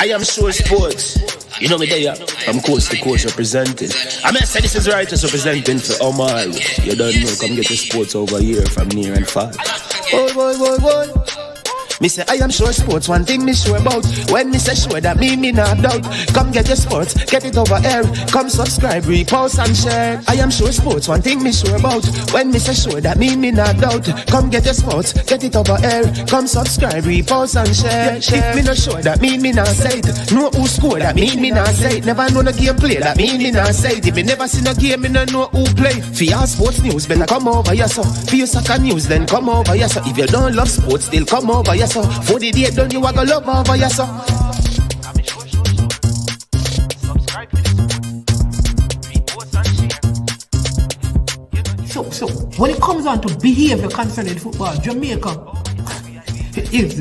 I am sure sports. You know me there, I'm coast to coast representing. I mean, I say this is righteous representing for Omar. You don't know, come get the sports over here from near and far. Boy. Me say I am sure sports, one thing me sure about. When me say sure, that me not doubt. Come get your sports, get it over here. Come subscribe, repost and share. I am sure sports, one thing me sure about. When me say sure, that me not doubt. Come get your sports, get it over here. Come subscribe, repost and share. If me not sure, that me not say it. Know who score, that me not say it. Never know no game play, that me not say it. If me never seen a game, me no know who play. For your sports news, better come over here so. For your soccer news, then come over here so. If you don't love sports, still come over here so. For the day done, you are gonna love over here so. So when it comes on to behavior concerning football, Jamaica is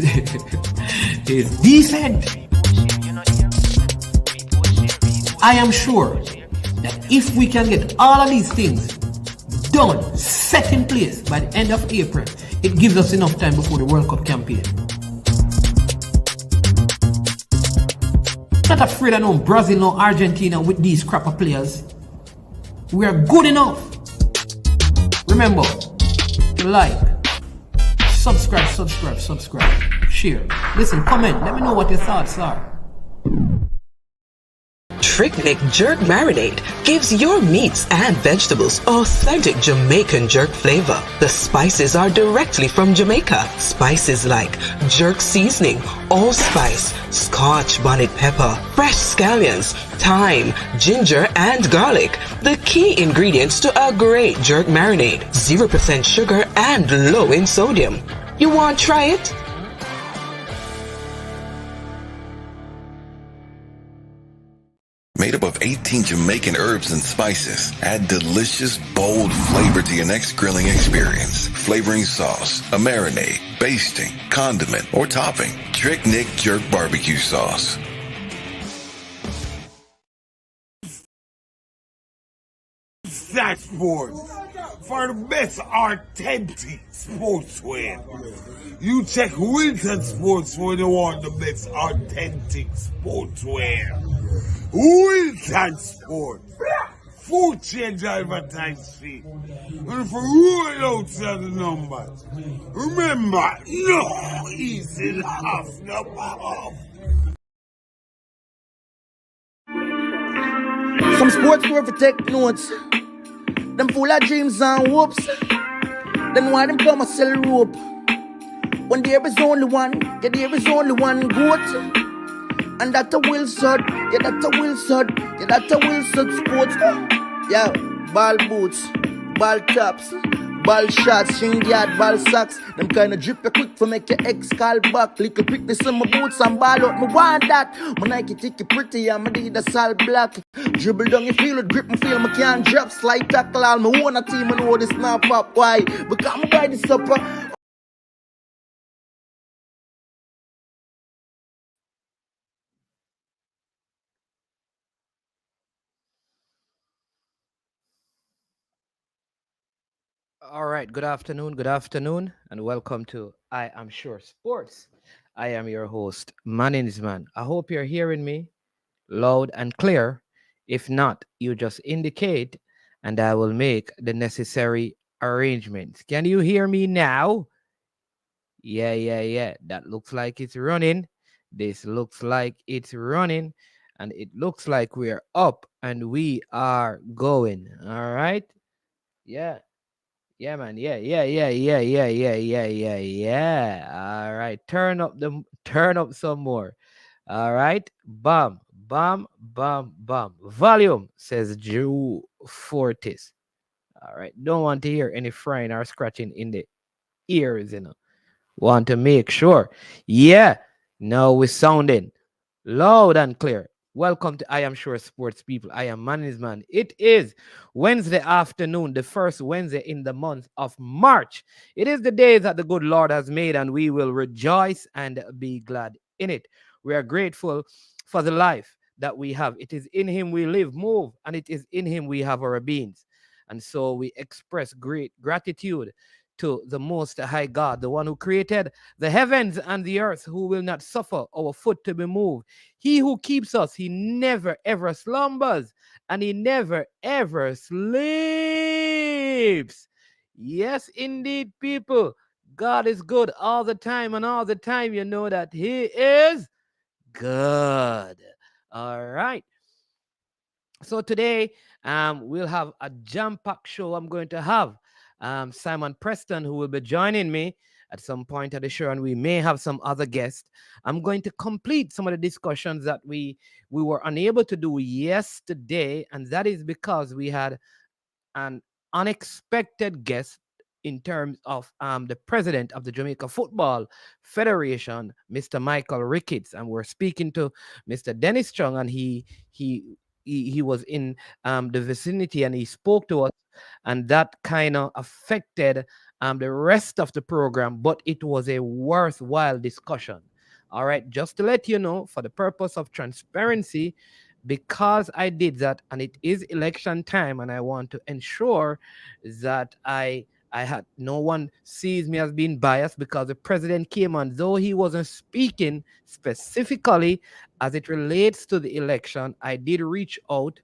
decent. I am sure that if we can get all of these things done, set in place by the end of April, it gives us enough time before the World Cup campaign. Not afraid of no Brazil, no Argentina with these crap of players. We are good enough. Remember, like, subscribe, share. Listen, comment, let me know what your thoughts are. Trick Jerk Marinade gives your meats and vegetables authentic Jamaican jerk flavor. The spices are directly from Jamaica. Spices like jerk seasoning, allspice, Scotch bonnet pepper, fresh scallions, thyme, ginger, and garlic. The key ingredients to a great jerk marinade. 0% sugar and low in sodium. You want to try it? Made up of 18 Jamaican herbs and spices. Add delicious, bold flavor to your next grilling experience. Flavoring sauce, a marinade, basting, condiment, or topping. Trick Nick Jerk Barbecue Sauce. That Sports for the best authentic sportswear. You check Wilton Sports when you want the best authentic sportswear. Wilton Sports. Food change advertise fee. And for roll out the numbers. Remember, no easy laugh, no off. Some sports were for take notes. Them full of dreams and hopes. Then why them come and sell rope? When there is only one, yeah, there is only one goat. And that's a Wilson, yeah, that's a Wilson, yeah, that's a Wilson Sports. Yeah, ball boots, ball tops, ball shots, shin guard, ball socks. Them kind of drip you quick for make your ex call back. Little quickness in my boots and ball out, me want that. My Nike ticky pretty and my Adidas all black. Dribble down your field, grip my feel, me can't drop. Slide tackle all, me own a team and know this now pop. Why? Because I'm by the supper. All right, good afternoon, and welcome to I Am Sure Sports. I am your host, Mannings man. I hope you're hearing me loud and clear. If not, you just indicate and I will make the necessary arrangements. Can you hear me now? Yeah. That looks like it's running. This looks like it's running. And it looks like we're up and we are going. All right. Yeah. Yeah, man. Yeah. All right. Turn up some more. All right. Bam. Volume, says Drew Fortis. All right. Don't want to hear any frying or scratching in the ears, Want to make sure. Yeah. Now we're sounding loud and clear. Welcome to I Am Sure Sports, people. I am Mannings man. It is Wednesday afternoon, the first Wednesday in the month of March. It is the day that the good Lord has made, and we will rejoice and be glad in it. We are grateful for the life that we have. It is in him we live, move, and it is in him we have our beings. And so we express great gratitude to the Most High God, the one who created the heavens and the earth, who will not suffer our foot to be moved. He who keeps us, he never ever slumbers, and he never ever sleeps. Yes, indeed, people. God is good all the time, and all the time you know that he is good. All right. So today, we'll have a jam-packed show. I'm going to have Simon Preston, who will be joining me at some point of the show, and we may have some other guests. I'm going to complete some of the discussions that we were unable to do yesterday, and that is because we had an unexpected guest in terms of the president of the Jamaica Football Federation, Mr. Michael Ricketts, and we're speaking to Mr. Dennis Chung, and he he was in the vicinity and he spoke to us, and that kind of affected the rest of the program, but it was a worthwhile discussion. All right, just to let you know, for the purpose of transparency, because I did that and it is election time and I want to ensure that I had no one sees me as being biased, because the president came on, though he wasn't speaking specifically as it relates to the election. I did reach out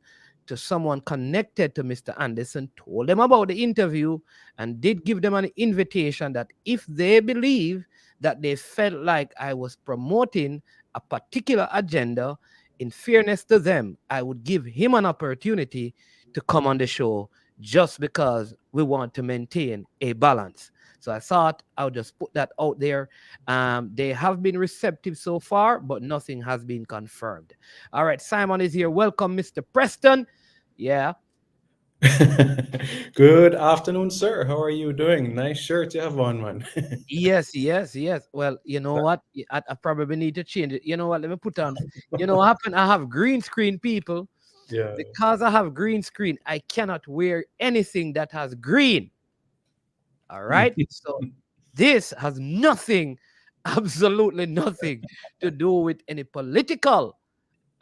to someone connected to Mr. Anderson, told them about the interview, and did give them an invitation that if they believe that they felt like I was promoting a particular agenda, in fairness to them, I would give him an opportunity to come on the show, just because we want to maintain a balance. So I thought I would just put that out there. They have been receptive so far, but nothing has been confirmed. All right, Simon is here. Welcome, Mr. Preston. Yeah. Good afternoon, sir. How are you doing? Nice shirt you have on, man. Yes, yes, yes. Well, you know what? I probably need to change it. You know what? Let me put on. You know what happened? I have green screen, people. Yeah. Because I have green screen, I cannot wear anything that has green. All right. So this has nothing, absolutely nothing to do with any political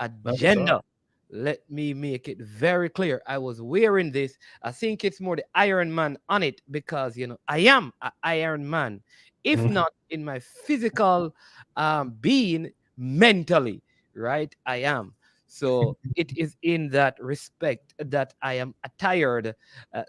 Not at all. agenda. Let me make it very clear. I was wearing this. I think it's more the Iron Man on it, because I am an Iron Man, if Mhm. not in my physical being, mentally, right? I am. So it is in that respect that I am attired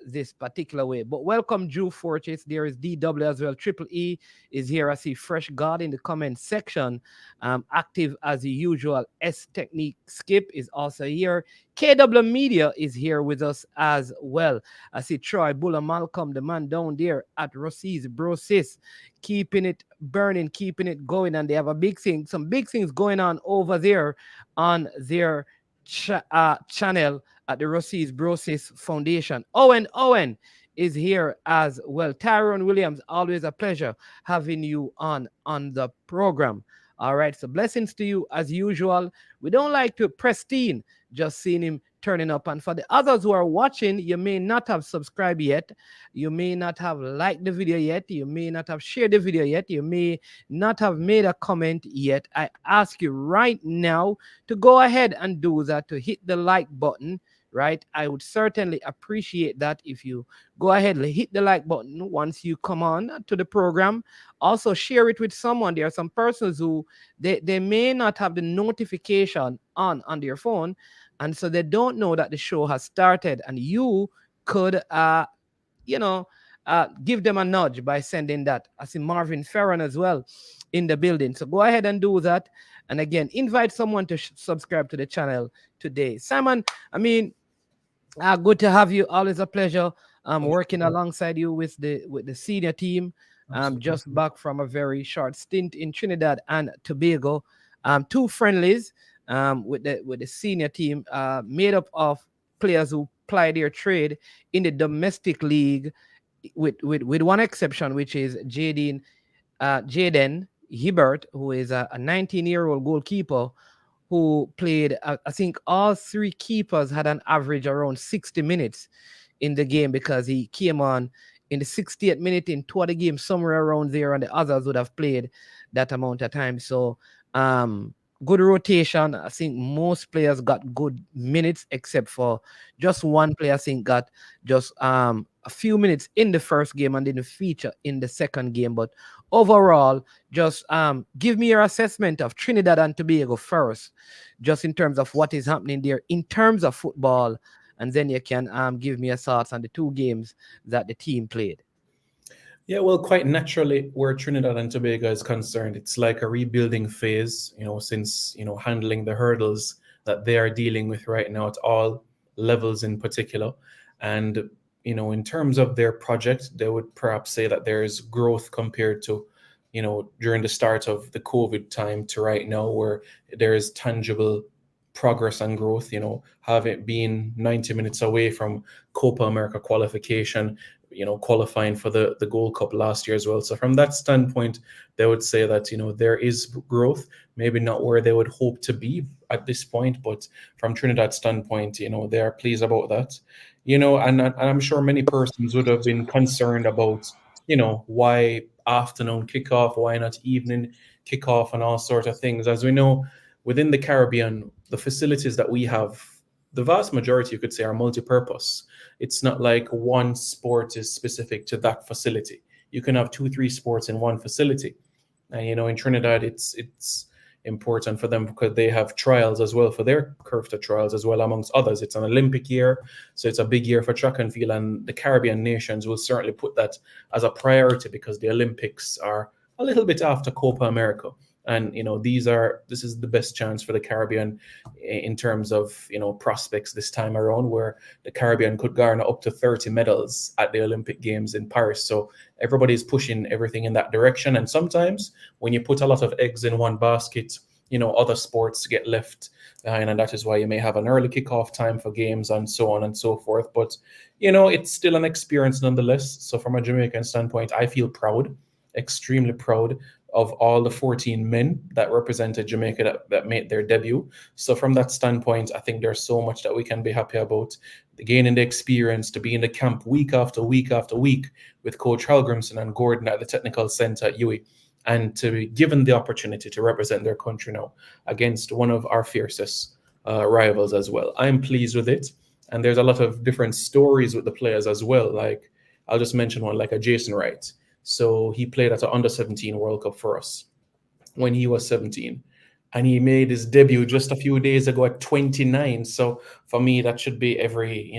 this particular way. But welcome, Drew Fortis. There is DW as well. Triple E is here. I see Fresh God in the comment section. Active as usual. S Technique Skip is also here. KW Media is here with us as well. I see Troy Buller Malcolm, the man down there at Rossi's Brosis, keeping it burning, keeping it going. And they have some big things going on over there on their channel at the Rossi's Brosis Foundation. Owen is here as well. Tyrone Williams, always a pleasure having you on the program. All right, so blessings to you as usual. We don't like to pristine, just seeing him turning up. And for the others who are watching, you may not have subscribed yet. You may not have liked the video yet. You may not have shared the video yet. You may not have made a comment yet. I ask you right now to go ahead and do that, to hit the like button, right? I would certainly appreciate that if you go ahead and hit the like button once you come on to the program. Also share it with someone. There are some persons who they may not have the notification on their phone, and so they don't know that the show has started, and you could give them a nudge by sending that. I see Marvin Ferron as well in the building, so go ahead and do that. And again, invite someone to subscribe to the channel today. Simon, good to have you. Always a pleasure working alongside you with the senior team. Just back from a very short stint in Trinidad and Tobago. Two friendlies with the senior team, made up of players who ply their trade in the domestic league, with one exception, which is Jaden Hibbert, who is a 19-year-old goalkeeper who played, I think all three keepers had an average around 60 minutes in the game, because he came on in the 68th minute in two of the games, somewhere around there, and the others would have played that amount of time. So good rotation. I think most players got good minutes, except for just one player. I think got just a few minutes in the first game and didn't feature in the second game. But overall, just give me your assessment of Trinidad and Tobago first, just in terms of what is happening there in terms of football, and then you can give me your thoughts on the two games that the team played. Yeah, well, quite naturally, where Trinidad and Tobago is concerned, it's like a rebuilding phase, since, handling the hurdles that they are dealing with right now at all levels in particular. And, in terms of their project, they would perhaps say that there is growth compared to, during the start of the COVID time to right now, where there is tangible progress and growth, having been 90 minutes away from Copa America qualification, qualifying for the Gold Cup last year as well. So from that standpoint, they would say that, there is growth, maybe not where they would hope to be at this point, but from Trinidad's standpoint, they are pleased about that. And I'm sure many persons would have been concerned about, why afternoon kickoff, why not evening kickoff and all sorts of things. As we know, within the Caribbean, the facilities that we have, the vast majority, you could say, are multi-purpose. It's not like one sport is specific to that facility. You can have 2-3 sports in one facility. And in Trinidad, it's important for them because they have trials as well for their curved trials as well, amongst others. It's an Olympic year, so it's a big year for track and field, and the Caribbean nations will certainly put that as a priority because the Olympics are a little bit after Copa America. And this is the best chance for the Caribbean in terms of prospects this time around, where the Caribbean could garner up to 30 medals at the Olympic Games in Paris. So everybody's pushing everything in that direction. And sometimes when you put a lot of eggs in one basket, other sports get left behind, and that is why you may have an early kickoff time for games and so on and so forth. But it's still an experience nonetheless. So from a Jamaican standpoint, I feel proud, extremely proud of all the 14 men that represented Jamaica that made their debut. So from that standpoint, I think there's so much that we can be happy about. Gaining the experience to be in the camp week after week after week with Coach Halgrimson and Gordon at the technical center at UWI, and to be given the opportunity to represent their country now against one of our fiercest rivals as well. I'm pleased with it. And there's a lot of different stories with the players as well. Like, I'll just mention one, like a Jason Wright. So he played at the under-17 World Cup for us when he was 17. And he made his debut just a few days ago at 29. So for me, that should be every,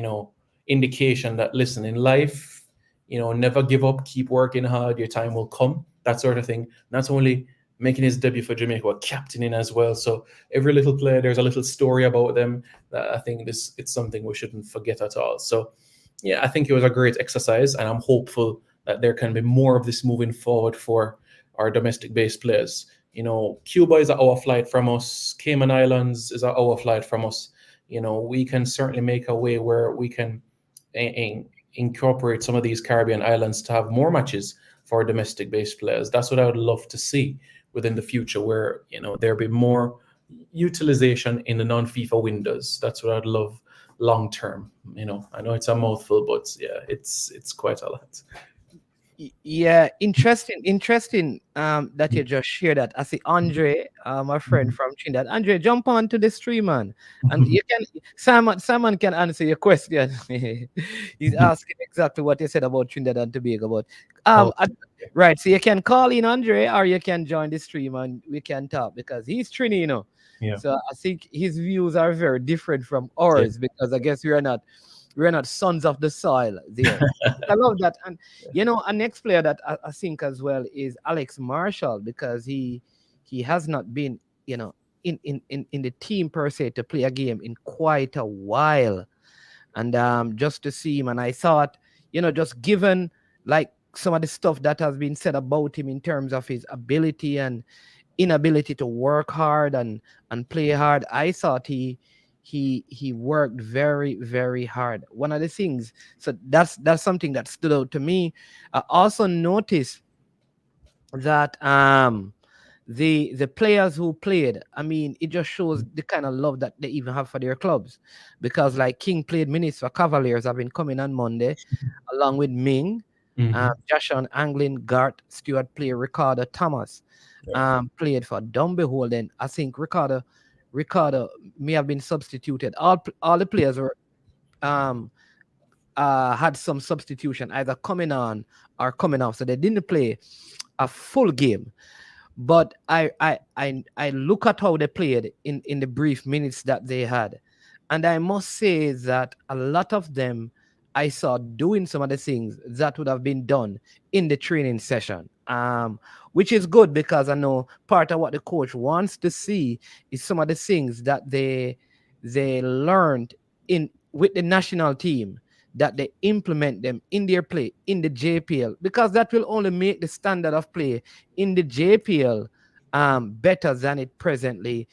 indication that, listen, in life, never give up, keep working hard, your time will come, that sort of thing. Not only making his debut for Jamaica, but captaining as well. So every little player, there's a little story about them that I think it's something we shouldn't forget at all. So yeah, I think it was a great exercise, and I'm hopeful that there can be more of this moving forward for our domestic-based players. Cuba is an hour flight from us. Cayman Islands is an hour flight from us. We can certainly make a way where we can incorporate some of these Caribbean islands to have more matches for domestic-based players. That's what I would love to see within the future, where there'll be more utilization in the non-FIFA windows. That's what I'd love long term. I know it's a mouthful, but yeah, it's quite a lot. Yeah, interesting that you just shared that. I see Andre, my friend from Trinidad. Andre, jump on to the stream, man, and you can Simon can answer your question. He's asking exactly what you said about Trinidad and Tobago. But right, so you can call in Andre, or you can join the stream and we can talk, because he's Trini. Yeah. So I think his views are very different from ours, because I guess we're not sons of the soil there. I love that. And a next player that I think as well is Alex Marshall, because he has not been in the team per se to play a game in quite a while. And just to see him, and I thought, just given like some of the stuff that has been said about him in terms of his ability and inability to work hard and play hard, I thought he worked very, very hard. One of the things, so that's something that stood out to me. I also noticed that the players who played, I mean, it just shows the kind of love that they even have for their clubs, because like King played minutes for Cavaliers. I've been coming on Monday along with Ming, Joshua Anglin, Gart Stewart played Ricardo Thomas. played for Dumbehold. Then I think Ricardo may have been substituted. All the players were um had some substitution, either coming on or coming off, so they didn't play a full game. But I look at how they played in the brief minutes that they had, and I must say that a lot of them I saw doing some of the things that would have been done in the training session. Which is good, because I know part of what the coach wants to see is some of the things that they learned in with the national team, that they implement them in their play in the JPL, because that will only make the standard of play in the JPL better than it presently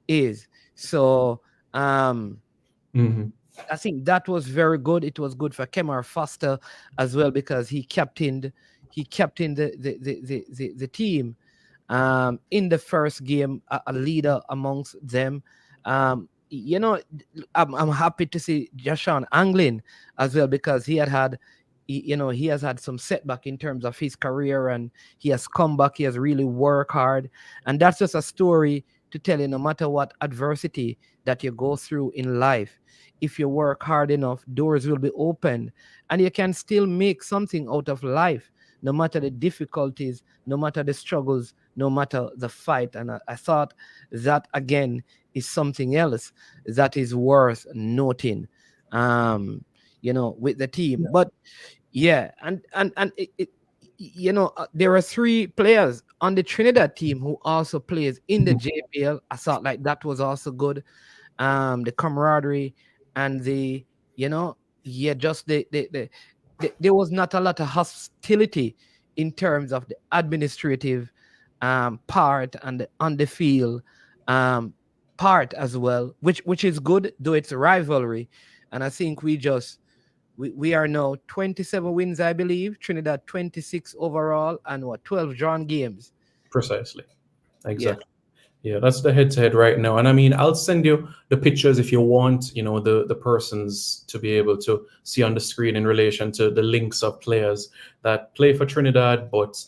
is. So I think that was very good. It was good for Kemar Foster as well, because he captained the team in the first game, a leader amongst them. I'm happy to see Jashawn Anglin as well, because he has had some setback in terms of his career, and he has come back. He has really worked hard, and that's just a story to tell you. No matter what adversity that you go through in life, if you work hard enough, doors will be open, and you can still make something out of life, no matter the difficulties, no matter the struggles, no matter the fight. And I thought that again is something else that is worth noting, with the team. But yeah, and there are 3 players on the Trinidad team who also plays in the JPL. I thought like that was also good. The camaraderie and just there was not a lot of hostility in terms of the administrative part and the on the field part as well, which is good, though it's a rivalry. And I think we are now 27 wins, I believe. Trinidad 26 overall, and 12 drawn games. Precisely. Exactly. Yeah, that's the head-to-head right now. And I mean, I'll send you the pictures if you want, the persons to be able to see on the screen in relation to the links of players that play for Trinidad, but,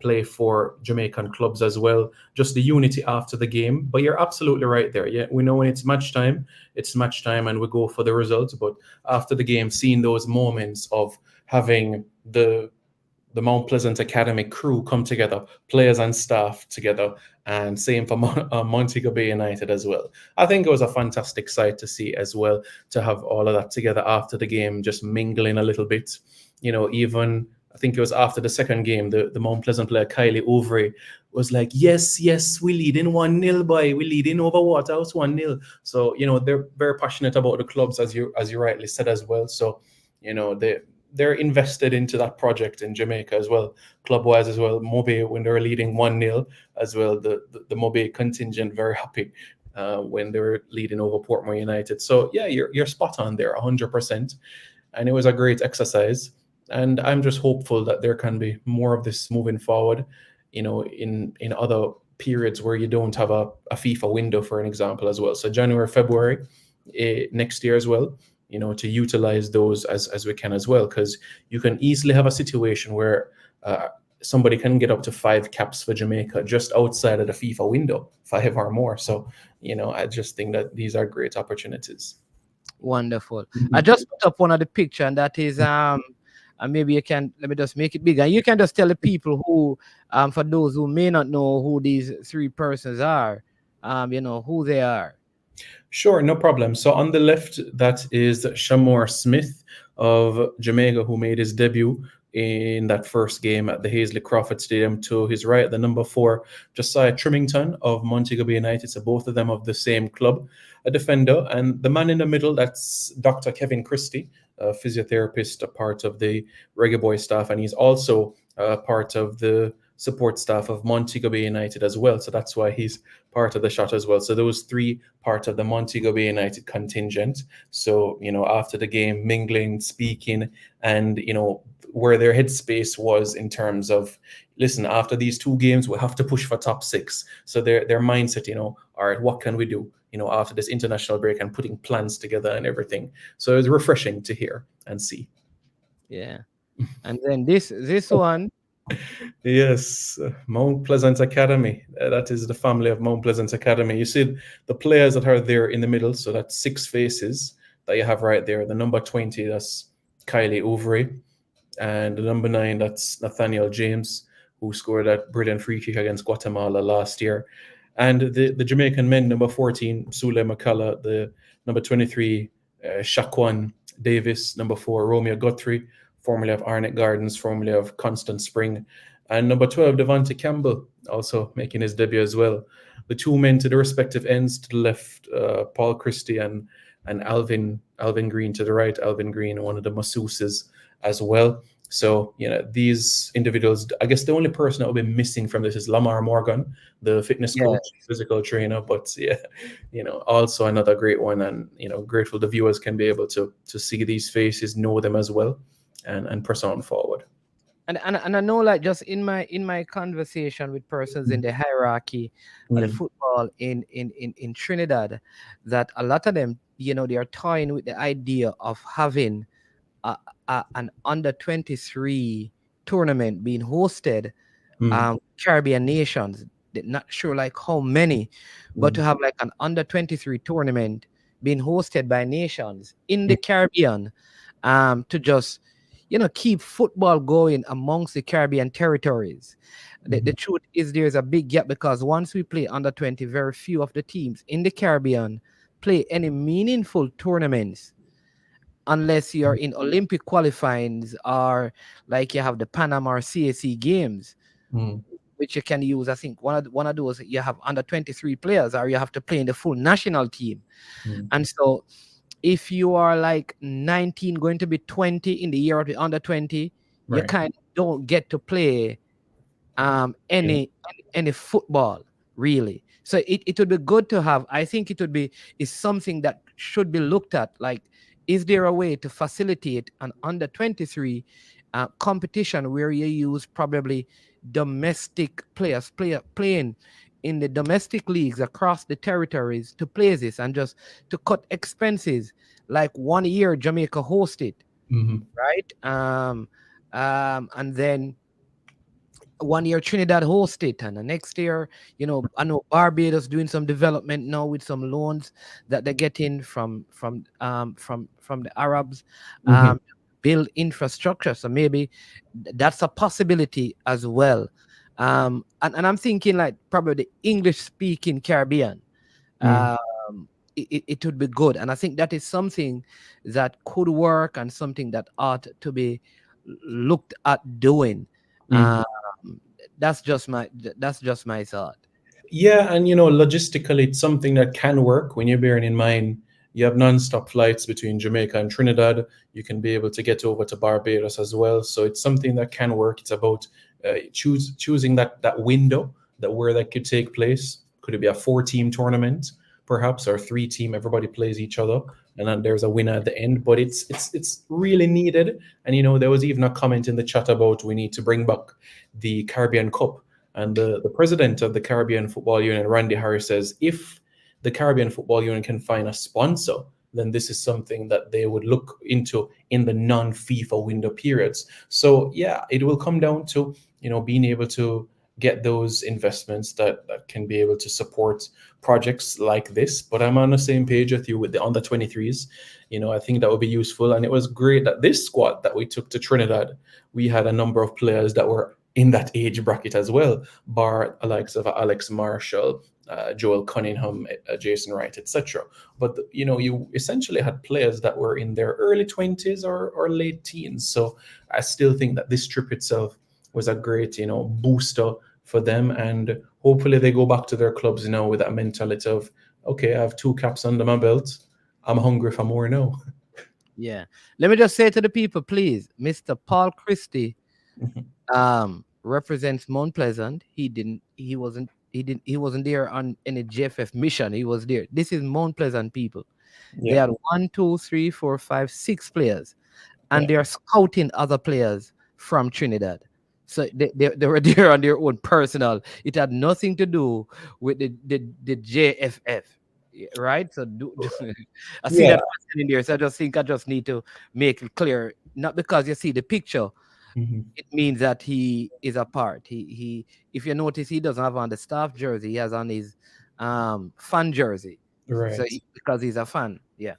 play for Jamaican clubs as well. Just the unity after the game. But you're absolutely right there. Yeah, we know when it's match time and we go for the results. But after the game, seeing those moments of having the Mount Pleasant Academy crew come together, players and staff together, and same for Montego Bay United as well. I think it was a fantastic sight to see as well, to have all of that together after the game, just mingling a little bit. Even I think it was after the second game, the Mount Pleasant player, Kylie Overy, was like, yes, we lead in 1-0, boy. We lead in over Waterhouse 1-0. So, they're very passionate about the clubs, as you rightly said as well. So, they're invested into that project in Jamaica as well, club-wise as well. Mobe, when they're leading 1-0 as well, the Mobe contingent very happy when they were leading over Portmore United. So yeah, you're spot on there, 100%. And it was a great exercise. And I'm just hopeful that there can be more of this moving forward, in other periods where you don't have a FIFA window, for an example, as well. So January, February next year as well, to utilize those as we can as well, because you can easily have a situation where somebody can get up to 5 caps for Jamaica just outside of the FIFA window, 5 or more. So, I just think that these are great opportunities. Wonderful. I just put up one of the picture, and that is and maybe let me just make it bigger. You can just tell the people who, for those who may not know who these 3 persons are, who they are. Sure, no problem. So on the left, that is Shamor Smith of Jamaica, who made his debut in that first game at the Hazley Crawford Stadium. To his right, the number 4, Josiah Trimington of Montego Bay United. So both of them of the same club, a defender. And the man in the middle, that's Dr. Kevin Christie, a physiotherapist, a part of the Reggae Boyz staff. And he's also part of the support staff of Montego Bay United as well. So that's why he's part of the shot as well. So those 3 part of the Montego Bay United contingent. So, after the game, mingling, speaking, and, where their headspace was in terms of, listen, after these 2 games, we have to push for top 6. So their mindset, all right, what can we do, after this international break, and putting plans together and everything. So it's refreshing to hear and see. Yeah. And then this one, Yes, Mount Pleasant Academy. That is the family of Mount Pleasant Academy. You see the players that are there in the middle, so that's six faces that you have right there. The number 20, that's Kylie Ouvre, and the number 9, that's Nathaniel James, who scored that brilliant free kick against Guatemala last year. And the Jamaican men, number 14, Sule McCullough, the number 23, Shaquan Davis, number 4, Romeo Guthrie, formerly of Arnett Gardens, formerly of Constant Spring, and number 12, Devontae Campbell, also making his debut as well. The two men to the respective ends, to the left, Paul Christie and Alvin Green to the right, Alvin Green, one of the masseuses as well. So, these individuals, I guess the only person that will be missing from this is Lamar Morgan, the fitness Yeah. coach, physical trainer. But yeah, also another great one. And, grateful the viewers can be able to see these faces, know them as well, and press on forward. And I know, like, just in my conversation with persons in the hierarchy of the football in Trinidad, that a lot of them, they are toying with the idea of having a, an under 23 tournament being hosted, Caribbean nations. They're not sure like how many, but to have like an under 23 tournament being hosted by nations in the Caribbean, to just keep football going amongst the Caribbean territories. The truth is there's a big gap, because once we play under 20, very few of the teams in the Caribbean play any meaningful tournaments, unless you're in Olympic qualifyings, or like you have the Panama or CAC games, which you can use. I think one of those, you have under 23 players, or you have to play in the full national team. And so if you are like 19 going to be 20 in the year of the under 20, you Right. kind of don't get to play any football, really. So it would be good to have. I think it would be is something that should be looked at. Like, is there a way to facilitate an under 23 competition where you use probably domestic players playing in the domestic leagues across the territories to play this, and just to cut expenses? Like 1 year Jamaica host it, right? And then 1 year Trinidad host it, and the next year, I know Barbados doing some development now with some loans that they're getting from the Arabs, build infrastructure. So maybe that's a possibility as well. And I'm thinking like probably the English speaking Caribbean. It would be good, and I think that is something that could work, and something that ought to be looked at doing. That's just my thought. Yeah, and logistically, it's something that can work when you're bearing in mind you have non-stop flights between Jamaica and Trinidad. You can be able to get over to Barbados as well. So it's something that can work. It's about choosing that window where that could take place. Could it be a 4-team tournament, perhaps, or 3-team? Everybody plays each other, and then there's a winner at the end. But it's really needed. And there was even a comment in the chat about we need to bring back the Caribbean Cup. And the president of the Caribbean Football Union, Randy Harris, says if the Caribbean Football Union can find a sponsor, then this is something that they would look into in the non-FIFA window periods. So yeah, it will come down to being able to get those investments that can be able to support projects like this. But I'm on the same page with you with the under 23s. I think that would be useful. And it was great that this squad that we took to Trinidad, we had a number of players that were in that age bracket as well, bar likes of Alex Marshall, Joel Cunningham, Jason Wright, etc. But you essentially had players that were in their early 20s or late teens. So I still think that this trip itself was a great booster for them, and hopefully they go back to their clubs with that mentality of, okay, I have 2 caps under my belt, I'm hungry for more now. Yeah, let me just say to the people, please, Mr. Paul Christie represents Mount Pleasant. He wasn't there on any JFF mission. He was there. This is Mount Pleasant people. They had 1, 2, 3, 4, 5, 6 players, and they're scouting other players from Trinidad. So they were there on their own personal. It had nothing to do with the JFF, right? So I see that question in there. So I just think I just need to make it clear, not because you see the picture, it means that he is a part. If you notice, he doesn't have on the staff jersey, he has on his fan jersey. So Right. because he's a fan, yeah.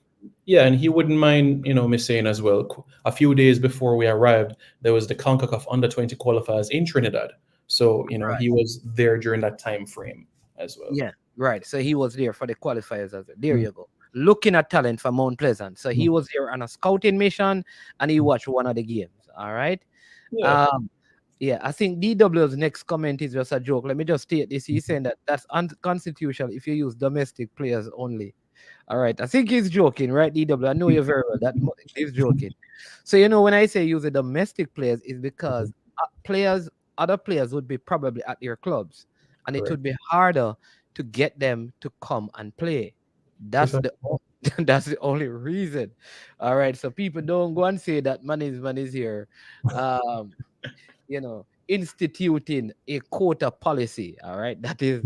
Yeah, and he wouldn't mind, me saying as well. A few days before we arrived, there was the CONCACAF Under-20 qualifiers in Trinidad. So, he was there during that time frame as well. Yeah, right. So he was there for the qualifiers as well. There Mm. you go. Looking at talent for Mount Pleasant. So he Mm. was there on a scouting mission and he watched one of the games. All right. Yeah. Yeah, I think DW's next comment is just a joke. Let me just state this. He's saying that that's unconstitutional if you use domestic players only. All right. I think he's joking, right, DW? I know you very well. He's joking. So, when I say use the domestic players, is because other players would be probably at your clubs, and it would be harder to get them to come and play. That's the that's the only reason. All right. So people don't go and say that man is here. Um, instituting a quota policy. All right, that is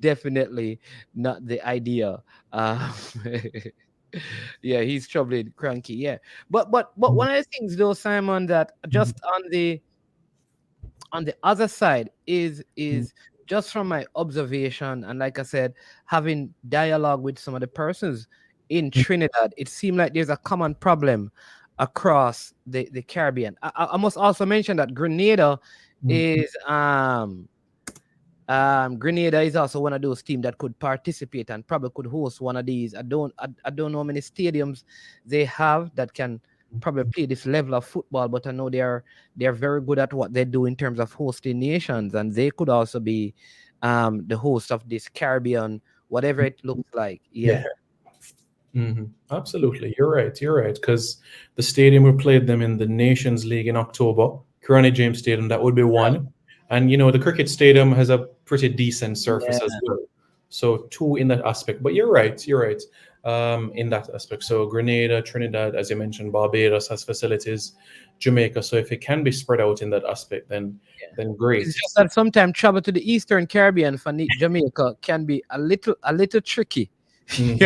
definitely not the idea. Yeah, he's troubling cranky. Yeah, but one of the things though, Simon, that just on the other side is just from my observation, and like I said, having dialogue with some of the persons in Trinidad, it seemed like there's a common problem across the Caribbean. I must also mention that Grenada is Grenada is also one of those teams that could participate and probably could host one of these. I don't know how many stadiums they have that can probably play this level of football, but I know they're very good at what they do in terms of hosting nations, and they could also be the host of this Caribbean, whatever it looks like. Yeah. Absolutely, you're right. Because the stadium we played them in the Nations League in October, Corona James Stadium, that would be one. And the cricket stadium has a pretty decent surface as well. So two in that aspect. But you're right. In that aspect. So Grenada, Trinidad, as you mentioned, Barbados has facilities, Jamaica. So if it can be spread out in that aspect, then great. It's just that sometimes travel to the Eastern Caribbean for Jamaica can be a little tricky. So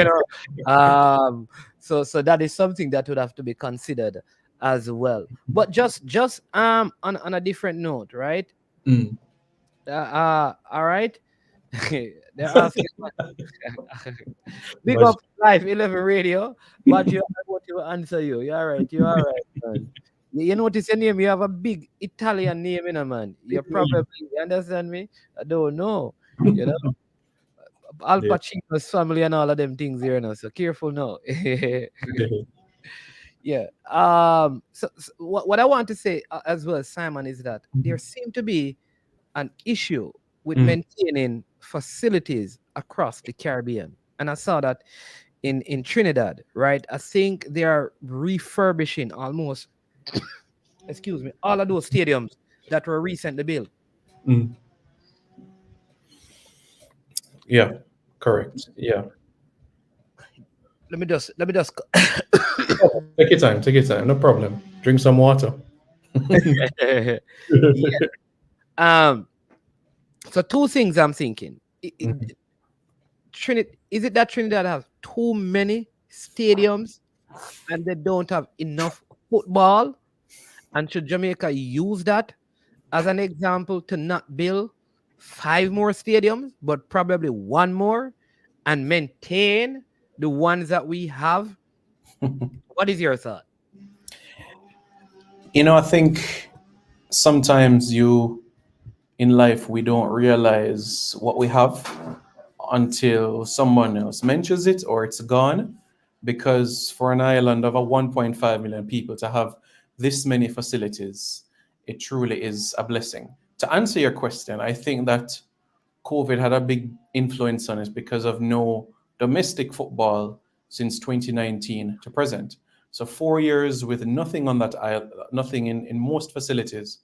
that is something that would have to be considered as well. But just on a different note, right? All right. They're asking big up Live 11 Radio, but I want to answer you. You're all right, man. You notice your name, you have a big Italian name, man. You're probably, you understand me? I don't know. Al Pacino's family and all of them things here now. So careful now. Yeah. So what I want to say as well, Simon, is that there seem to be an issue with maintaining facilities across the Caribbean. And I saw that in Trinidad, right? I think they are refurbishing almost excuse me, all of those stadiums that were recently built. Yeah, correct. Yeah. Let me just Take your time, no problem. Drink some water. Yeah. So two things I'm thinking. Is it that Trinidad has too many stadiums and they don't have enough football? And should Jamaica use that as an example to not build 5 more stadiums, but probably 1 more and maintain the ones that we have? What is your thought? I think sometimes in life, we don't realize what we have until someone else mentions it or it's gone. Because for an island of 1.5 million people to have this many facilities, it truly is a blessing. To answer your question, I think that COVID had a big influence on it because of no domestic football since 2019 to present. So 4 years with nothing on that island, nothing in most facilities.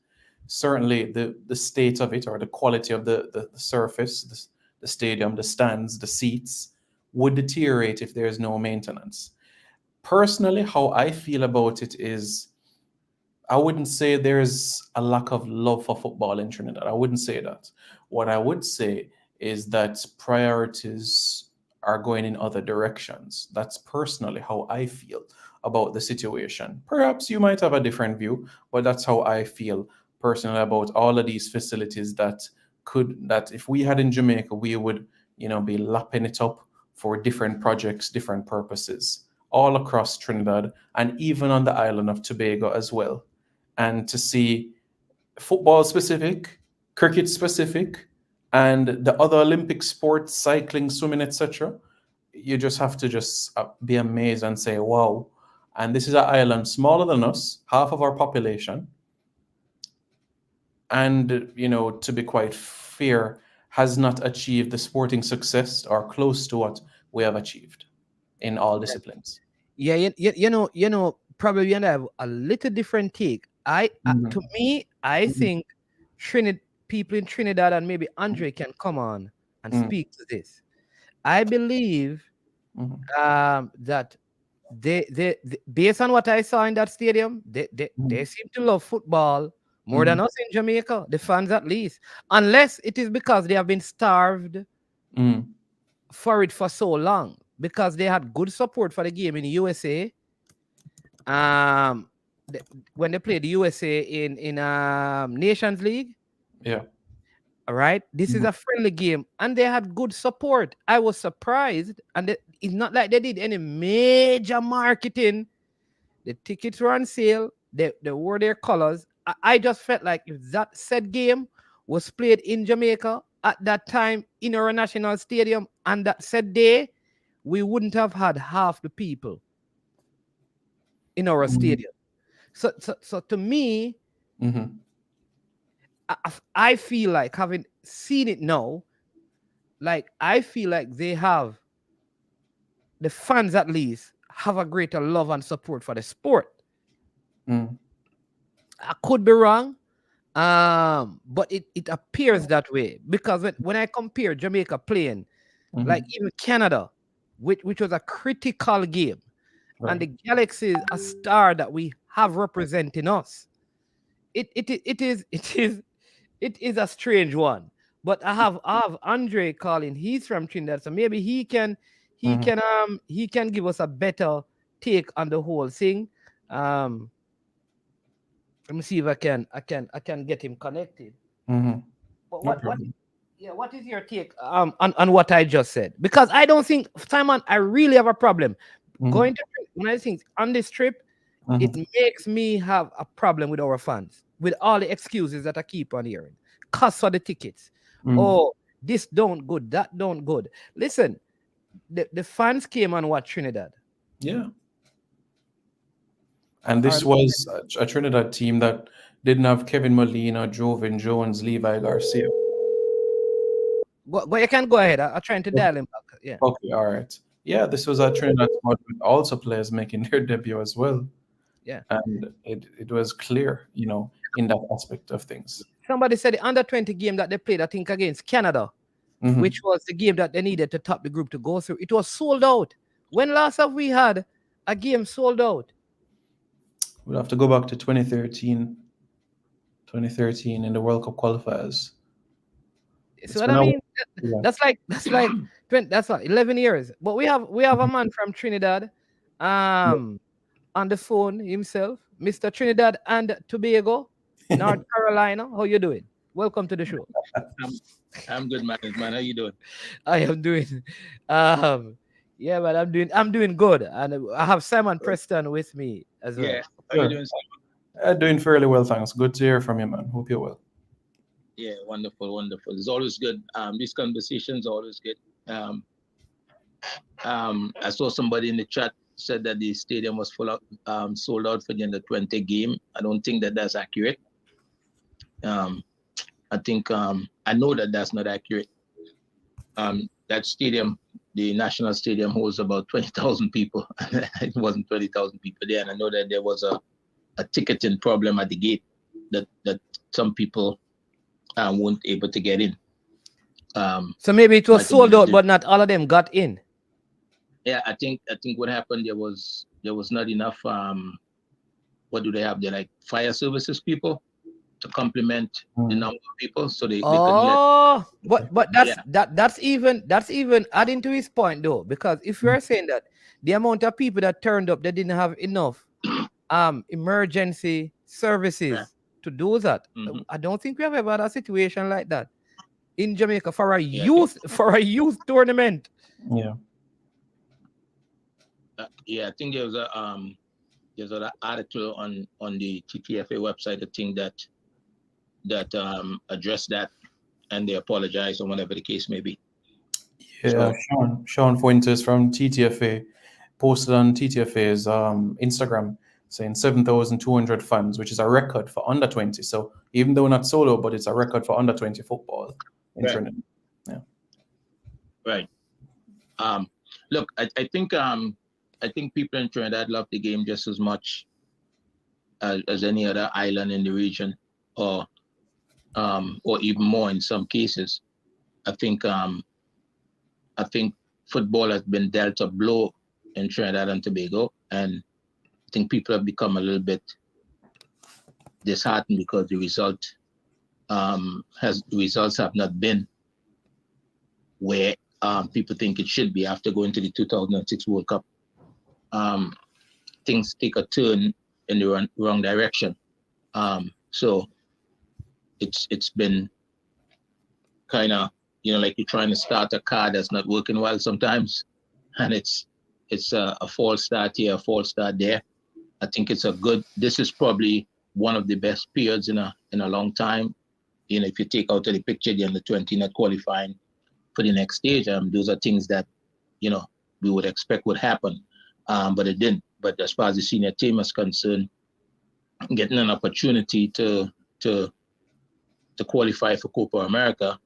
Certainly the state of it or the quality of the surface, the stadium, the stands, the seats would deteriorate if there's no maintenance. Personally, how I feel about it is I wouldn't say there's a lack of love for football in Trinidad. I wouldn't say that. What I would say is that priorities are going in other directions. That's personally how I feel about the situation. Perhaps you might have a different view, but that's how I feel personally about all of these facilities that if we had in Jamaica, we would, be lapping it up for different projects, different purposes, all across Trinidad and even on the island of Tobago as well. And to see football specific, cricket specific, and the other Olympic sports, cycling, swimming, etc., you just have to be amazed and say, wow. And this is an island smaller than us, half of our population. And, to be quite fair, has not achieved the sporting success or close to what we have achieved in all disciplines. Yeah, probably you and I have a little different take. To me, I think people in Trinidad, and maybe Andre can come on and speak to this. I believe that they based on what I saw in that stadium, they seem to love football more than us in Jamaica, the fans at least, unless it is because they have been starved for it for so long, because they had good support for the game in the USA. When they played the USA in Nations League. Yeah. All right. This is a friendly game, and they had good support. I was surprised, and it's not like they did any major marketing. The tickets were on sale. They wore their colors. I just felt like if that said game was played in Jamaica at that time in our national stadium and that said day, we wouldn't have had half the people in our stadium. So to me, I feel like, having seen it now, like I feel like they have, the fans at least, have a greater love and support for the sport. I could be wrong, but it appears that way, because when I compare Jamaica playing, like even Canada, which was a critical game, and the Galaxy is a star that we have representing us. It is a strange one. But I have Andre calling. He's from Trinidad, so maybe he can give us a better take on the whole thing. Let me see if I can get him connected. But what is your take on what I just said? Because I don't think, Simon, I really have a problem going to one of the things on this trip. It makes me have a problem with our fans, with all the excuses that I keep on hearing. Cost for the tickets. Oh, this don't good, that don't good. Listen, the fans came and watched Trinidad. Yeah. And this was a Trinidad team that didn't have Kevin Molina, Jovan Jones, Levi Garcia. But you can go ahead. I'm trying to dial him back. Yeah. Okay, all right. Yeah, this was a Trinidad squad with also players making their debut as well. Yeah. And it was clear, in that aspect of things. Somebody said the under-20 game that they played, I think, against Canada, which was the game that they needed to top the group to go through. It was sold out. When last have we had a game sold out? We'll have to go back to 2013 in the World Cup qualifiers. So what I mean, that's like 11 years. But we have a man from Trinidad, on the phone himself, Mr. Trinidad and Tobago, North Carolina. How you doing? Welcome to the show. I'm good, man. How you doing? I am doing. Yeah, but I'm doing good, and I have Simon Preston with me as well. Yeah, how you doing, Simon? Doing fairly well, thanks. Good to hear from you, man. Hope you're well. Yeah, wonderful. It's always good. These conversations are always good. I saw somebody in the chat said that the stadium was full of sold out for the under-20 game. I don't think that's accurate. I think I know that's not accurate. That stadium, the national stadium, holds about 20,000 people. It wasn't 20,000 people there, and I know that there was a ticketing problem at the gate that some people weren't able to get in. So maybe it was sold out, but not all of them got in. Yeah, I think what happened, there was not enough. What do they have? They're like fire services people complement the number of people, so they can let. Oh, but Yeah. that's even adding to his point though, because if you're saying that the amount of people that turned up, they didn't have enough emergency services Yeah. to do that. Mhm. I don't think we have ever had a situation like that in Jamaica for a Yeah, I think- youth tournament. Yeah. I think there's an article on the TTFA website, I think that addressed that, and they apologize or whatever the case may be. Yeah, So- Sean Fuentes from TTFA posted on TTFA's Instagram saying 7,200 fans, which is a record for under 20. So even though not solo, but it's a record for under 20 football in Right. Trinidad. Yeah. Right. Look, I think people in Trinidad love the game just as much as any other island in the region, or even more in some cases. I think football has been dealt a blow in Trinidad and Tobago, and I think people have become a little bit disheartened because the results have not been where people think it should be after going to the 2006 World Cup. Things take a turn in the wrong direction. So it's been kind of, like you're trying to start a car that's not working well sometimes, and it's a false start here, a false start there. I think this is probably one of the best periods in a long time. If you take out of the picture the under 20 not qualifying for the next stage, those are things that we would expect would happen, but it didn't. But as far as the senior team is concerned, getting an opportunity to qualify for Copa America,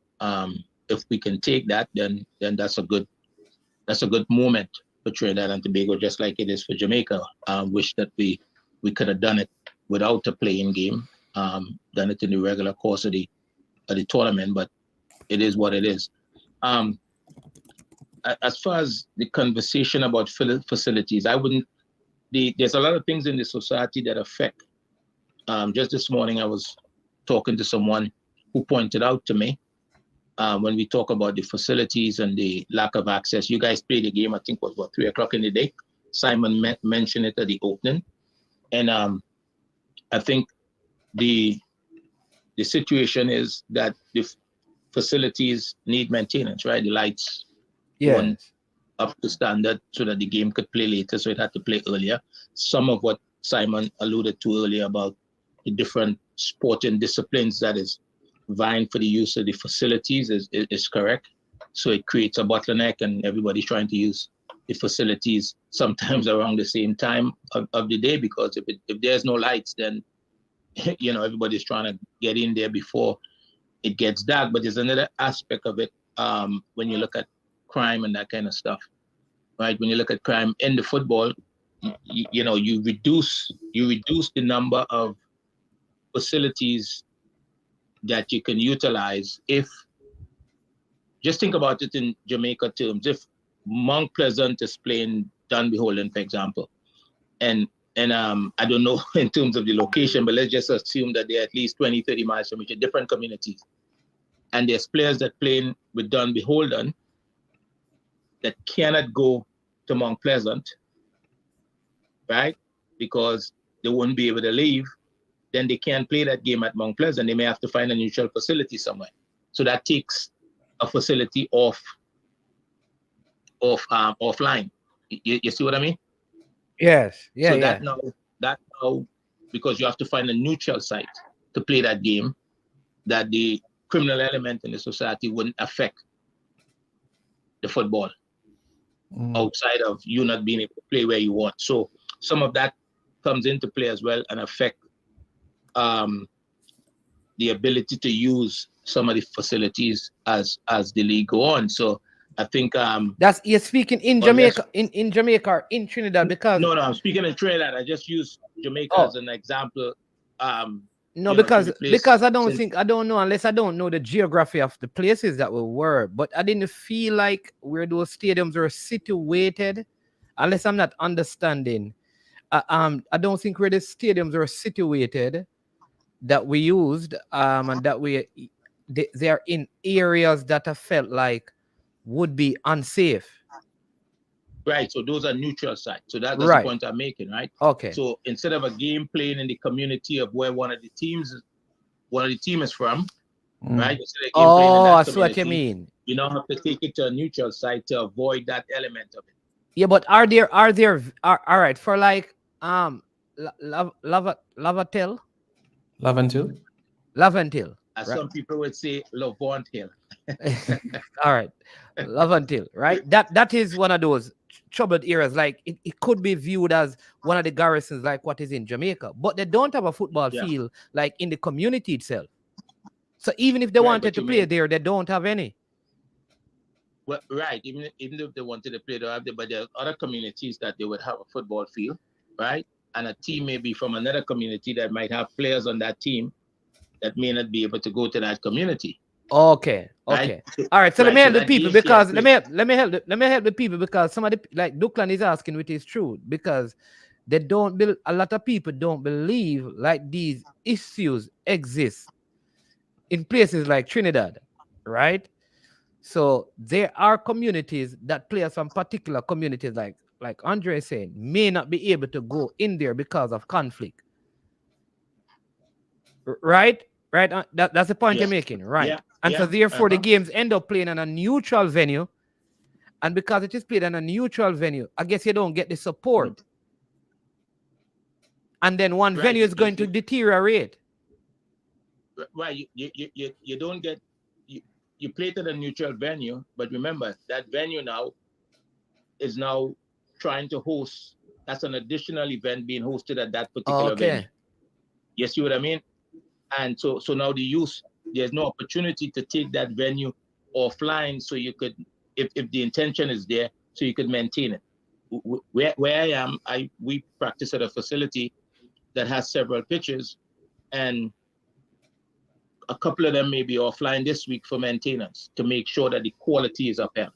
if we can take that, then that's a good moment for Trinidad and Tobago, just like it is for Jamaica. Wish that we could have done it without a playing game, done it in the regular course of the tournament, but it is what it is. As far as the conversation about facilities, there's a lot of things in the society that affect. Just this morning, I was talking to someone who pointed out to me, when we talk about the facilities and the lack of access. You guys played the game, I think, was 3:00 in the day. Simon mentioned it at the opening. And I think the situation is that the facilities need maintenance, right? The lights weren't up to standard so that the game could play later, so it had to play earlier. Some of what Simon alluded to earlier about the different sporting disciplines that is vying for the use of the facilities is correct. So it creates a bottleneck, and everybody's trying to use the facilities sometimes around the same time of the day, because if there's no lights, then everybody's trying to get in there before it gets dark. But there's another aspect of it, when you look at crime and that kind of stuff, right? When you look at crime in the football, you reduce the number of facilities that you can utilize. If just think about it in Jamaica terms, if Mount Pleasant is playing Dunbeholden, for example, and I don't know in terms of the location, but let's just assume that they're at least 20-30 miles from each other, different communities, and there's players that playing with Dunbeholden that cannot go to Mount Pleasant, right? Because they won't be able to leave. Then they can't play that game at Mount Pleasant. They may have to find a neutral facility somewhere. So that takes a facility offline. You see what I mean? Yes. Yeah. So that now, because you have to find a neutral site to play that game, that the criminal element in the society wouldn't affect the football outside of you not being able to play where you want. So some of that comes into play as well and affect the ability to use some of the facilities as the league go on. So I think that's you're speaking in Jamaica, in Jamaica or in Trinidad, because no, I'm speaking in Trinidad. I just use Jamaica as an example. No, because I don't know, unless I don't know the geography of the places that we were, but I didn't feel like where those stadiums were situated, unless I'm not understanding. I don't think where the stadiums were situated that we used, and that they are in areas that I felt like would be unsafe. Right. So those are neutral sites. So that's the Right. point I'm making, right? Okay. So instead of a game playing in the community of where one of the team is from, right? Instead of game playing in Oh, I that see what you community, mean. you now have to take it to a neutral site to avoid that element of it. Yeah, but are there all right for like Lavatel? Laventil, As right? some people would say, Lavant Hill. All right, Laventil, right? That is one of those troubled areas. Like it could be viewed as one of the garrisons, like what is in Jamaica, but they don't have a football field like in the community itself. So even if they wanted to play there, they don't have any. Well, right. Even if they wanted to play, but there are other communities that they would have a football field, right? And a team may be from another community that might have players on that team that may not be able to go to that community. Okay. Right? All right. So let me help So the people because let me help the people because some of the like Duckland is asking, which is true, because they don't a lot of people don't believe like these issues exist in places like Trinidad, right? So there are communities that players from particular communities, like Andre is saying, may not be able to go in there because of conflict. Right? That's the point you're making, right? And so therefore the games end up playing on a neutral venue. And because it is played on a neutral venue, I guess you don't get the support. And then one venue is going to deteriorate. Right. You don't get you play it at a neutral venue, but remember that venue now is now trying to host. That's an additional event being hosted at that particular venue. You see what I mean? And so now there's no opportunity to take that venue offline, so you could, if the intention is there, so you could maintain it. Where I am, we practice at a facility that has several pitches, and a couple of them may be offline this week for maintenance to make sure that the quality is upheld.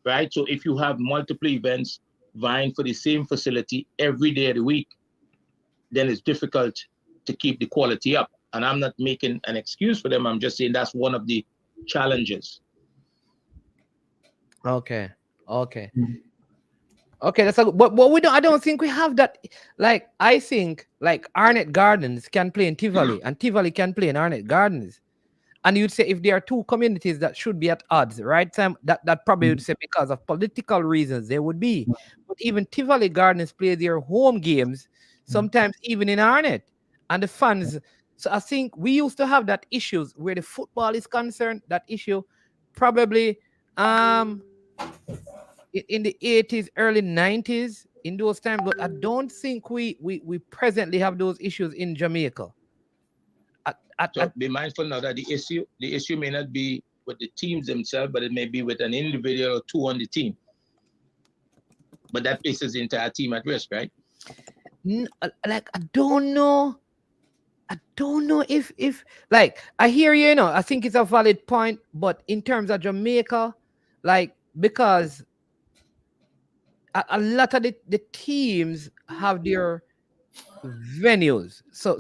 Right? So if you have multiple events vying for the same facility every day of the week, then it's difficult to keep the quality up. And I'm not making an excuse for them. I'm just saying that's one of the challenges. Okay. That's a, but we don't. I don't think we have that. Like I think like Arnett Gardens can play in Tivoli, and Tivoli can play in Arnett Gardens. And you'd say if there are two communities that should be at odds, right? Sam, that probably would say because of political reasons they would be. But even Tivoli Gardens play their home games sometimes even in Arnett, and the fans. So I think we used to have that issues where the football is concerned. That issue probably in the 80s, early 90s, in those times, but I don't think we presently have those issues in Jamaica. So be mindful now that the issue may not be with the teams themselves, but it may be with an individual or two on the team. But that places the entire team at risk, right? Like I don't know if like I hear you, I think it's a valid point, but in terms of Jamaica, like because a lot of the teams have their venues. So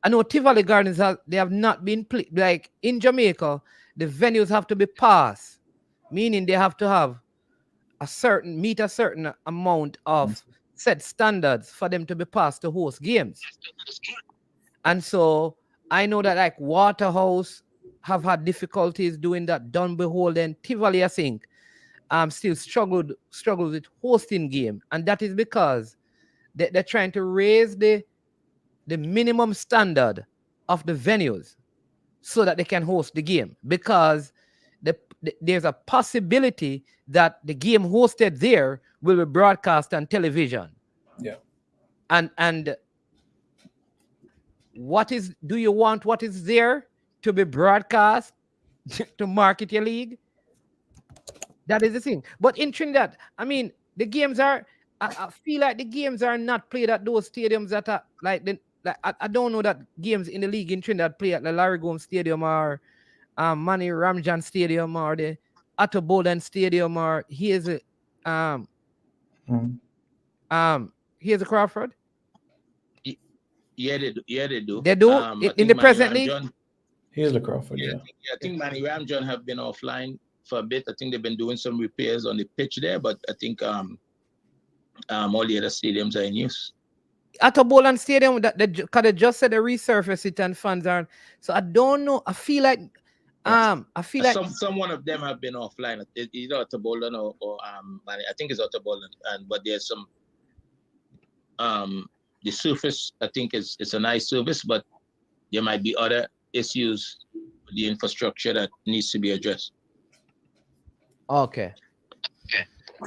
I know Tivoli Gardens they have not been like in Jamaica. The venues have to be passed, meaning they have to have meet a certain amount of set standards for them to be passed to host games. And so I know that like Waterhouse have had difficulties doing that. Done beholden Tivoli, I think, still struggled with hosting game, and that is because they're trying to raise the minimum standard of the venues so that they can host the game, because there's a possibility that the game hosted there will be broadcast on television. Yeah. And do you want what is there to be broadcast to market your league? That is the thing. But in Trinidad, I mean, the games are, I feel like the games are not played at those stadiums that are like I don't know that games in the league in Trinidad play at the Larry Gomes Stadium or Manny Ramjan Stadium or the Otto Boden Stadium or here's a Crawford. Yeah, they do. Yeah, they do. They do I in think the Manny present league. Ramjohn, Here's the Crawford, yeah, yeah. I think Manny Ramjohn have been offline for a bit. I think they've been doing some repairs on the pitch there, but I think all the other stadiums are in use. At a Boland Stadium, that they just said they resurface it and fans aren't. So I don't know. I feel like Some one of them have been offline. Either at Boland or Manny. I think it's at Boland, but there's some the surface. I think it's a nice service, but there might be other issues with the infrastructure that needs to be addressed. okay.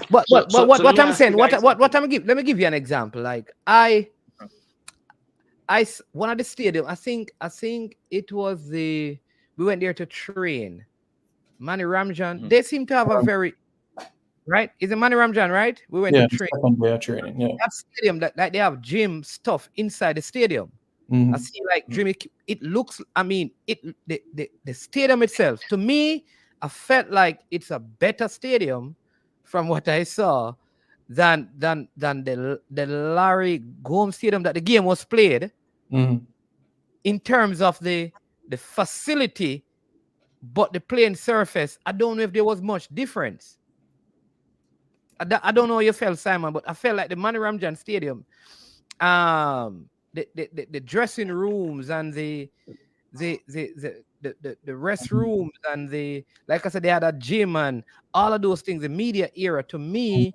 But So what let me I'm ask saying, you what guys let me give you an example. Like one of the stadium, I think it was we went there to train. Manny Ramjan, they seem to have a very right. Is it Manny Ramjan, right? We went to train. Second day of training, yeah. That stadium that like they have gym stuff inside the stadium. I see like Jimmy. It looks. I mean, the stadium itself. To me, I felt like it's a better stadium from what I saw than the Larry Gomes Stadium that the game was played. In terms of the facility, but the playing surface, I don't know if there was much difference. I don't know how you felt, Simon, but I felt like the Manny Ramjan Stadium, the dressing rooms and the restrooms and like I said, they had a gym and all of those things. The media era to me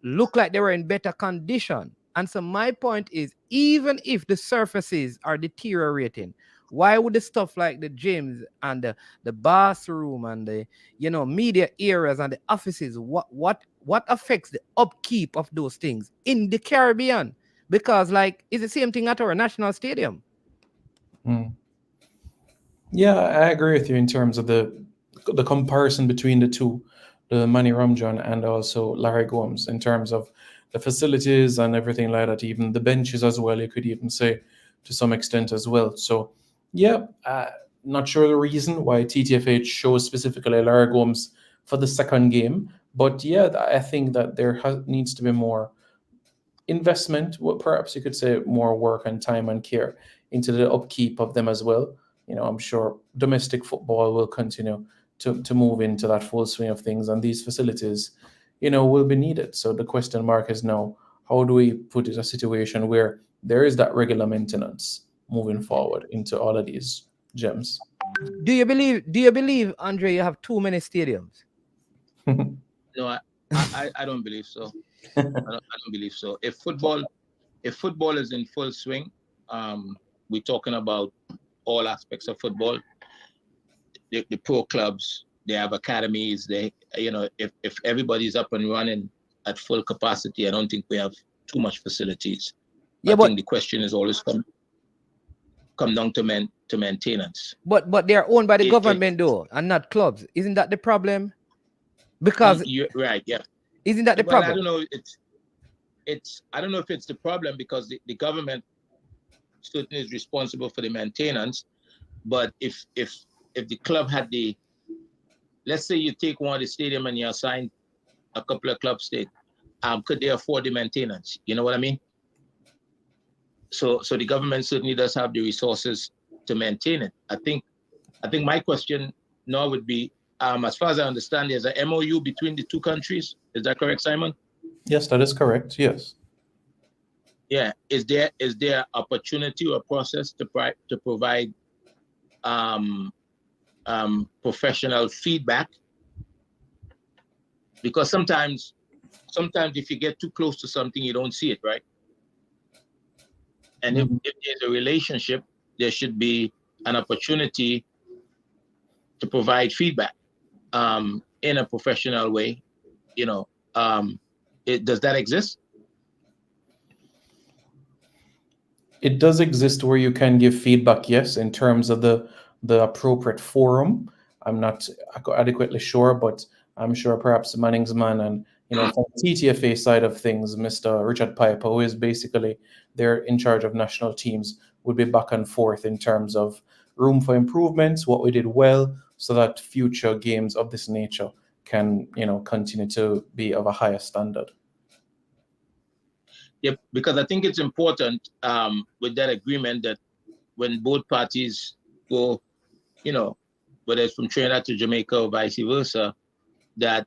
looked like they were in better condition. And so my point is, even if the surfaces are deteriorating, why would the stuff like the gyms and the bathroom and the media areas and the offices, what affects the upkeep of those things in the Caribbean? Because like it's the same thing at our national stadium. Yeah, I agree with you in terms of the comparison between the two, the Manny Ramjan and also Larry Gomes, in terms of the facilities and everything like that, even the benches as well, you could even say to some extent as well. So yeah, not sure the reason why TTFH chose specifically Larry Gomes for the second game, but yeah, I think that there needs to be more investment, perhaps you could say more work and time and care into the upkeep of them as well. I'm sure domestic football will continue to move into that full swing of things, and these facilities, will be needed. So the question mark is now, how do we put it in a situation where there is that regular maintenance moving forward into all of these gems? Do you believe, Andre, you have too many stadiums? No, I don't believe so. I don't believe so. If football is in full swing, we're talking about all aspects of football. The pro clubs, they have academies. If everybody's up and running at full capacity, I don't think we have too much facilities. I think the question is always come down to maintenance. But they are owned by the government though, and not clubs. Isn't that the problem? Because you're right, yeah. Isn't that the problem? I don't know. I don't know if it's the problem, because the government certainly is responsible for the maintenance. But if the club had let's say you take one of the stadium and you assign a couple of club state, could they afford the maintenance? You know what I mean? So the government certainly does have the resources to maintain it. I think my question now would be, as far as I understand, there's a MOU between the two countries. Is that correct, Simon? Yes, that is correct. Yes. Yeah. Is there opportunity or process to provide professional feedback? Because sometimes if you get too close to something, you don't see it, right? And if there's a relationship, there should be an opportunity to provide feedback in a professional way. Does that exist? It does exist where you can give feedback, yes, in terms of the appropriate forum. I'm not adequately sure, but I'm sure perhaps Mannings man and from the TTFA side of things, Mr. Richard Piper, who is basically they're in charge of national teams, would be back and forth in terms of room for improvements, what we did well, so that future games of this nature can continue to be of a higher standard. Yep, because I think it's important with that agreement that when both parties go, whether it's from Trinidad to Jamaica or vice versa, that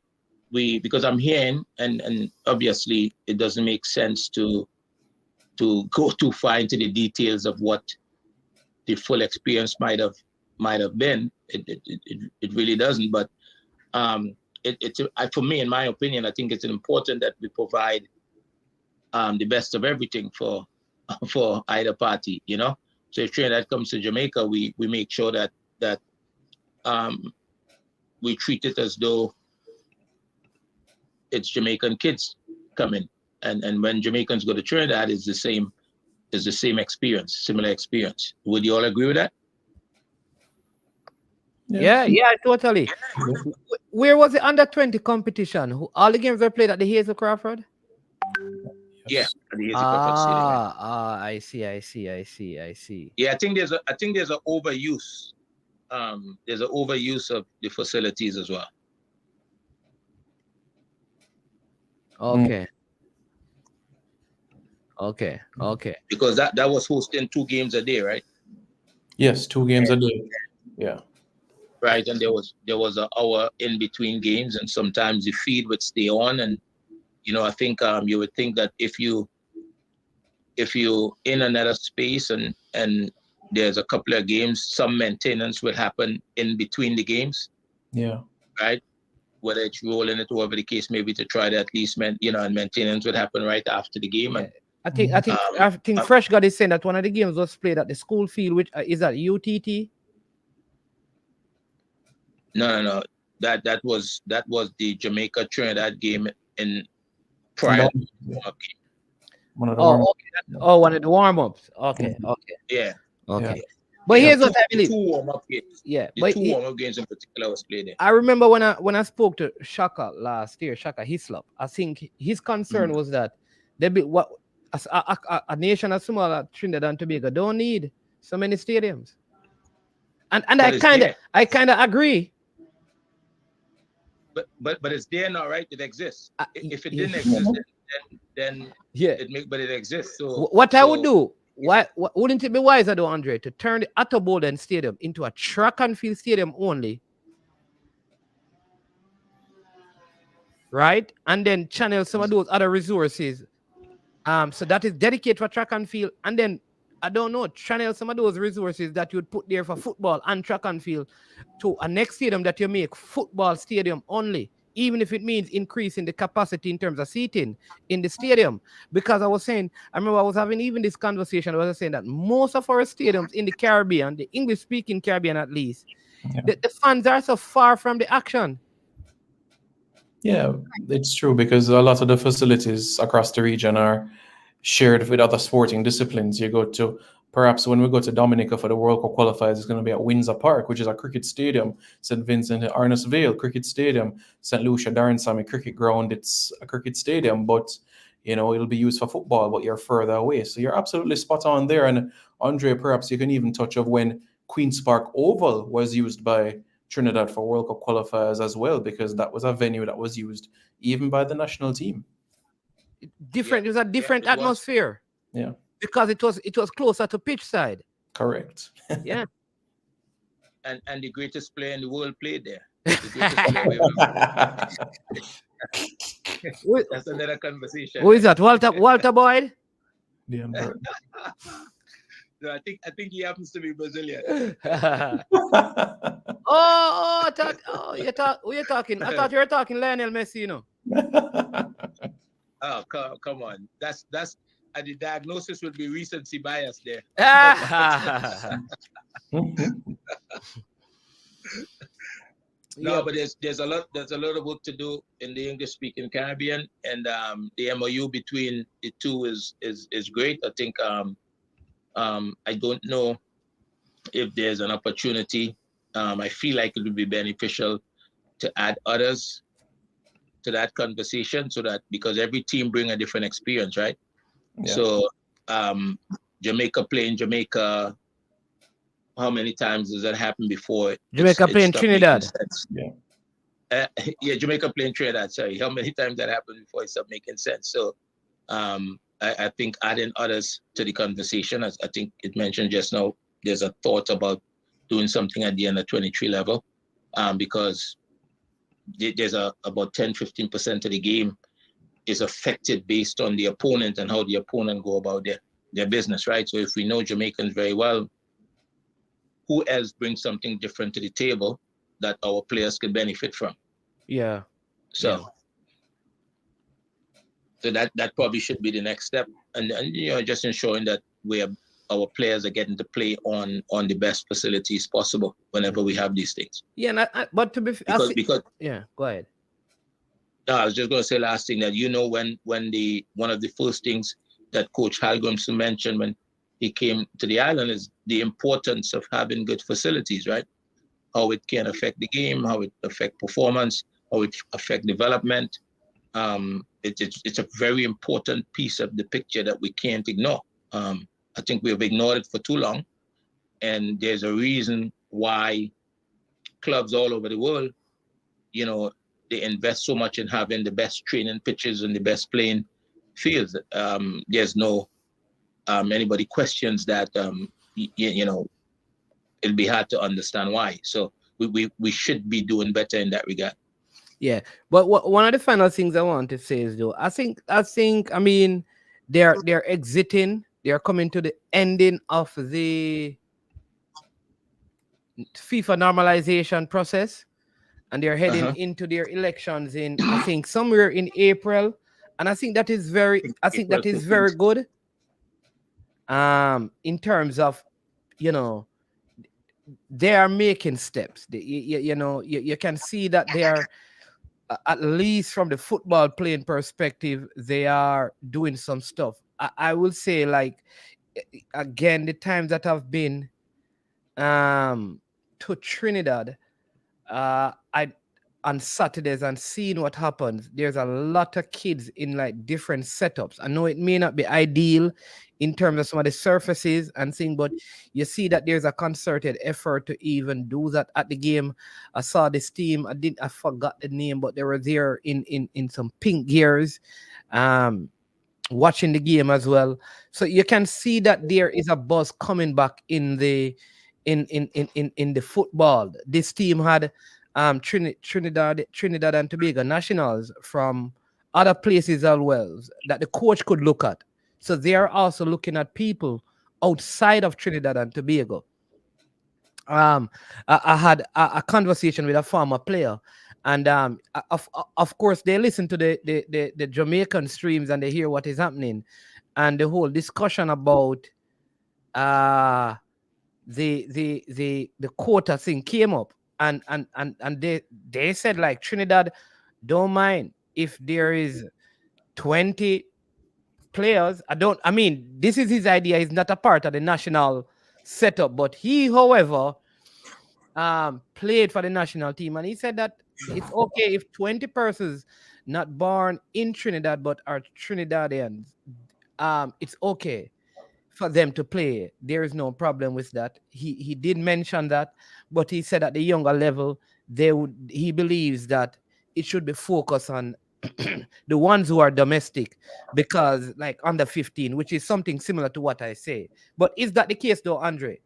because I'm hearing, and obviously it doesn't make sense to go too far into the details of what the full experience might have been. It really doesn't. But for me, in my opinion, I think it's important that we provide the best of everything for either party. So if Trinidad comes to Jamaica, we make sure that we treat it as though it's Jamaican kids coming, and when Jamaicans go to Trinidad, it's the same experience, similar experience. Would you all agree with that? Yeah, totally. Where was the under-20 competition? All the games were played at the Hazel Crawford? Yeah, at the Hazel Crawford Stadium. I see. Yeah, I think there's an overuse. There's an overuse of the facilities as well. Okay. Because that was hosting 2 games a day, right? Yes, 2 games a day. Yeah. Right, and there was an hour in between games, and sometimes the feed would stay on, and I think you would think that if you in another space and there's a couple of games, some maintenance would happen in between the games. Yeah. Right. Whether it's rolling it, whatever the case may be, to try to at least and maintenance would happen right after the game. And I think Fresh God is saying that one of the games was played at the school field, which is that UTT. No. That was the Jamaica Trinidad game in prior. One of the warm-ups. Okay. Yeah. Okay. Yeah. But here's what I believe. 2 warm-up games. Yeah. The 2 warm-up games in particular was played there. I remember when I spoke to Shaka last year, Shaka Hislop, I think his concern was that a nation as small as Trinidad and Tobago don't need so many stadiums. And I kind of agree. But it's there now, right? It exists. If it didn't exist, then but it exists. So I would do, wouldn't it be wiser though, Andre, to turn the Atto Bolden Stadium into a track and field stadium only, right? And then channel some of those other resources, so that is dedicated for track and field, and then channel some of those resources that you'd put there for football and track and field to a next stadium that you make football stadium only, even if it means increasing the capacity in terms of seating in the stadium. Because I remember I was having even this conversation, I was saying that most of our stadiums in the Caribbean, the English-speaking Caribbean at least, the fans are so far from the action. Yeah, it's true, because a lot of the facilities across the region are shared with other sporting disciplines. You go to, perhaps when we go to Dominica for the World Cup qualifiers, it's going to be at Windsor Park, which is a cricket stadium. St. Vincent and Arnos Vale Cricket Stadium. St. Lucia Darren Cricket Ground, it's a cricket stadium, but it'll be used for football, but you're further away. So you're absolutely spot on there. And Andre, perhaps you can even touch of when Queen's Park Oval was used by Trinidad for World Cup qualifiers as well, because that was a venue that was used even by the national team. It was a different atmosphere. Yeah. Because it was closer to pitch side. Correct. Yeah. And the greatest player in the world played there. That's another conversation. Who is that? Walter Boyd? Yeah. No, I think he happens to be Brazilian. You're talking. I thought you were talking Lionel Messi, Oh, come on. That's the diagnosis would be recency bias there. No, but there's a lot of work to do in the English-speaking Caribbean, and the MOU between the two is great. I think I don't know if there's an opportunity. I feel like it would be beneficial to add others to that conversation, so that, because every team bring a different experience, right? Yeah. So Jamaica playing Jamaica, how many times does that happen before? Jamaica playing Trinidad. Yeah, Jamaica playing Trinidad, sorry. How many times that happened before it stopped making sense? So I think adding others to the conversation, as I think it mentioned just now, there's a thought about doing something at the under 23 level, because there's about 10-15% of the game is affected based on the opponent and how the opponent go about their business, right? So if we know Jamaicans very well, who else brings something different to the table that our players could benefit from? Yeah. So that probably should be the next step, and just ensuring that our players are getting to play on the best facilities possible whenever we have these things. Yeah, but to be because yeah, go ahead. No, I was just going to say last thing that when one of the first things that Coach Halgrimson mentioned when he came to the island is the importance of having good facilities, right? How it can affect the game, how it affect performance, how it affect development. It's a very important piece of the picture that we can't ignore. I think we have ignored it for too long, and there's a reason why clubs all over the world, they invest so much in having the best training pitches and the best playing fields. There's no anybody questions that. It'll be hard to understand why. So we should be doing better in that regard. Yeah, but one of the final things I want to say is though, I think I mean they're exiting, they're coming to the ending of the FIFA normalization process, and they're heading into their elections in I think somewhere in April, and I think that is very good. In terms of they are making steps. You can see that they are, at least from the football playing perspective, they are doing some stuff. I will say, like, again, the times that I've been to Trinidad on Saturdays and seeing what happens, there's a lot of kids in like different setups. I know it may not be ideal in terms of some of the surfaces and things, but you see that there's a concerted effort to even do that at the game. I saw this team, I forgot the name, but they were there in some pink gears, watching the game as well. So you can see that there is a buzz coming back in the football. This team had Trinidad and Tobago nationals from other places as well that the coach could look at. So they are also looking at people outside of Trinidad and Tobago. I had a conversation with a former player, and of course they listen to the Jamaican streams and they hear what is happening, and the whole discussion about the quota thing came up, and they said, like, Trinidad don't mind if there is 20 players. This is his idea. He's not a part of the national setup, but he, however, played for the national team, and he said that it's okay if 20 persons not born in Trinidad but are Trinidadians, it's okay for them to play. There is no problem with that. He did mention that, but he said at the younger level, he believes that it should be focused on the ones who are domestic, because like under 15, which is something similar to what I say. But is that the case though, Andre?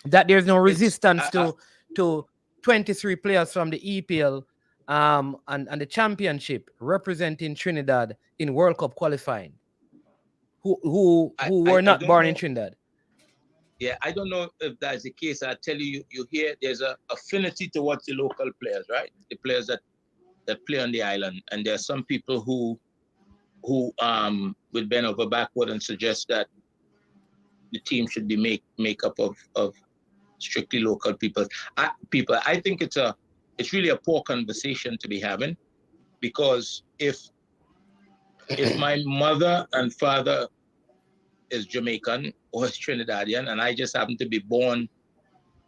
That there's no resistance to 23 players from the EPL and the championship representing Trinidad in World Cup qualifying, who were not born in Trinidad? Yeah, I don't know if that's the case. I tell you hear there's a affinity towards the local players, right? The players that play on the island, and there are some people who would bend over backward and suggest that the team should be make up of strictly local people. I think it's really a poor conversation to be having, because if my mother and father is Jamaican or is Trinidadian, and I just happen to be born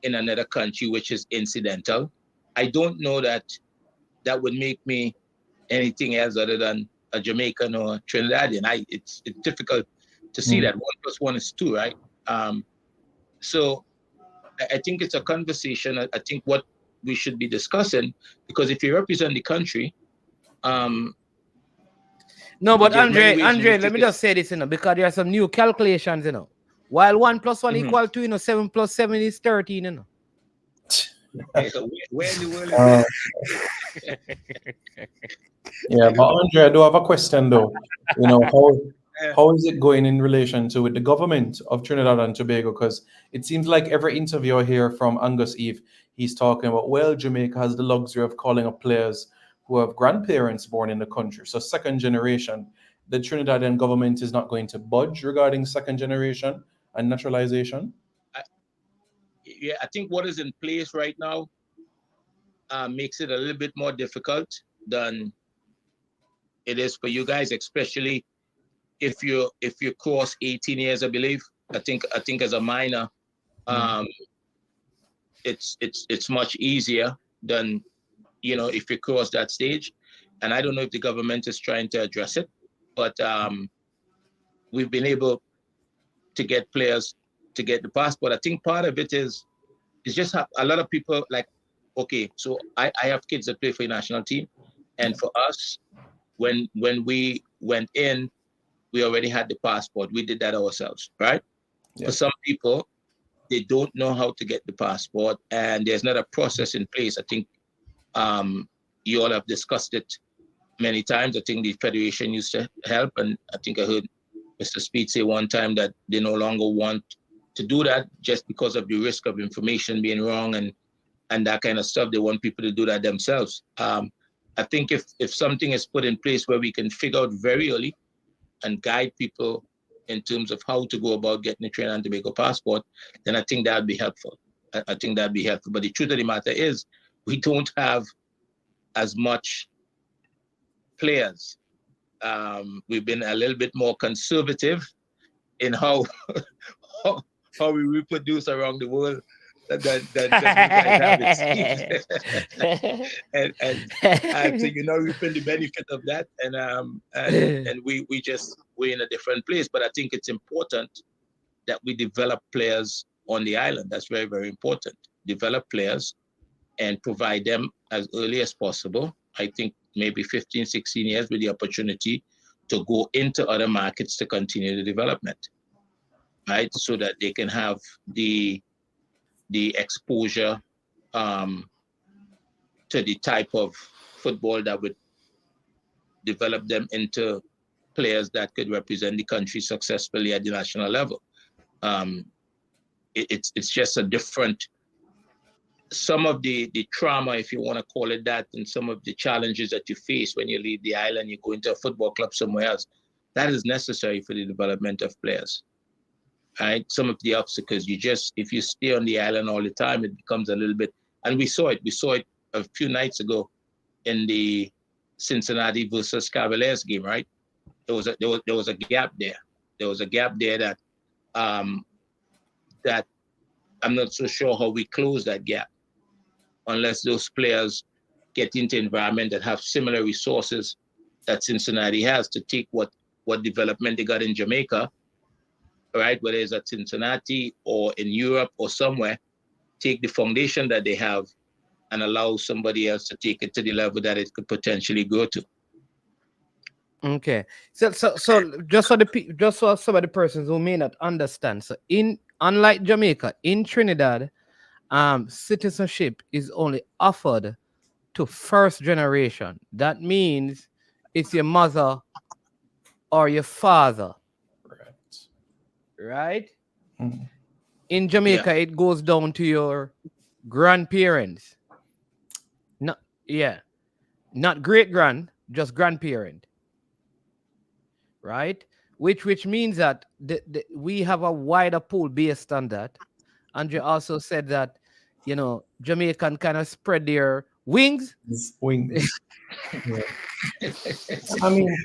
in another country, which is incidental, I don't know that would make me anything else other than a Jamaican or a Trinidadian. It's difficult to see that 1 + 1 is 2, right? So I think it's a conversation. I think what we should be discussing, because if you represent the country, No, but There's many ways you Andre, use let me tickets. just say this, because there are some new calculations, While 1 plus 1 Mhm. equal to, 7 plus 7 is 13, Where in the world is Yeah, but Andre, I do have a question though. How is it going in relation to with the government of Trinidad and Tobago? Because it seems like every interview I hear from Angus Eve, he's talking about, well, Jamaica has the luxury of calling up players who have grandparents born in the country. So second generation, the Trinidadian government is not going to budge regarding second generation and naturalization. I, yeah, I think what is in place right now makes it a little bit more difficult than it is for you guys, especially if you cross 18 years, I believe. I think as a minor, um, it's much easier than if you cross that stage. And I don't know if the government is trying to address it, but we've been able to get players to get the passport. I think part of it is just a lot of people like, okay, so I have kids that play for the national team, and for us, when we went in, we already had the passport. We did that ourselves, right? Yeah. For some people, they don't know how to get the passport, and there's not a process in place. I think you all have discussed it many times. I think the federation used to help, and I think I heard Mr. Speed say one time that they no longer want to do that just because of the risk of information being wrong and that kind of stuff. They want people to do that themselves. I think if something is put in place where we can figure out very early and guide people in terms of how to go about getting a Trinidad and Tobago passport, then I think that would be helpful. I think that'd be helpful. But the truth of the matter is, we don't have as much players. We've been a little bit more conservative in how we reproduce around the world than you guys have, it seems. and I think reaping the benefit of that, and we're in a different place. But I think it's important that we develop players on the island. That's very, very important. Develop players and provide them as early as possible. I think maybe 15, 16 years with the opportunity to go into other markets to continue the development, right? So that they can have the exposure to the type of football that would develop them into players that could represent the country successfully at the national level. It's just a different, some of the trauma, if you want to call it that, and some of the challenges that you face when you leave the island, you go into a football club somewhere else, that is necessary for the development of players, right? Some of the obstacles, if you stay on the island all the time, it becomes a little bit, and we saw it a few nights ago in the Cincinnati versus Cavaliers game, right? There was a gap there. There was a gap there that that I'm not so sure how we close that gap unless those players get into environment that have similar resources that Cincinnati has to take what development they got in Jamaica, right? Whether it's at Cincinnati or in Europe or somewhere, take the foundation that they have and allow somebody else to take it to the level that it could potentially go to. Okay. So just for some of the persons who may not understand. So unlike Jamaica, in Trinidad, citizenship is only offered to first generation. That means it's your mother or your father. Right? Mm-hmm. In Jamaica, it goes down to your grandparents. Not great grand, just grandparent. Right? Which means that we have a wider pool based on that. Andre also said that, Jamaican kind of spread their wings. Yeah. I mean,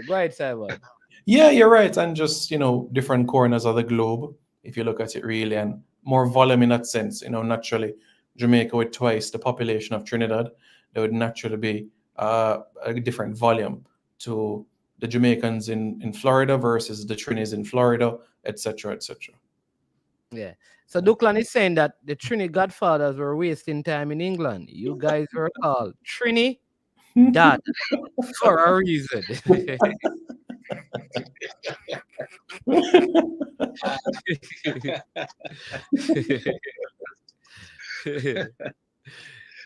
go ahead, Simon. Yeah, you're right. And just, different corners of the globe, if you look at it really, and more volume in that sense, naturally, Jamaica with twice the population of Trinidad, there would naturally be a different volume to the Jamaicans in Florida versus the Trinis in Florida, etc., etc. Yeah. So Duclan is saying that the Trini godfathers were wasting time in England. You guys were called Trini That for a reason.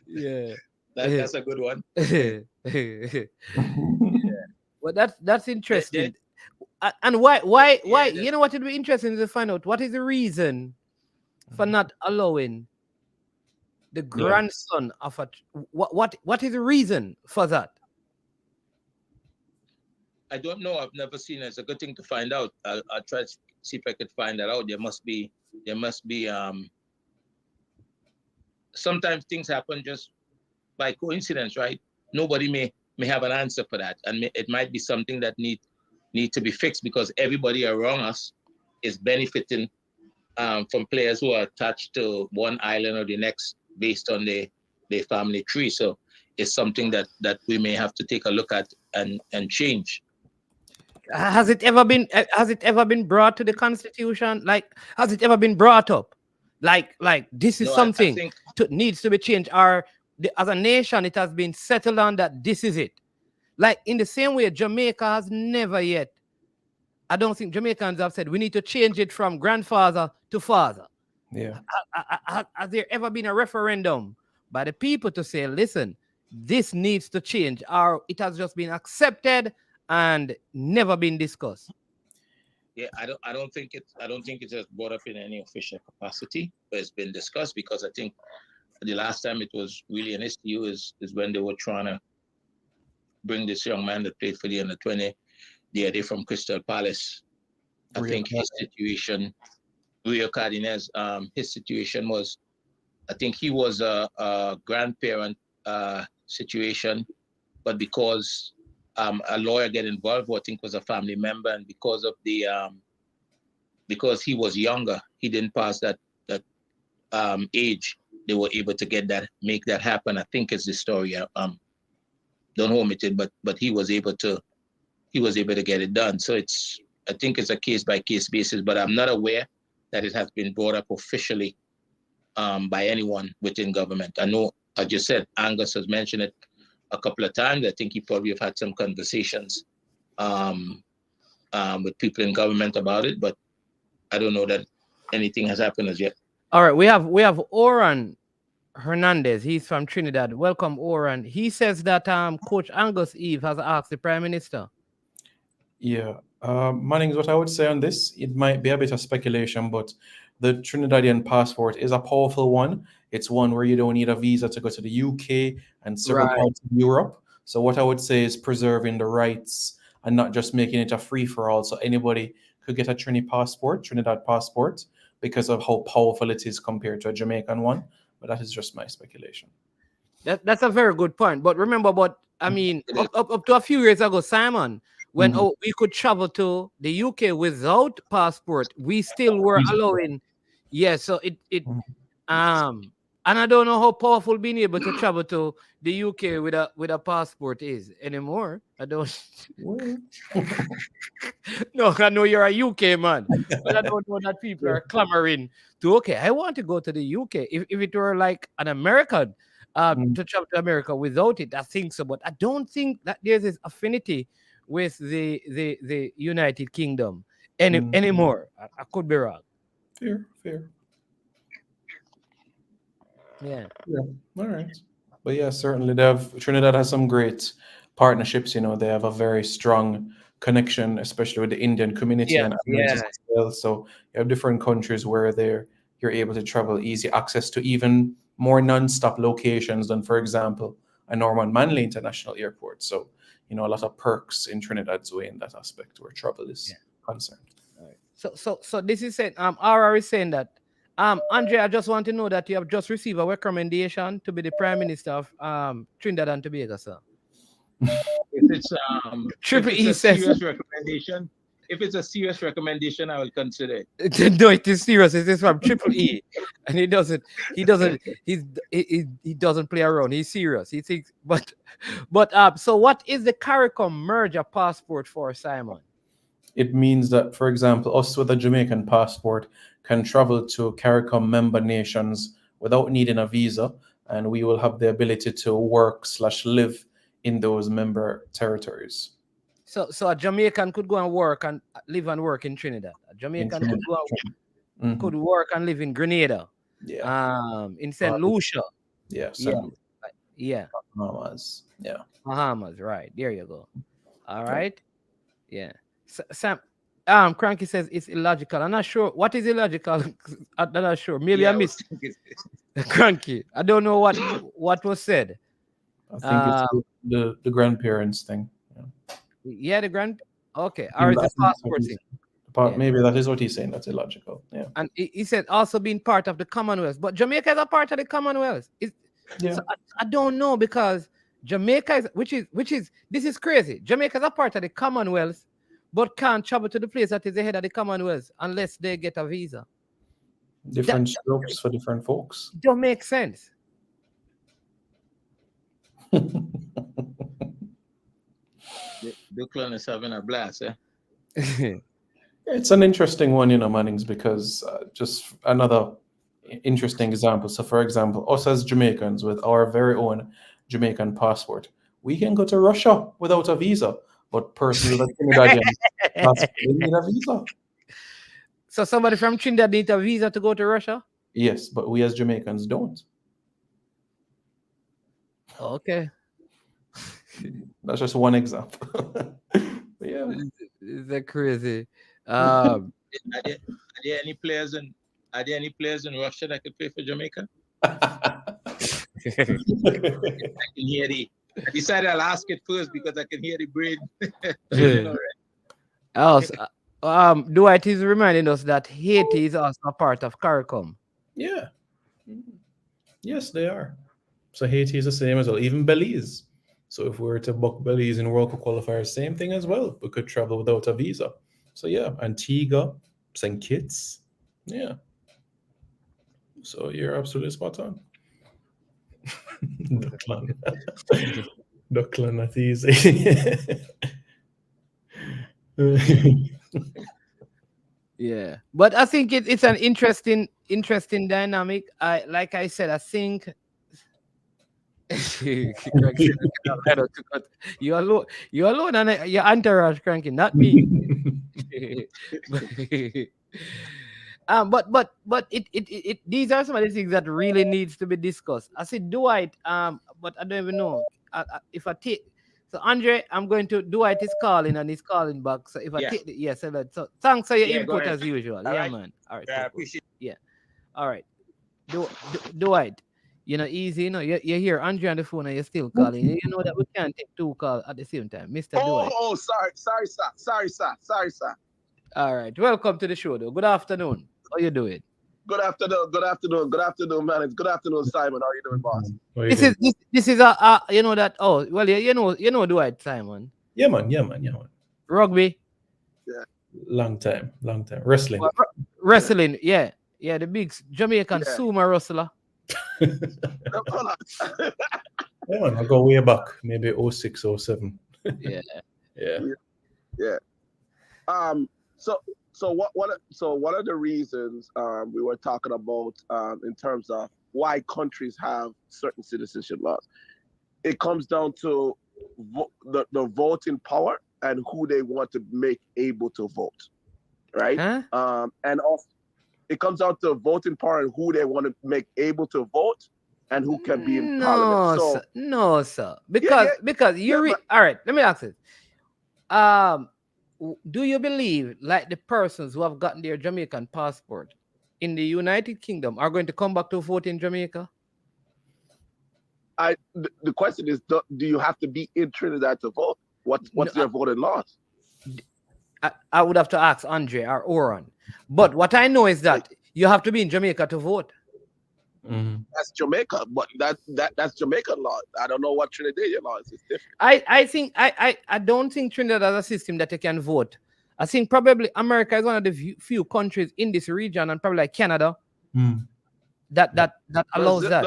Yeah. That's a good one. Well, that's interesting. Then- And why Yeah, you know what it'd be interesting to find out what is the reason for not allowing the grandson of a what is the reason for that? I don't know. I've never seen it. It's a good thing to find out. I'll try to see if I could find that out. There must be sometimes things happen just by coincidence, right? Nobody may have an answer for that, and it might be something that need to be fixed because everybody around us is benefiting from players who are attached to one island or the next based on their family tree. So it's something that we may have to take a look at and change. Has it ever been brought to the constitution? Like, has it ever been brought up? Like this is No, I something think needs to be changed. Or as a nation, it has been settled on that this is it. Like in the same way, Jamaica has never yet. I don't think Jamaicans have said we need to change it from grandfather to father. Yeah. Has there ever been a referendum by the people to say, listen, this needs to change, or it has just been accepted and never been discussed? Yeah, I don't think it's just brought up in any official capacity, but it's been discussed because I think the last time it was really an issue is when they were trying to bring this young man that played for the under-20 the other day from Crystal Palace. I think his situation, Rio Cardenas, his situation was, I think he was a grandparent situation, but because a lawyer get involved, who I think was a family member, and because of the because he was younger, he didn't pass that age. They were able to make that happen. I think is the story. Don't hold me to it, but he was able to get it done. So I think it's a case by case basis, but I'm not aware that it has been brought up officially by anyone within government. I know, I just said, Angus has mentioned it a couple of times. I think he probably have had some conversations with people in government about it, but I don't know that anything has happened as yet. All right, we have Oran Hernandez. He's from Trinidad. Welcome, Oran. He says that Coach Angus Eve has asked the Prime Minister. Yeah. Mannings, what I would say on this, it might be a bit of speculation, but the Trinidadian passport is a powerful one. It's one where you don't need a visa to go to the UK and several parts of Europe. So what I would say is preserving the rights and not just making it a free-for-all. So anybody could get a Trinidad passport, because of how powerful it is compared to a Jamaican one. But that is just my speculation. That's a very good point. But remember, I mean, up to a few years ago, Simon, when we could travel to the UK without passport, we still were allowing. Yeah, so it and I don't know how powerful being able to travel to the UK with a passport is anymore. I don't. No, I know you're a UK man, but I don't know that people are clamoring to. Okay, I want to go to the UK. If it were like an American to travel to America without it, I think so. But I don't think that there's this affinity with the United Kingdom anymore. I could be wrong. Fair. Yeah. All right. But yeah, certainly Trinidad has some great partnerships. You know, they have a very strong connection, especially with the Indian community and others as well. So you have different countries where you're able to travel, easy access to even more non-stop locations than, for example, a Norman Manley International Airport. So, you know, a lot of perks in Trinidad's way in that aspect where travel is concerned. All right. So this is saying, RR is saying that, Andre, I just want to know that you have just received a recommendation to be the Prime Minister of Trinidad and Tobago, sir. If it's a serious recommendation, if it's a serious recommendation, I will consider it. No, it is serious. It is from Triple E, and he doesn't play around. He's serious. He thinks, but so what is the CARICOM merger passport for, Simon? It means that, for example, us with a Jamaican passport can travel to CARICOM member nations without needing a visa, and we will have the ability to work/live in those member territories. So a Jamaican could go and work and live and work in Trinidad. A Jamaican could go and could work and live in Grenada. Yeah. In St. Lucia. Yeah. Yeah. Bahamas. Yeah. Bahamas, right. There you go. All right. Yeah. Sam, Cranky says it's illogical. I'm not sure what is illogical. I'm not sure. Maybe I missed Cranky. I don't know what was said. I think it's the grandparents thing. Yeah, okay. Or is it passport thing? Maybe that is what he's saying. That's illogical. Yeah. And he said also being part of the Commonwealth. But Jamaica is a part of the Commonwealth. So I don't know, because Jamaica is which is this is crazy. Jamaica is a part of the Commonwealth, but can't travel to the place that is the head of the Commonwealth unless they get a visa. Different strokes for different folks. Don't make sense. Declan is having a blast, eh? It's an interesting one, Mannings, because just another interesting example. So, for example, us as Jamaicans with our very own Jamaican passport, we can go to Russia without a visa, but persons with a Trinidadian passport need a visa. So somebody from Trinidad needs a visa to go to Russia? Yes, but we as Jamaicans don't. Okay. That's just one example. Yeah. Is that crazy? Are there any players in Russia that could play for Jamaica? I can hear I decided I'll ask it first because I can hear the brain. Dwight is reminding us that Haiti is also a part of CARICOM. Yeah. Yes, they are. So Haiti is the same as well, even Belize. So if we were to book Belize in World Cup qualifiers, same thing as well. We could travel without a visa. So yeah, Antigua, St. Kitts. Yeah. So you're absolutely spot on. Duckland. Duckland, not easy. Yeah. But I think it's an interesting dynamic. Like I said, I think you're alone and your entourage cranking, not me. But these are some of the things that really needs to be discussed. I said Dwight, but I don't even know if I take. So Andre, I'm going to Dwight is calling and he's calling back. So if I take so thanks for your input as usual. All right. Man. All right. Yeah, appreciate. Yeah. All right. Dwight. Easy, you hear Andre on the phone and you're still calling. You know that we can't take two calls at the same time. Mr. Dwight. Oh, sorry, sir. All right. Welcome to the show, though. Good afternoon. How you doing? Good afternoon, Mannings. Good afternoon, Simon. How you doing, boss? This is a you know that, oh, well, you know Dwight, Simon. Yeah, man. Rugby? Yeah. Long time. Wrestling. Well, wrestling, yeah. Yeah, the big Jamaican sumo wrestler. Yeah, man, I go way back, maybe 06, 07. Yeah. So one of the reasons we were talking about in terms of why countries have certain citizenship laws, it comes down to the voting power and who they want to make able to vote, right? Huh? And also it comes down to voting power and who they want to make able to vote and who can be in parliament. No, sir. Because you're all right. Let me ask this. Do you believe like the persons who have gotten their Jamaican passport in the United Kingdom are going to come back to vote in Jamaica? The question is, do you have to be in Trinidad to vote? What's their voting laws? I would have to ask Andre or Oran. But what I know is that you have to be in Jamaica to vote. Mm-hmm. That's Jamaica, but that's Jamaican law. I don't know what Trinidadian law is. It's different. I think I don't think Trinidad has a system that you can vote. I think probably America is one of the few countries in this region, and probably like Canada, that allows that.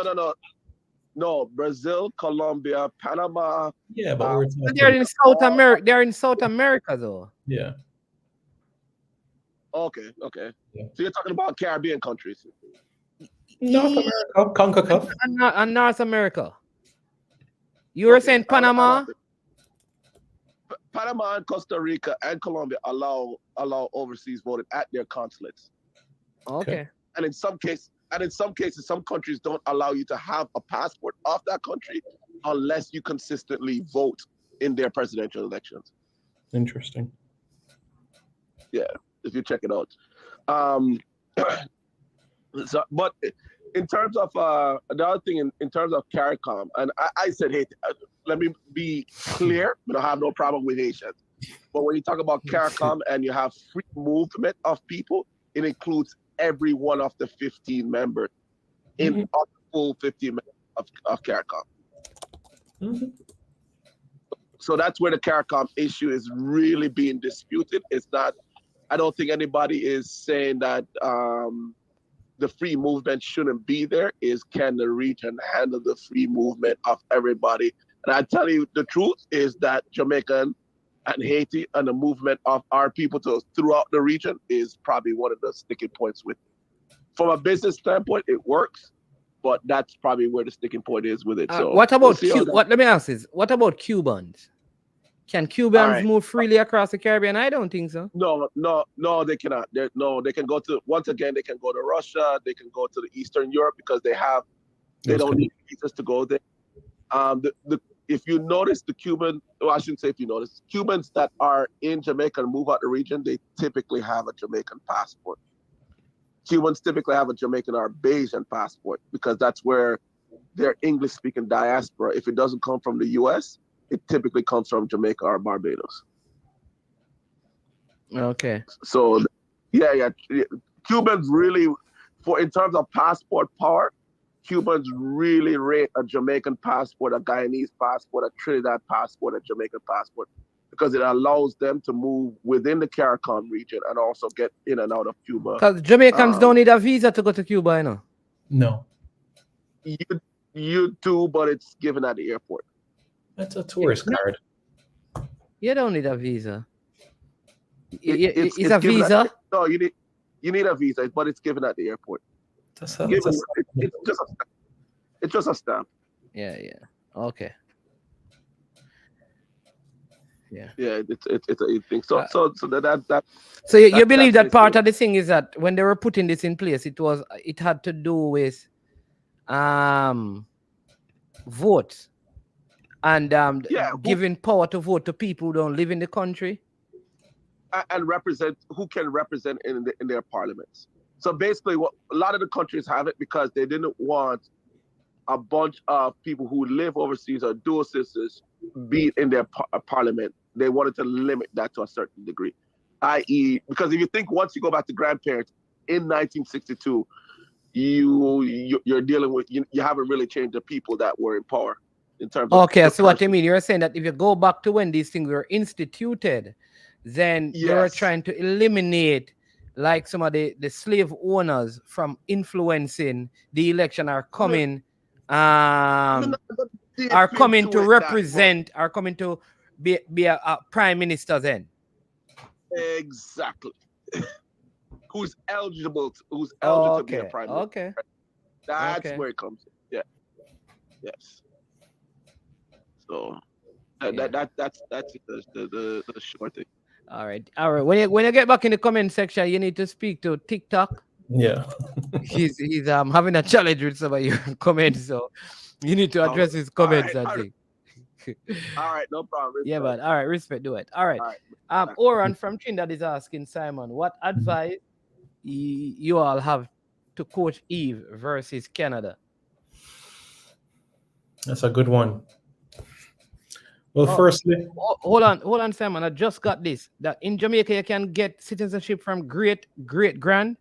No, Brazil, Colombia, Panama. Yeah, but they're in South America. They're in South America, though. Yeah. Okay. Yeah. So you're talking about Caribbean countries. North America, CONCACAF. And North America. You were saying Panama? Panama and Costa Rica and Colombia allow overseas voting at their consulates. Okay. And in some cases, some countries don't allow you to have a passport of that country unless you consistently vote in their presidential elections. Interesting. Yeah, if you check it out. So, but in terms of the other thing, in terms of CARICOM, and I said, hey, let me be clear, but I have no problem with Haitians. But when you talk about CARICOM and you have free movement of people, it includes every one of the 15 members in the full 15 members of CARICOM. Mm-hmm. So that's where the CARICOM issue is really being disputed. It's not, I don't think anybody is saying that the free movement shouldn't be there. Is can the region handle the free movement of everybody? And I tell you, the truth is that Jamaican and Haiti and the movement of our people throughout the region is probably one of the sticking points with it. From a business standpoint, it works, but that's probably where the sticking point is with it. So what about let me ask this. What about Cubans? Can Cubans move freely across the Caribbean? I don't think so. No, they cannot. They can go to, once again, they can go to Russia, they can go to the Eastern Europe because they don't need visas to go there. If you notice the Cuban, well, I shouldn't say if you notice, Cubans that are in Jamaica and move out the region, they typically have a Jamaican passport. Cubans typically have a Jamaican or Bayesian passport because that's where their English-speaking diaspora, if it doesn't come from the U.S., it typically comes from Jamaica or Barbados. Okay. So, yeah. Cubans really, in terms of passport power, Cubans really rate a Jamaican passport, a Guyanese passport, a Trinidad passport, a Jamaican passport, because it allows them to move within the CARICOM region and also get in and out of Cuba. Because Jamaicans don't need a visa to go to Cuba, you know? No. You do, but it's given at the airport. That's a tourist card. You don't need a visa. It's a visa? No, you need a visa, but it's given at the airport. It's just a stamp. Yeah. Okay. Yeah. Yeah, it's a thing. So you believe that part of the thing is that when they were putting this in place, it had to do with votes and giving power to vote to people who don't live in the country and who can represent in their parliaments. So basically, a lot of the countries have it because they didn't want a bunch of people who live overseas or dual citizens be in their parliament. They wanted to limit that to a certain degree, i.e., because if you think once you go back to grandparents in 1962, you're dealing with you haven't really changed the people that were in power in terms of. Okay, so what you mean? You're saying that if you go back to when these things were instituted, then you're trying to eliminate like some of the slave owners from influencing the election are coming to represent, are coming to be a prime minister then. Exactly. Who's eligible to be a prime minister. Okay. That's where it comes in. Yeah. Yes. So that's the short thing. All right. When you get back in the comment section, you need to speak to TikTok. Yeah. he's having a challenge with some of your comments, so you need to address his comments. All right, no problem. Respect. Yeah, but all right, respect, do it. All right. Oran from Trinidad is asking Simon, what advice you all have to coach Eve versus Canada? That's a good one. Well, firstly, hold on, Simon. I just got this. That in Jamaica you can get citizenship from great grand.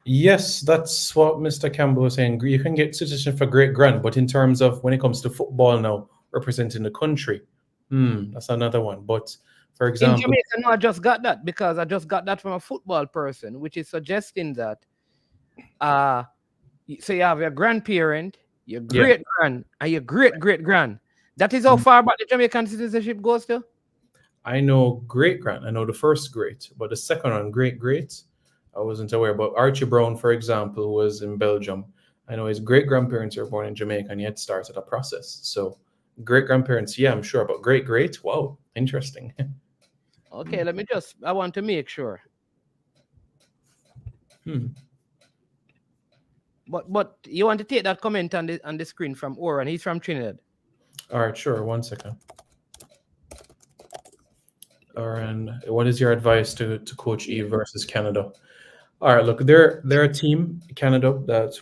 Yes, that's what Mr. Campbell was saying. You can get citizenship for great grand, but in terms of when it comes to football now, representing the country, that's another one. But for example, in Jamaica, no, I just got that because I just got that from a football person, which is suggesting that so you have your grandparent, your great grand, and your great grand. That is how far back the Jamaican citizenship goes to? I know great grand. I know the first great, but the second one, great, I wasn't aware. But Archie Brown, for example, was in Belgium. I know his great grandparents were born in Jamaica and he had started a process. So Great grandparents, yeah, I'm sure, but great, wow, interesting. Okay, I want to make sure. But you want to take that comment on the screen from Oran. He's from Trinidad. All right, sure. 1 second. Oran, what is your advice to Coach E versus Canada? All right, look, they're a team, Canada, that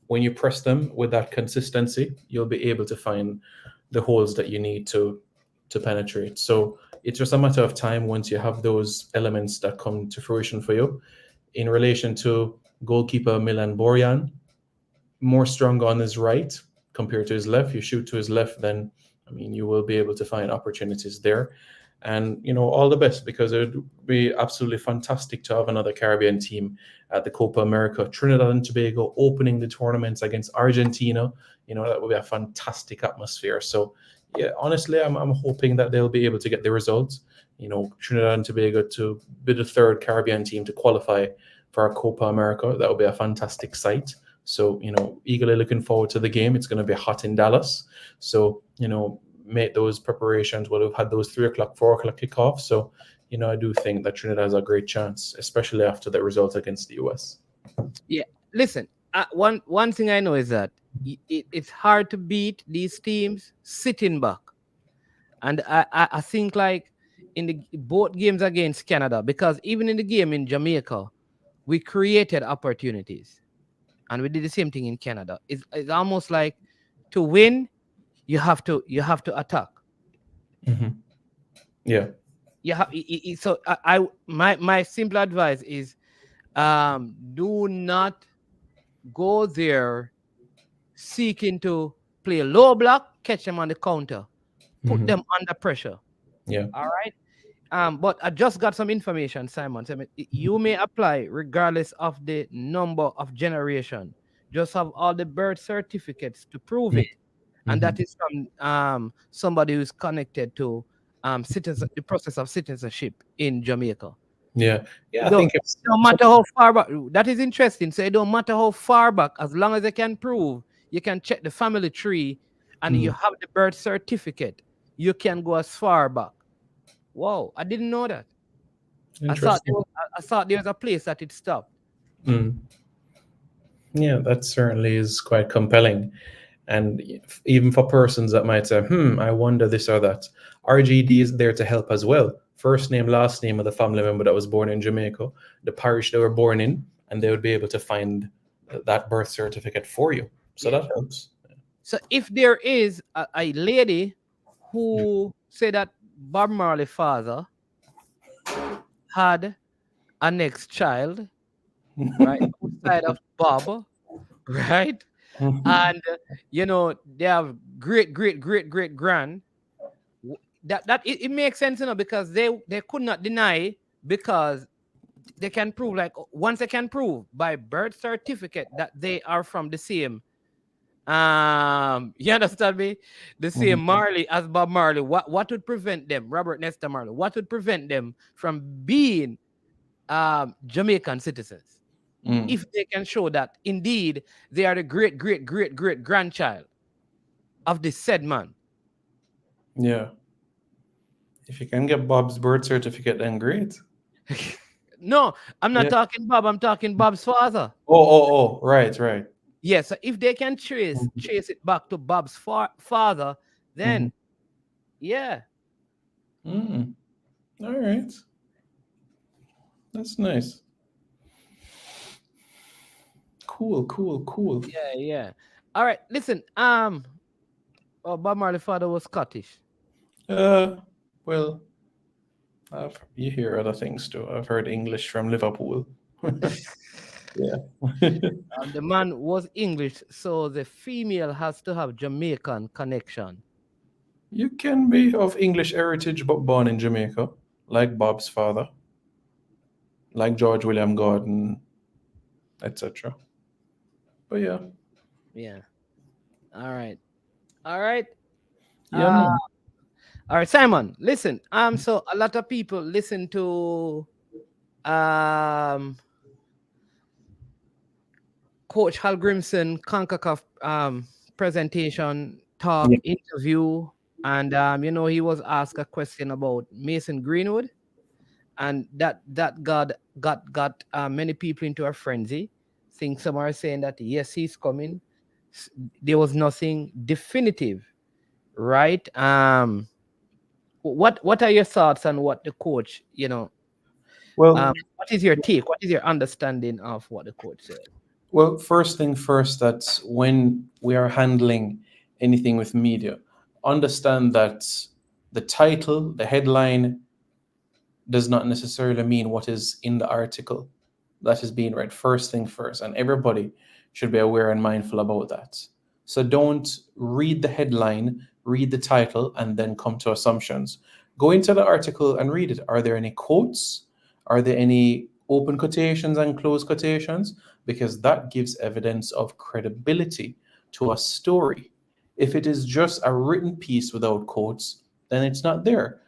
when you press them with that consistency, you'll be able to find the holes that you need to penetrate. So it's just a matter of time once you have those elements that come to fruition for you. In relation to goalkeeper Milan Borjan, more strong on his right compared to his left. You shoot to his left, then I mean you will be able to find opportunities there. And all the best, because it would be absolutely fantastic to have another Caribbean team at the Copa America. Trinidad and Tobago opening the tournaments against Argentina. That would be a fantastic atmosphere. So yeah, honestly, I'm hoping that they'll be able to get the results. Trinidad and Tobago to be the third Caribbean team to qualify for a Copa America. That would be a fantastic sight. So, eagerly looking forward to the game. It's going to be hot in Dallas. So, make those preparations. We've had those 3 o'clock, 4 o'clock kickoffs. So, I do think that Trinidad has a great chance, especially after the result against the US. Yeah, listen, one thing I know is that it's hard to beat these teams sitting back. And I think like in both games against Canada, because even in the game in Jamaica, we created opportunities. And we did the same thing in Canada. It's almost like to win, you have to attack. Mm-hmm. Yeah. So my simple advice is, do not go there seeking to play low block, catch them on the counter, put them under pressure. Yeah. All right. But I just got some information, Simon. So you may apply regardless of the number of generation. Just have all the birth certificates to prove it, and that is from somebody who's connected to the process of citizenship in Jamaica. Yeah. I think it's no matter how far back. That is interesting. So it don't matter how far back, as long as they can prove, you can check the family tree, and you have the birth certificate. You can go as far back. Whoa, I didn't know that. I thought there was a place that it stopped. Yeah, that certainly is quite compelling. And even for persons that might say, I wonder this or that, RGD is there to help as well. First name, last name of the family member that was born in Jamaica, the parish they were born in, and they would be able to find that birth certificate for you. So that helps. So if there is a lady who said that Bob Marley's father had a next child, right, outside of Bob, right, and they have great grand, that it makes sense, because they could not deny, because they can prove, like once they can prove by birth certificate that they are from the same you understand me? The same Marley as Bob Marley. What would prevent them, Robert Nesta Marley? What would prevent them from being Jamaican citizens? If they can show that indeed they are the great grandchild of the said man. Yeah. If you can get Bob's birth certificate, then great. No, I'm not talking Bob. I'm talking Bob's father. Oh, right. Yes, so if they can trace it back to Bob's father, then yeah. All right. That's nice. Cool. Yeah. All right, listen. Bob Marley's father was Scottish. Well, you hear other things too. I've heard English from Liverpool. Yeah. The man was English, so the female has to have Jamaican connection. You can be of English heritage but born in Jamaica, like Bob's father, like George William Gordon, etc. But yeah. All right. Yeah. All right, Simon. Listen. So a lot of people listen to Coach Hal Grimson CONCACAF presentation, talk, interview, And he was asked a question about Mason Greenwood, and that got many people into a frenzy. Think some are saying that yes, he's coming. There was nothing definitive, right? What are your thoughts on what the coach, Well, what is your take? What is your understanding of what the coach said? well, first thing first, that's when we are handling anything with media, understand that the title, the headline, does not necessarily mean what is in the article that is being read. First thing first, and everybody should be aware and mindful about that. So don't read the headline, read the title, and then come to assumptions. Go into the article and read it. Are there any quotes? Are there any open quotations and closed quotations? Because that gives evidence of credibility to a story. If it is just a written piece without quotes, then it's not there.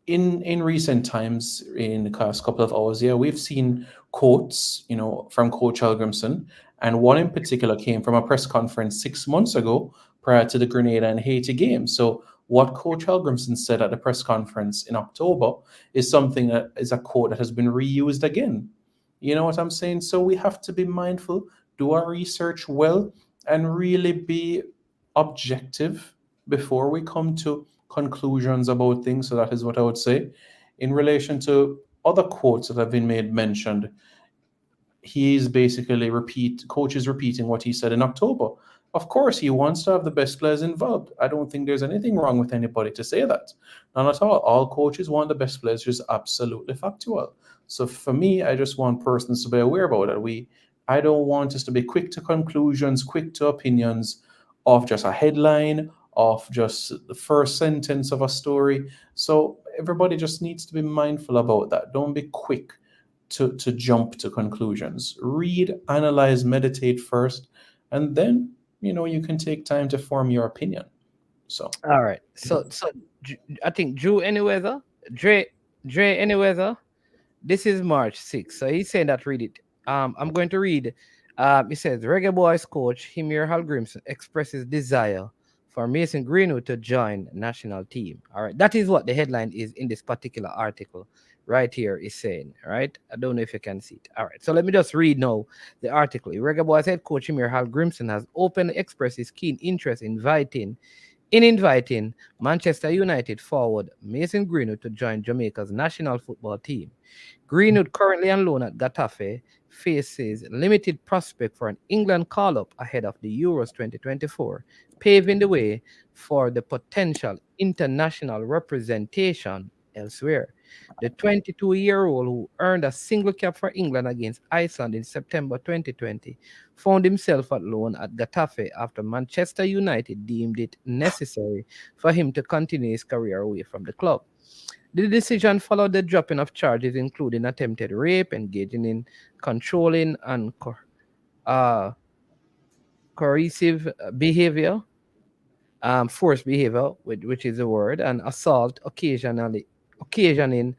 In recent times, in the past couple of hours, yeah, we've seen quotes, from Coach Algrimson, and one in particular came from a press conference 6 months ago prior to the Grenada and Haiti game. So what Coach Algrimson said at the press conference in October is something that is a quote that has been reused again. You know what I'm saying? So we have to be mindful, do our research well, and really be objective before we come to conclusions about things. So that is what I would say. In relation to other quotes that have been made mentioned, he is basically coach is repeating what he said in October. Of course, he wants to have the best players involved. I don't think there's anything wrong with anybody to say that. None at all. All coaches want the best players, just absolutely factual. So for me, I just want persons to be aware about it. I don't want us to be quick to conclusions, quick to opinions of just a headline, of just the first sentence of a story. So everybody just needs to be mindful about that. Don't be quick to jump to conclusions. Read, analyze, meditate first, and then you can take time to form your opinion. So All right. So I think Drew Anyweather, Dre Anyweather. This is March 6th. So he's saying that read it. I'm going to read. It says Reggae Boyz coach Himir Hallgrimsson expresses desire for Mason Greenwood to join national team. All right. That is what the headline is in this particular article right here is saying. All right. I don't know if you can see it. All right. So let me just read now the article. Reggae Boyz head coach Himir Hallgrimsson has openly expressed his keen interest in inviting Manchester United forward Mason Greenwood to join Jamaica's national football team. Greenwood, currently on loan at Getafe, faces limited prospect for an England call-up ahead of the Euros 2024, paving the way for the potential international representation elsewhere. The 22-year-old, who earned a single cap for England against Iceland in September 2020, found himself at loan at Getafe after Manchester United deemed it necessary for him to continue his career away from the club. The decision followed the dropping of charges, including attempted rape, engaging in controlling and coercive behavior, forced behavior, which is the word, and assault, occasioning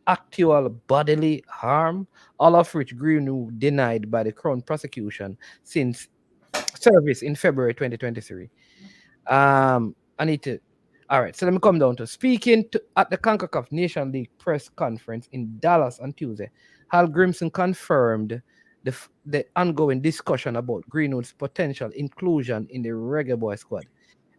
actual bodily harm, all of which Greenwood denied by the Crown prosecution since service in February 2023. I need to. All right, so let me come down to speaking at the CONCACAF Nation League press conference in Dallas on Tuesday. Hal Grimson confirmed the ongoing discussion about Greenwood's potential inclusion in the Reggae Boyz squad.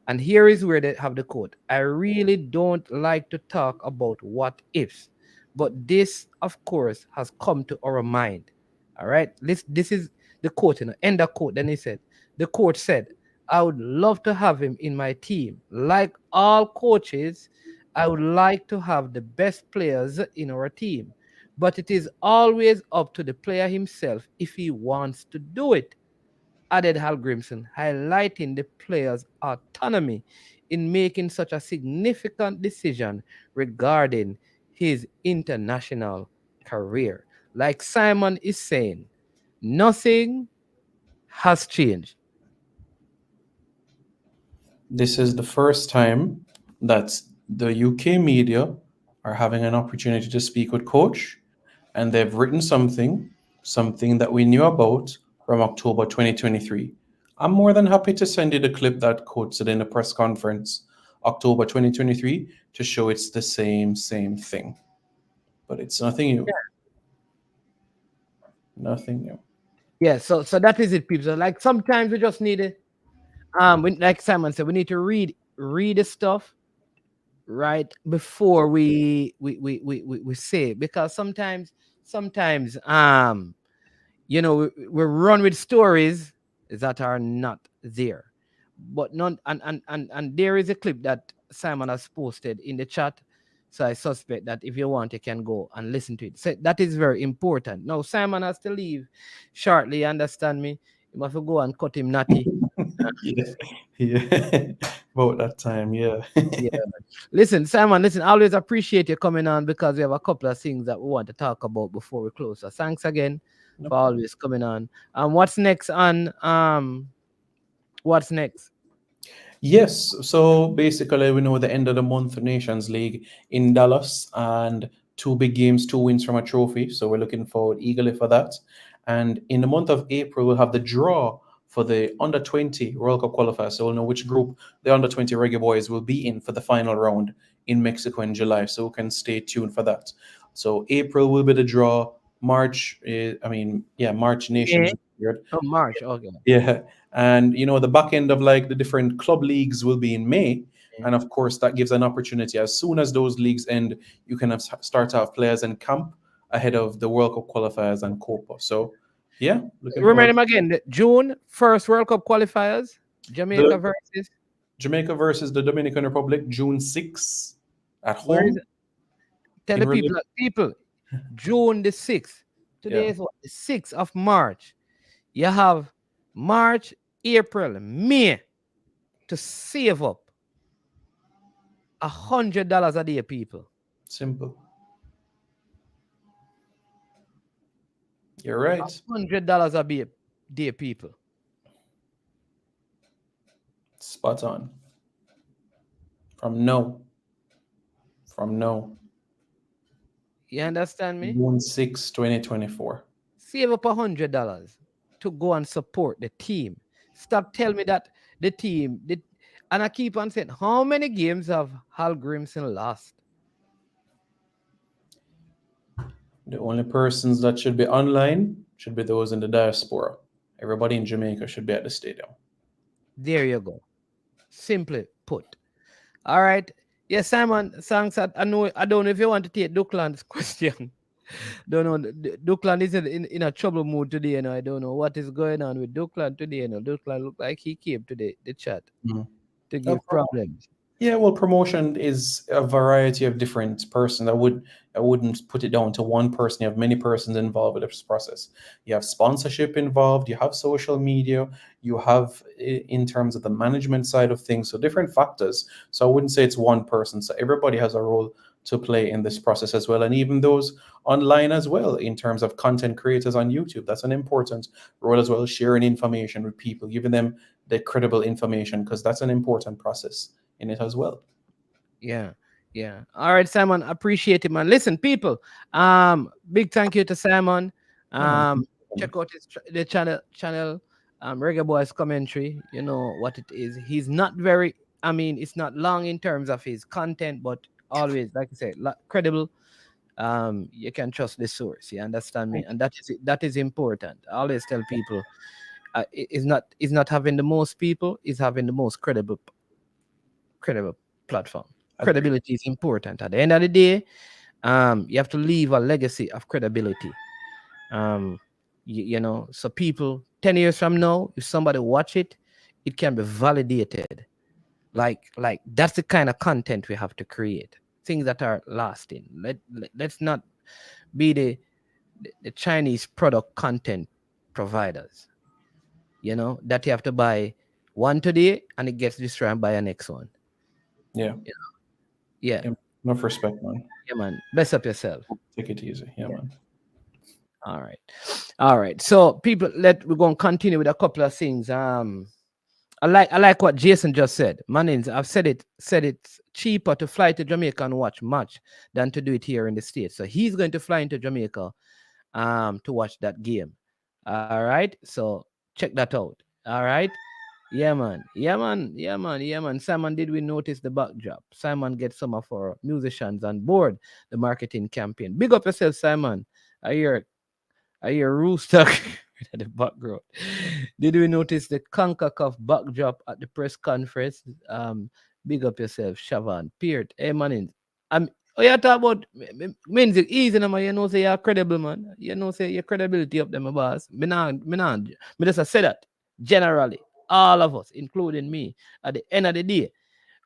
And here is where they have the quote. I really don't like to talk about what ifs, but this, of course, has come to our mind. All right, this is the quote, end the quote. Then he said, the coach said, I would love to have him in my team. Like all coaches, I would like to have the best players in our team. But it is always up to the player himself if he wants to do it, added Hal Grimson, highlighting the player's autonomy in making such a significant decision regarding his international career. Like Simon is saying, nothing has changed. this is the first time that the UK media are having an opportunity to speak with coach, and they've written something that we knew about from October 2023. I'm more than happy to send you the clip that quotes it in a press conference, October 2023, to show it's the same thing. But it's nothing new. Nothing new. Yeah, so that is it, people. So like sometimes we just need it. Like Simon said, we need to read the stuff right before we say it, because sometimes we run with stories that are not there, but none and there is a clip that Simon has posted in the chat, so I suspect that if you want you can go and listen to it. So that is very important. Now Simon has to leave shortly, you understand me? You must go and cut him natty. Yeah. About that time, yeah. Yeah. Listen, Simon, listen, I always appreciate you coming on, because we have a couple of things that we want to talk about before we close. So thanks again for always coming on. What's next on what's next? Yes, so basically we know the end of the month Nations League in Dallas, and two big games, two wins from a trophy. So we're looking forward eagerly for that. And in the month of April, we'll have the draw for the under 20 World Cup qualifiers. So we'll know which group the under 20 Reggae Boyz will be in for the final round in Mexico in July. So we can stay tuned for that. So April will be the draw. March, March Nations Yeah. Oh, March. Okay. Yeah. And the back end of like the different club leagues will be in May. Yeah. And of course, that gives an opportunity. As soon as those leagues end, you can start to have players in camp ahead of the World Cup qualifiers and Copa. So, yeah. Remind him again. June 1st World Cup qualifiers. Jamaica versus the Dominican Republic, June 6th at Where home. is it? Tell the people, June the 6th. Today is what? The 6th of March. You have March, April, May to save up $100 a day, people. Simple. You're right. $100 a day, people. Spot on. From no. You understand me? June 6, 2024. Save up $100 to go and support the team. Stop telling me that the team, and I keep on saying, how many games have Hal Grimson lost? The only persons that should be online should be those in the diaspora. Everybody in Jamaica should be at the stadium. There you go. Simply put. All right. Yes, Simon, thanks. I don't know if you want to take Duckland's question. Don't know. Duckland is in a trouble mood today, I don't know what is going on with Duckland today. Duckland looked like he came to the chat to give problems. Yeah, well, promotion is a variety of different persons. I wouldn't put it down to one person. You have many persons involved with this process. You have sponsorship involved. You have social media. You have in terms of the management side of things. So different factors. So I wouldn't say it's one person. So everybody has a role to play in this process as well. And even those online as well, in terms of content creators on YouTube, that's an important role as well. Sharing information with people, giving them the credible information, because that's an important process in it as well. Yeah. All right, Simon, appreciate it, man. Listen, people, big thank you to Simon. Check out the channel Reggae Boyz commentary. You know what it is. He's not very, it's not long in terms of his content, but always, like I said, credible. You can trust the source. You understand me? And that is important. I always tell people, it's not having the most people, it's having the most credible platform. Credibility is important. At the end of the day, you have to leave a legacy of credibility. So people 10 years from now, if somebody watch it, it can be validated. Like that's the kind of content we have to create. Things that are lasting. Let's not be the Chinese product content providers. That you have to buy one today and it gets destroyed by the next one. Yeah. Yeah. Enough respect, man. Yeah, man. Bless up yourself. Take it easy. Yeah, man. All right. So people, we're going to continue with a couple of things. I like what Jason just said. Mannings, I've said it's cheaper to fly to Jamaica and watch match than to do it here in the States. So he's going to fly into Jamaica to watch that game. All right. So check that out. All right. Yeah, man. Yeah, man. Yeah, man. Yeah, man. Simon, did we notice the backdrop? Simon gets some of our musicians on board the marketing campaign. Big up yourself, Simon. I hear rooster at the background. Did we notice the CONCACAF backdrop at the press conference? Big up yourself, Shavan. Peart. Hey, man. Oh, you talk about means it easy, no, man. You know, say you're credible, man. You know, say your credibility up there, my boss. Me just say that generally, all of us, including me, at the end of the day,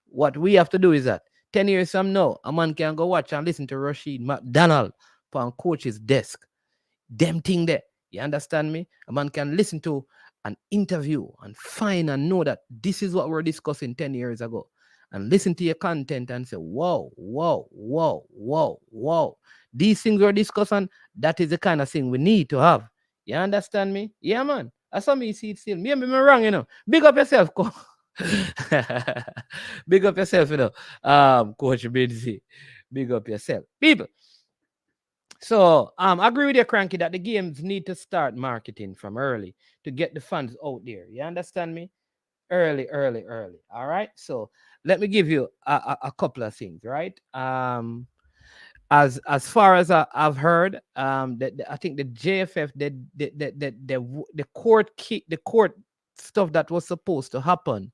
what we have to do is that 10 years from now, a man can go watch and listen to Rashid McDonald on coach's desk. Them thing there. You understand me? A man can listen to an interview and find and know that this is what we're discussing 10 years ago. And listen to your content and say, whoa, whoa, whoa, whoa, whoa. These things we're discussing, that is the kind of thing we need to have. You understand me? Yeah, man. I saw me see it still. Me wrong, you know. Big up yourself, Big up yourself, you know. Coach Benzi. Big up yourself. People. So I agree with you, Cranky, that the games need to start marketing from early to get the fans out there. You understand me? Early, early, early. All right. So let me give you a couple of things, right? As far as I've heard, I think the JFF, the court stuff that was supposed to happen,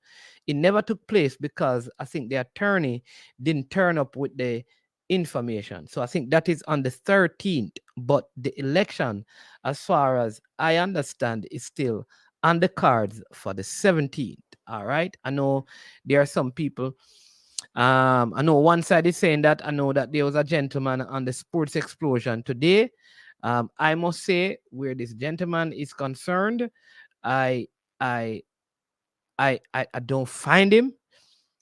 it never took place because I think the attorney didn't turn up with the information. So I think that is on the 13th, but the election, as far as I understand, is still on the cards for the 17th. All right. I know there are some people. I know one side is saying that. I know that there was a gentleman on the sports explosion today. I must say, where this gentleman is concerned, I I I don't find him,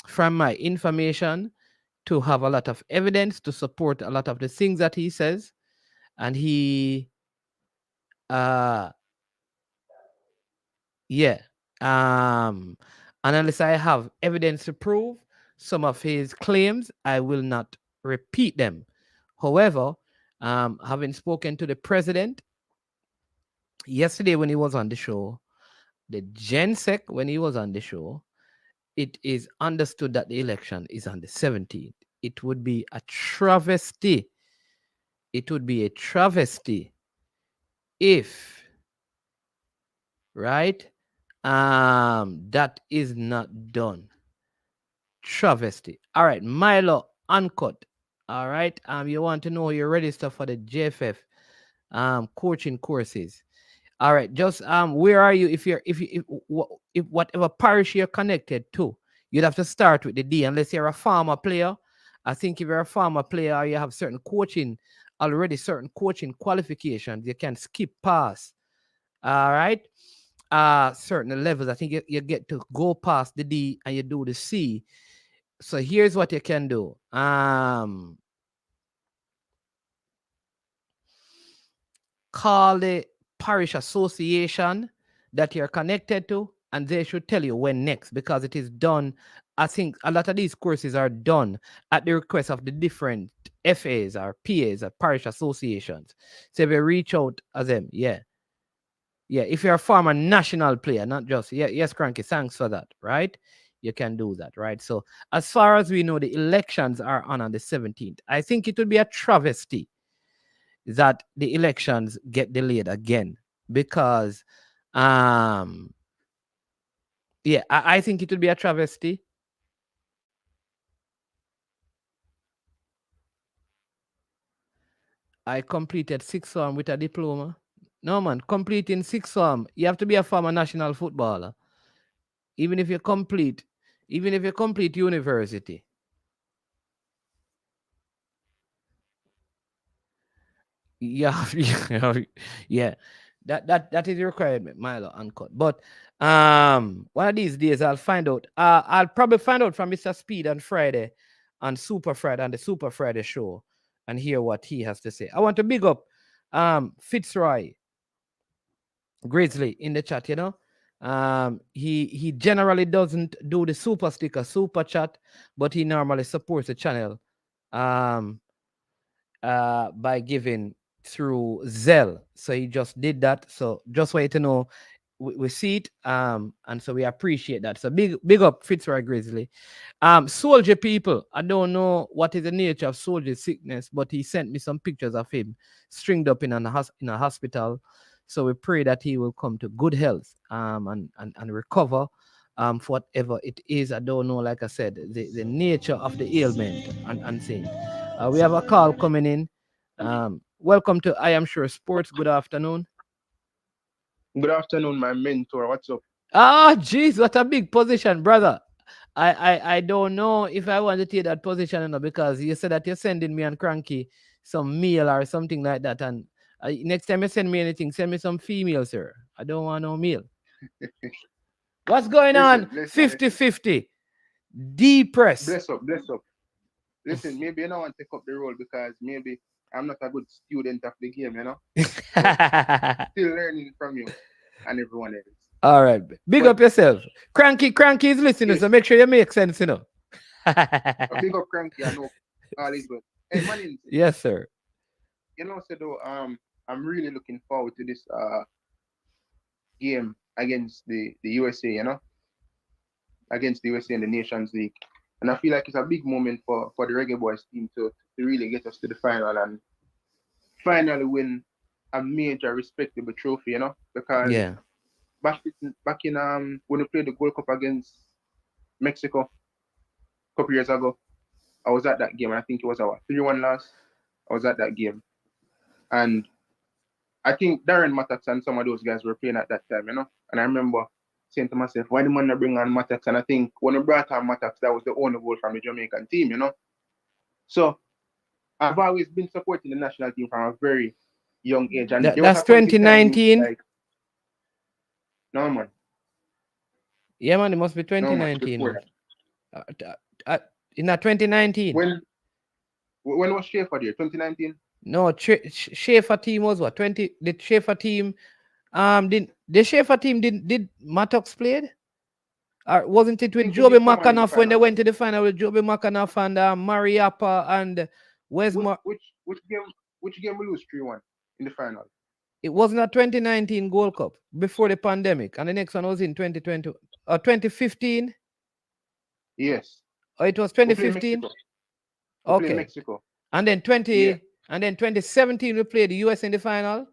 from my information, to have a lot of evidence to support a lot of the things that he says. And he uh yeah. And unless I have evidence to prove some of his claims, I will not repeat them. However, having spoken to the president yesterday when he was on the show, the GenSec when he was on the show, it is understood that the election is on the 17th. It would be a travesty. It would be a travesty if, right, that is not done. Travesty. All right, Milo Uncut. All right. You want to know your register for the JFF coaching courses. All right, just where are you? If whatever parish you're connected to, you'd have to start with the D unless you're a farmer player. I think if you're a farmer player or you have certain coaching already, certain coaching qualifications, you can skip past. All right. Certain levels. I think you get to go past the D and you do the C. So here's what you can do. Call the parish association that you're connected to, and they should tell you when next, because it is done. I think a lot of these courses are done at the request of the different FAs or PAs or parish associations. So if you reach out to them, yeah. Yeah, if you're a former national player, not just, yeah, yes, Cranky, thanks for that, right? You can do that, right? So as far as we know, the elections are on the 17th. I think it would be a travesty that the elections get delayed again, because yeah, I think it would be a travesty. I completed sixth form with a diploma. No, man, completing sixth form, you have to be a former national footballer. Even if you complete, university. Yeah, yeah. That is a requirement, Milo Uncut. But one of these days I'll find out. I'll probably find out from Mr. Speed on Friday, on Super Friday, on the Super Friday show, and hear what he has to say. I want to big up Fitzroy Grizzly in the chat, you know. He generally doesn't do the super sticker, super chat, but he normally supports the channel by giving through Zelle. So he just did that. So just for you to know, we see it, and so we appreciate that. So big up Fitzroy Grizzly. Soldier people, I don't know what is the nature of soldier sickness, but he sent me some pictures of him stringed up in a hospital. So we pray that he will come to good health, and recover, for whatever it is. I don't know, like I said, the nature of the ailment and thing. We have a call coming in. Welcome to I Am Sure Sports. Good afternoon. Good afternoon, my mentor. What's up? Ah, jeez, what a big position, brother. I don't know if I want to take that position, because you said that you're sending me and Cranky some meal or something like that. And next time you send me anything, send me some female, sir. I don't want no meal. What's going on? 50-50. Depress. Bless up. Listen, maybe you don't want to take up the role because maybe I'm not a good student of the game, you know? Still learning from you and everyone else. All right. Big up yourself. Cranky is listening, yes. So make sure you make sense, Big up Cranky, I know all is good. Hey, Mannings. Yes, sir. You know, so though, I'm really looking forward to this game against the USA, you know? Against the USA in the Nations League. And I feel like it's a big moment for the Reggae Boyz team to really get us to the final and finally win a major respectable trophy, you know? Because back in when we played the Gold Cup against Mexico a couple years ago, I was at that game, and I think it was our 3-1 loss. I was at that game. And I think Darren Mattacks and some of those guys were playing at that time, you know? And I remember saying to myself, why the man not bring on Mattacks? And I think when we brought on Mattacks, that was the only goal from the Jamaican team, you know? So I've always been supporting the national team from a very young age. And that's 2019? Like, no, man. Yeah, man, it must be 2019. No, in that 2019. When was Schaefer there? 2019? No, Schaefer team was what? The Schaefer team. The Schaefer team did Mattox played? Or wasn't it with Joby McAnuff when they went to the final with Joby McAnuff and Mariappa and Westmore? Which game we lose 3-1 in the final? It wasn't a 2019 Gold Cup before the pandemic, and the next one was in 2020 or 2015. Yes. Oh, it was 2015. Okay. Mexico. And then 2017 we played the US in the final.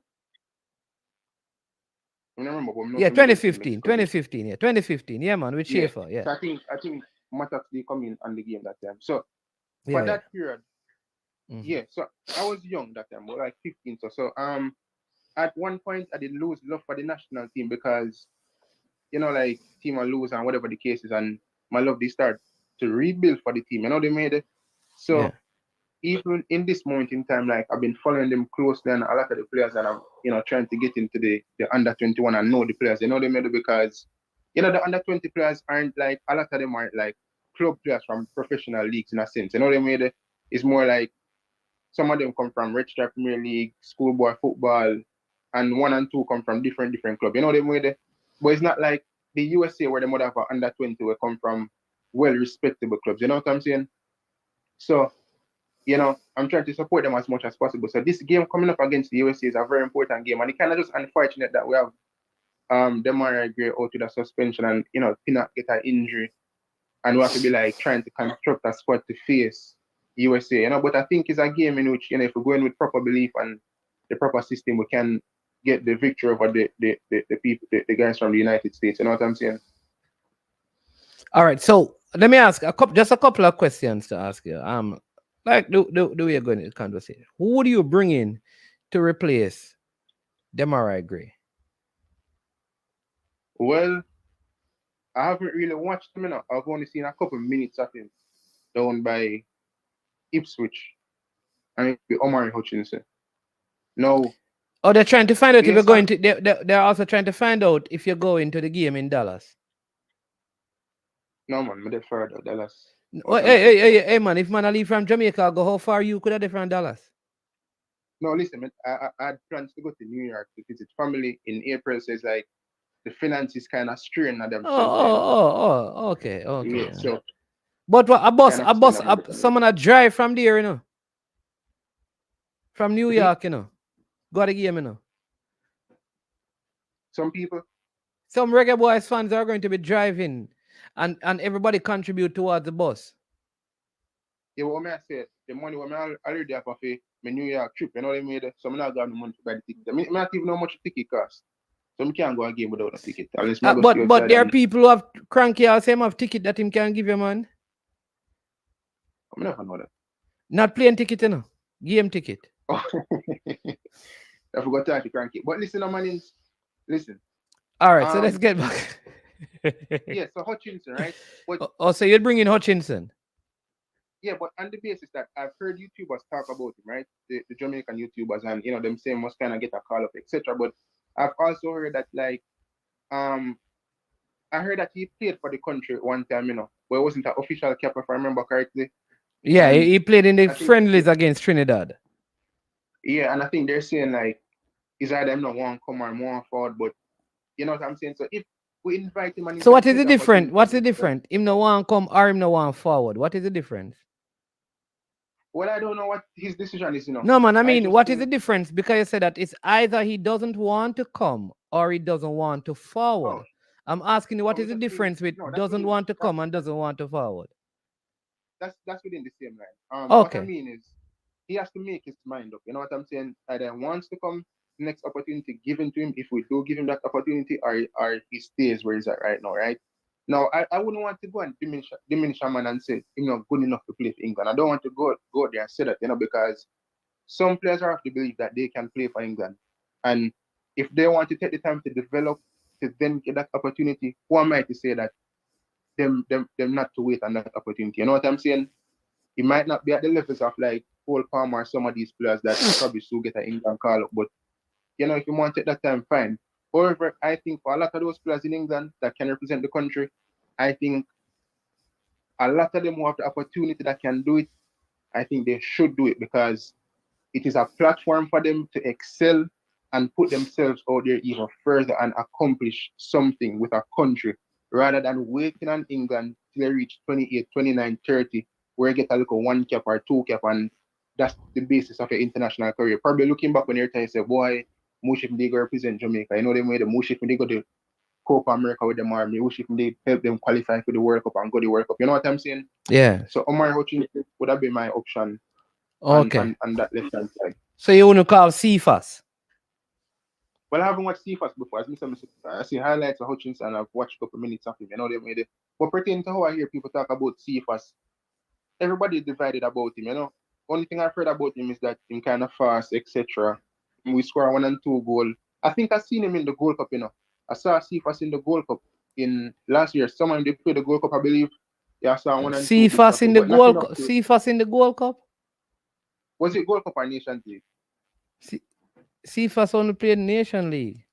Remember, 2015. Yeah, 2015. Yeah, man, with Schaefer. Yeah. So I think Mattacks did come in on the game that time. So for that period, so I was young that time, like 15 or so. At one point I did lose love for the national team because, you know, like team will lose and whatever the case is, and my love they start to rebuild for the team. You know, they made it. So even in this moment in time, like I've been following them closely and a lot of the players, and I'm, you know, trying to get into the under 21 and know the players. You know, they made it because, you know, the under 20 players aren't like, a lot of them aren't like club players from professional leagues in a sense. You know, they made it. It's more like some of them come from Red Stripe Premier League, schoolboy football, and 1 and 2 come from different clubs. You know, they made it. But it's not like the USA where they might have under 20 will come from well-respectable clubs. You know what I'm saying? So, you know, I'm trying to support them as much as possible. So this game coming up against the USA is a very important game. And it's kind of just unfortunate that we have Demarai Gray out with a suspension and, you know, Pinnock get an injury. And we have to be like trying to construct a squad to face USA. You know, but I think it's a game in which, you know, if we go in with proper belief and the proper system, we can get the victory over the people, the guys from the United States. You know what I'm saying? All right. So let me ask just a couple of questions to ask you. Like the way you're going to conversation. Who do you bring in to replace Demarai Gray? Well, I haven't really watched him enough. I've only seen a couple of minutes of him down by Ipswich. I mean, Omari Hutchinson. No. Oh, they're trying to find out if you're going to. They're also trying to find out if you're going to the game in Dallas. No, man, I'm deferred to Dallas. Oh, hey, man, if man I leave from Jamaica, go how far you could have from Dallas? No, listen, man, I had plans to go to New York to visit family in April, so it's like the finances kind of strain at them. Okay. Yeah, so, but what, a bus, someone a drive from there, you know? From New York, you know? Got a game, you know? Some people. Some Reggae Boyz fans are going to be driving, and everybody contribute towards the bus. Yeah, what I say, the money when I already have for my New York trip, you know what I mean? So I'm not got no money to buy the ticket. I mean, I not even know how much the ticket cost. So I can't go a game without a ticket. But there are people who have cranky or same have ticket that him can give you, man. I never know that. Not playing ticket, you know. Game ticket. I forgot to ask you cranky. But listen, Mannings, listen. All right, so let's get back. Yeah, so Hutchinson, right? But, so you'd bring in Hutchinson. Yeah, but on the basis that I've heard YouTubers talk about him, right? The Jamaican YouTubers, and them saying must kind of get a call up, etc. But I've also heard that I heard that he played for the country one time, but it wasn't an official cap if I remember correctly. Yeah, he played in the friendlies against Trinidad. Yeah, and I think they're saying is either them not want to come or more forward, but you know what I'm saying? So if we invite him, so what is the difference? What's the difference? Him no want come or him no want forward? What is the difference? Well, I don't know what his decision is, No, man, I mean, what is the difference? Because you said that it's either he doesn't want to come or he doesn't want to forward. I'm asking you, what is the difference with doesn't want to come and doesn't want to forward? That's within the same line. Okay. What I mean is, he has to make his mind up. You know what I'm saying? Either wants to come, next opportunity given to him, if we do give him that opportunity, or he stays where he's at right now, right? Now, I wouldn't want to go and diminish a man and say he's not good enough to play for England. I don't want to go there and say that, because some players have to believe that they can play for England. And if they want to take the time to develop, to then get that opportunity, who am I to say that them not to wait on that opportunity? You know what I'm saying? He might not be at the levels of Cole Palmer or some of these players that probably still get an England call up, but if you want to take that time, fine. However, I think for a lot of those players in England that can represent the country, I think a lot of them who have the opportunity that can do it, I think they should do it because it is a platform for them to excel and put themselves out there even further and accomplish something with a country rather than waiting on England till they reach 28, 29, 30, where you get a little 1 cap or 2 cap, and that's the basis of your international career. Probably looking back when you're trying to say, boy, Mushif they go represent Jamaica. You know them way the Mushif they go to Copa America with them army. Mushif they help them qualify for the World Cup and go to the World Cup. You know what I'm saying? Yeah. So Omar Hutchinson would have been my option. Okay. On that left hand side. So you want to call Cephas? Well, I haven't watched Cephas before. As Mr. I see highlights of Hutchinson and I've watched a couple minutes of him. You know they made it. But pertaining to how I hear people talk about Cephas, everybody is divided about him. Only thing I've heard about him is that him kind of fast, etc. We score 1 and 2 goal. I think I've seen him in the Gold Cup, I saw Cephas in the Gold Cup in last year. Someone they played the Gold Cup, I believe. Yeah, I saw 1 and 2. Cephas in the Gold Cup. Cephas in the Gold Cup? Was it Gold Cup or Nations League? Cephas only played Nation League.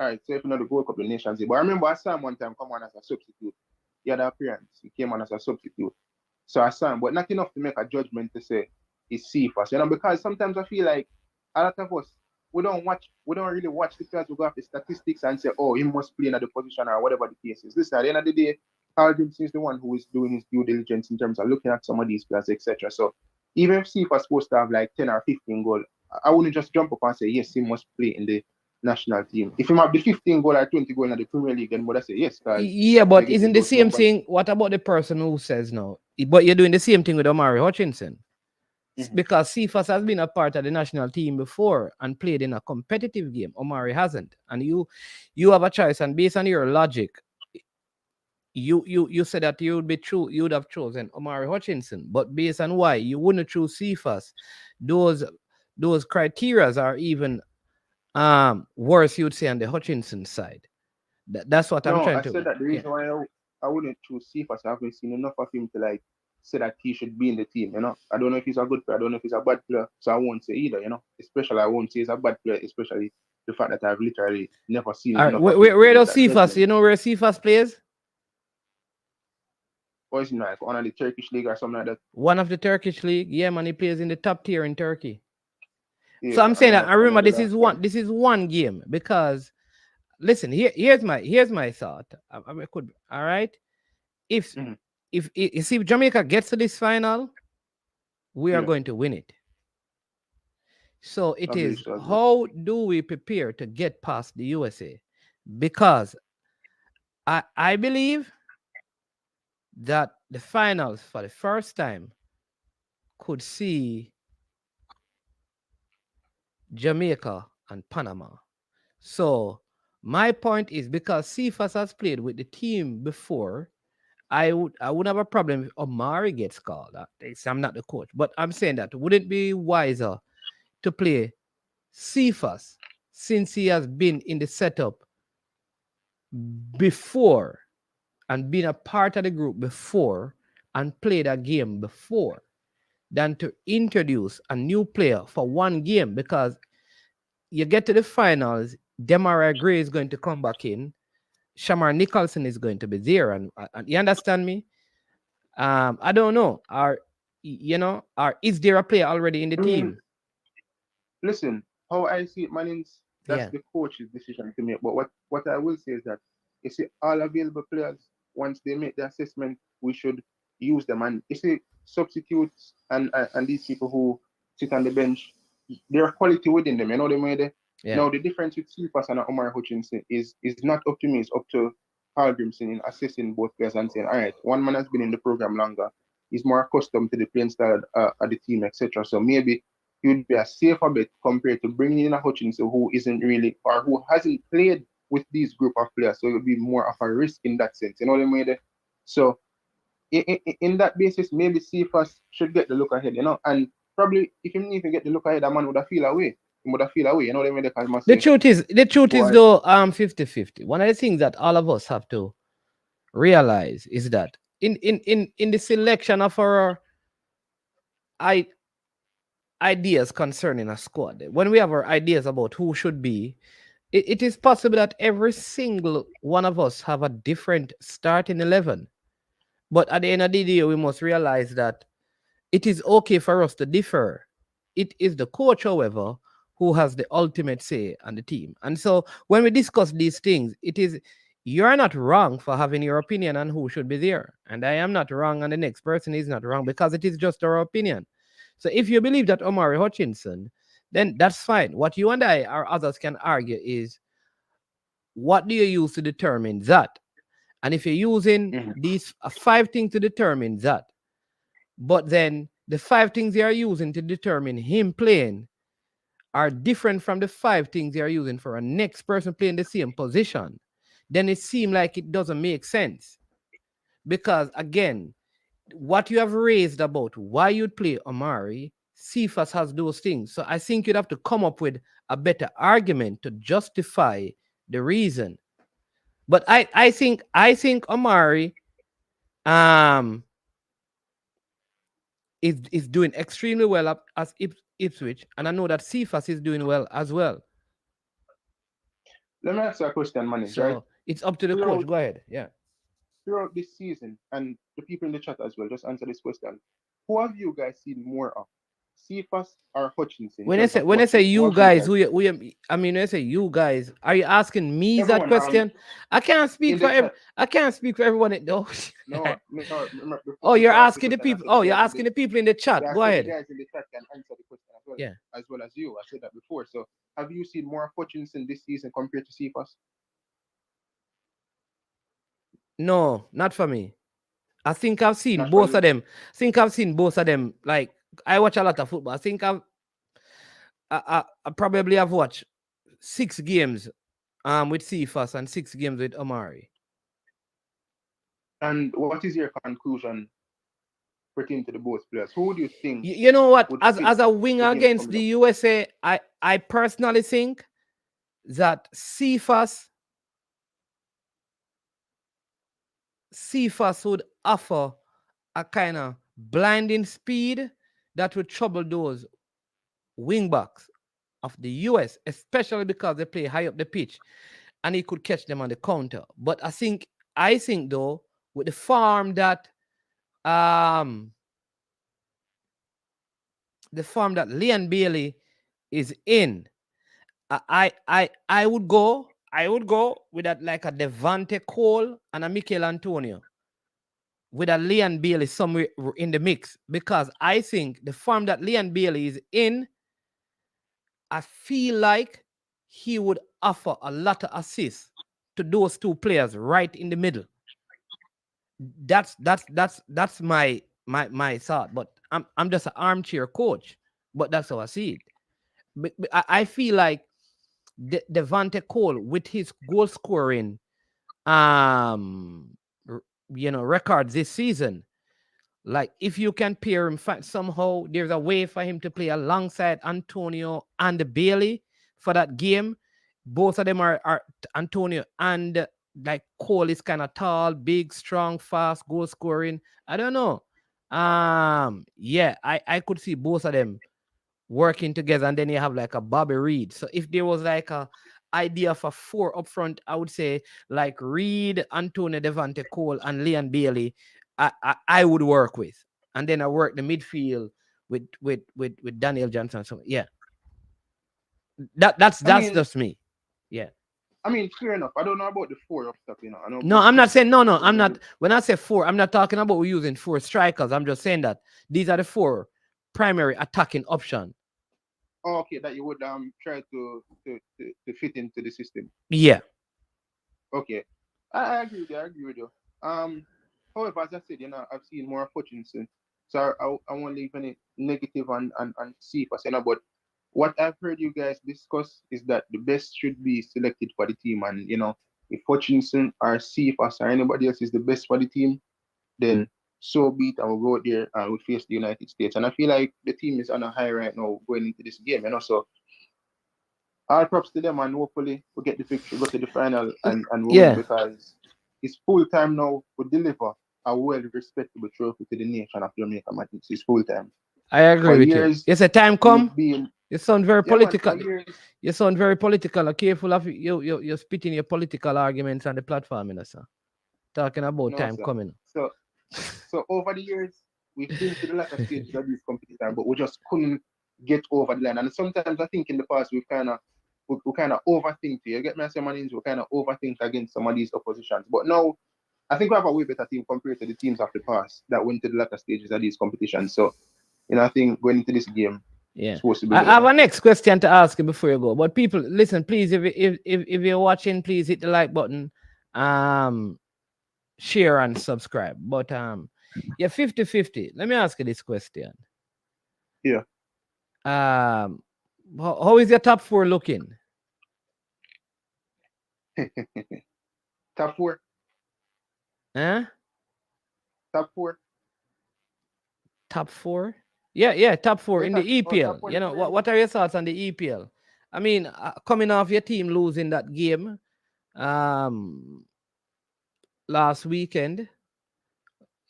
Alright, so if you know the Gold Cup, the Nations League. But I remember I saw him one time come on as a substitute. He had an appearance. He came on as a substitute. So I saw him, but not enough to make a judgment to say he's Cephas. Because sometimes I feel like a lot of us, we don't really watch the players who go off the statistics and say, oh, he must play in the position or whatever the case is. Listen, at the end of the day, Carl Gibson is the one who is doing his due diligence in terms of looking at some of these players, etc. So even if Cephas supposed to have 10 or 15 goals, I wouldn't just jump up and say, yes, he must play in the national team. If he might be 15 goal or 20 goal in the Premier League, then would I say yes? Yeah, but isn't the same thing? What about the person who says no? But you're doing the same thing with Omari Hutchinson. Because Cephas has been a part of the national team before and played in a competitive game. Omari hasn't. And you have a choice, and based on your logic, you said that you would have chosen Omari Hutchinson, but based on why you wouldn't choose Cephas, those criteria are even worse, you'd say, on the Hutchinson side. That's what I'm trying to. I said that the reason why I wouldn't choose Cephas, I haven't seen enough of him to say that he should be in the team. I don't know if he's a good player, I don't know if he's a bad player, so I won't say either. Especially I won't say he's a bad player, especially the fact that I've literally never seen him. Where does Cephas? You know where Cephas plays? Or is he one of the Turkish league or something like that? One of the Turkish league, yeah, man. He plays in the top tier in Turkey. Yeah, so I'm saying that I remember this is one game, because listen, here's my thought. I could, all right. If Jamaica gets to this final, we are going to win it. So it is, how do we prepare to get past the USA? because I believe that the finals for the first time could see Jamaica and Panama. So my point is, because Cephas has played with the team before, I wouldn't have a problem if Omari gets called. I'm not the coach, but I'm saying that wouldn't it be wiser to play Cephas, since he has been in the setup before and been a part of the group before and played a game before, than to introduce a new player for one game? Because you get to the finals, Demarai Gray is going to come back in, Shamar Nicholson is going to be there, and you understand me? I don't know. Is there a player already in the team? Listen, how I see it, Mannings, that's Yeah. the coach's decision to make. But what I will say is that, you see, all available players, once they make the assessment, we should use them. And you see, substitutes and these people who sit on the bench, there are quality within them. You know them way there. Yeah. Now the difference with Cephas and Omar Hutchinson is not up to me, it's up to Paul Grimson in assessing both players and saying, all right, one man has been in the program longer, he's more accustomed to the playing style of the team, etc. So maybe he would be a safer bet compared to bringing in a Hutchinson who isn't really, or who hasn't played with these group of players. So it would be more of a risk in that sense. You know what I mean? So in that basis, maybe Cephas should get the look ahead, you know, and probably if he didn't even get the look ahead, that man would have feel away. He would have feel away, you know what I mean? Because The truth is though, 50-50. One of the things that all of us have to realize is that in the selection of our ideas concerning a squad, when we have our ideas about who should be, it is possible that every single one of us have a different starting 11. But at the end of the day, we must realize that it is okay for us to differ. It is the coach, however, who has the ultimate say on the team. And so when we discuss these things, you're not wrong for having your opinion on who should be there. And I am not wrong, and the next person is not wrong, because it is just our opinion. So if you believe that Omari Hutchinson, then that's fine. What you and I or others can argue is, what do you use to determine that? And if you're using these 5 things to determine that, but then the 5 things they are using to determine him playing are different from the 5 things they are using for a next person playing the same position, then it seems like it doesn't make sense. Because again, what you have raised about why you'd play Omari, Cephas has those things. So I think you'd have to come up with a better argument to justify the reason. But I think Omari is doing extremely well as Ipswich, and I know that Cephas is doing well as well. Let me ask you a question, Mannings, So right? it's up to the coach. Go ahead. Yeah. Throughout this season, and the people in the chat as well, just answer this question. Who have you guys seen more of? Cephas or Hutchinson? When I say you guys, when I say you guys, are you asking me Everyone, that question? I can't speak for I can't speak for everyone. No. Oh, you're asking the people. Oh, you're asking the people in the chat. Go ahead. The guys in the chat can answer the question as well. Yeah. As well as you. I said that before. So, have you seen more of Hutchinson this season compared to Cephas? No, not for me. I think I've seen both of them. Like, I watch a lot of football. I think I probably have watched 6 games with Cephas and 6 games with Omari. And what is your conclusion pertaining to the both players? Who do you think? You know what? As a winger against the USA, I personally think that Cephas would offer a kind of blinding speed that would trouble those wing backs of the US, especially because they play high up the pitch, and he could catch them on the counter. But I think though, with the form that Leon Bailey is in, I would go with that, like a Devante Cole and a Mikel Antonio, with a Leon Bailey somewhere in the mix, because I think the form that Leon Bailey is in, I feel like he would offer a lot of assists to those two players right in the middle. That's my thought. But I'm just an armchair coach. But that's how I see it. But I feel like Devante Cole with his goal scoring records this season, like if you can pair him somehow, there's a way for him to play alongside Antonio and Bailey for that game. Both of them are Antonio and like Cole is kind of tall, big, strong, fast, goal scoring. I don't know. Yeah, I could see both of them working together, and then you have like a Bobby Reed. So if there was like a idea for 4 up front, I would say like Reed, Antonio, Devante Cole, and Leon Bailey. I would work with, and then I work the midfield with Daniel Johnson. So yeah, that's just me. Yeah. I mean, fair enough. I don't know about the 4 up stuff, you know. No, I'm not saying no. I'm not. When I say 4, I'm not talking about we using 4 strikers. I'm just saying that these are the 4 primary attacking options. Oh, okay, that you would try to fit into the system. Yeah. Okay, I agree with you. However, as I said, you know, I've seen more Hutchinson, so I won't leave any negative and see if I say no. But what I've heard you guys discuss is that the best should be selected for the team, and you know, if Hutchinson or Cephas or anybody else is the best for the team, then so be it. I will go there and we'll face the United States. And I feel like the team is on a high right now going into this game, you know. So all props to them, and hopefully we'll get the victory, go to the final and we'll win, because it's full time now to deliver a well respectable trophy to the nation of Jamaica. It's full time. I agree with you. It's a time come. You sound very political. You sound very political. Careful of you're spitting your political arguments on the platform, you know, sir. Talking about time coming. So over the years, we've been to the latter stages of this competition, but we just couldn't get over the line. And sometimes I think in the past we kind of overthink. You get me? I say, Mannings, we kind of overthink against some of these oppositions. But now I think we have a way better team compared to the teams of the past that went to the latter stages of these competitions. So, you know, I think going into this game, it's supposed to be. I have a next question to ask you before you go. But people, listen, please, if you're watching, please hit the like button, share and subscribe. But 50-50. Let me ask you this question. Yeah. How is your top 4 looking? Top 4. Huh? Top 4. Top 4? Yeah, top 4 in the EPL. You know, what are your thoughts on the EPL? I mean, coming off your team losing that game last weekend,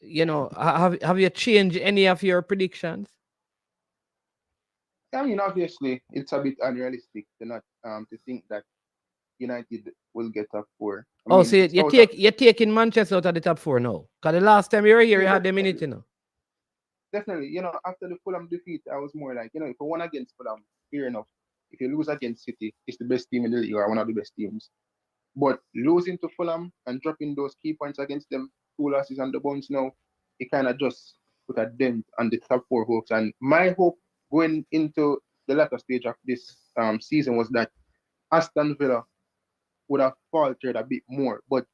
you know, have you changed any of your predictions? I mean, obviously, it's a bit unrealistic to not to think that United will get top 4. So you're taking Manchester out of the top 4 now? Because the last time you were here, you had them in it, you know. Definitely, you know, after the Fulham defeat, I was more like, you know, if you won against Fulham, fair enough. If you lose against City, it's the best team in the league or one of the best teams. But losing to Fulham and dropping those key points against them, 2 losses on the bounce now, it kind of just put a dent on the top 4 hopes. And my hope going into the latter stage of this season was that Aston Villa would have faltered a bit more. But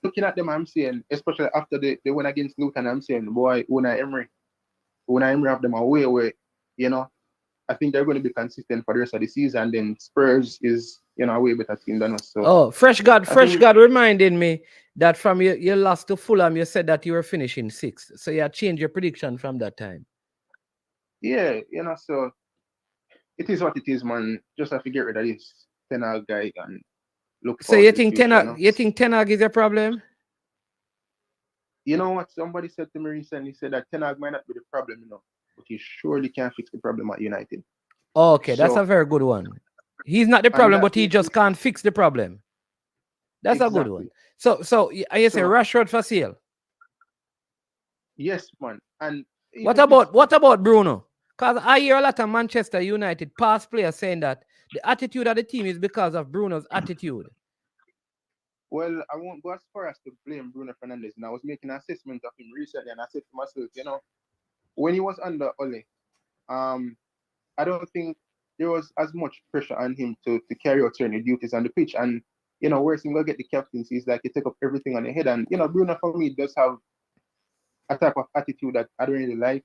looking at them, I'm saying, especially after they went against Luton, I'm saying, boy, Unai Emery have them away where, you know, I think they're going to be consistent for the rest of the season. And then Spurs is, you know, a way better team than us. So Fresh God reminded me that from your loss to Fulham, you said that you were finishing 6th. So you changed your prediction from that time. Yeah, you know, so it is what it is, man. Just have to get rid of this Ten Hag guy and look. So you think Ten Hag is a problem? You know what? Somebody said to me recently, said that Ten Hag might not be the problem, you know, but he surely can't fix the problem at United. Okay, that's a very good one. He's not the problem, but he just can't fix the problem. That's a good one. So you say Rashford for sale? Yes, man. And what about Bruno? Because I hear a lot of Manchester United past players saying that the attitude of the team is because of Bruno's attitude. Well, I won't go as far as to blame Bruno Fernandes. And I was making an assessment of him recently, and I said to myself, you know, when he was under Ole, I don't think there was as much pressure on him to carry out certain duties on the pitch. And where single get the captaincy is like you take up everything on your head. And Bruno for me does have a type of attitude that I don't really like.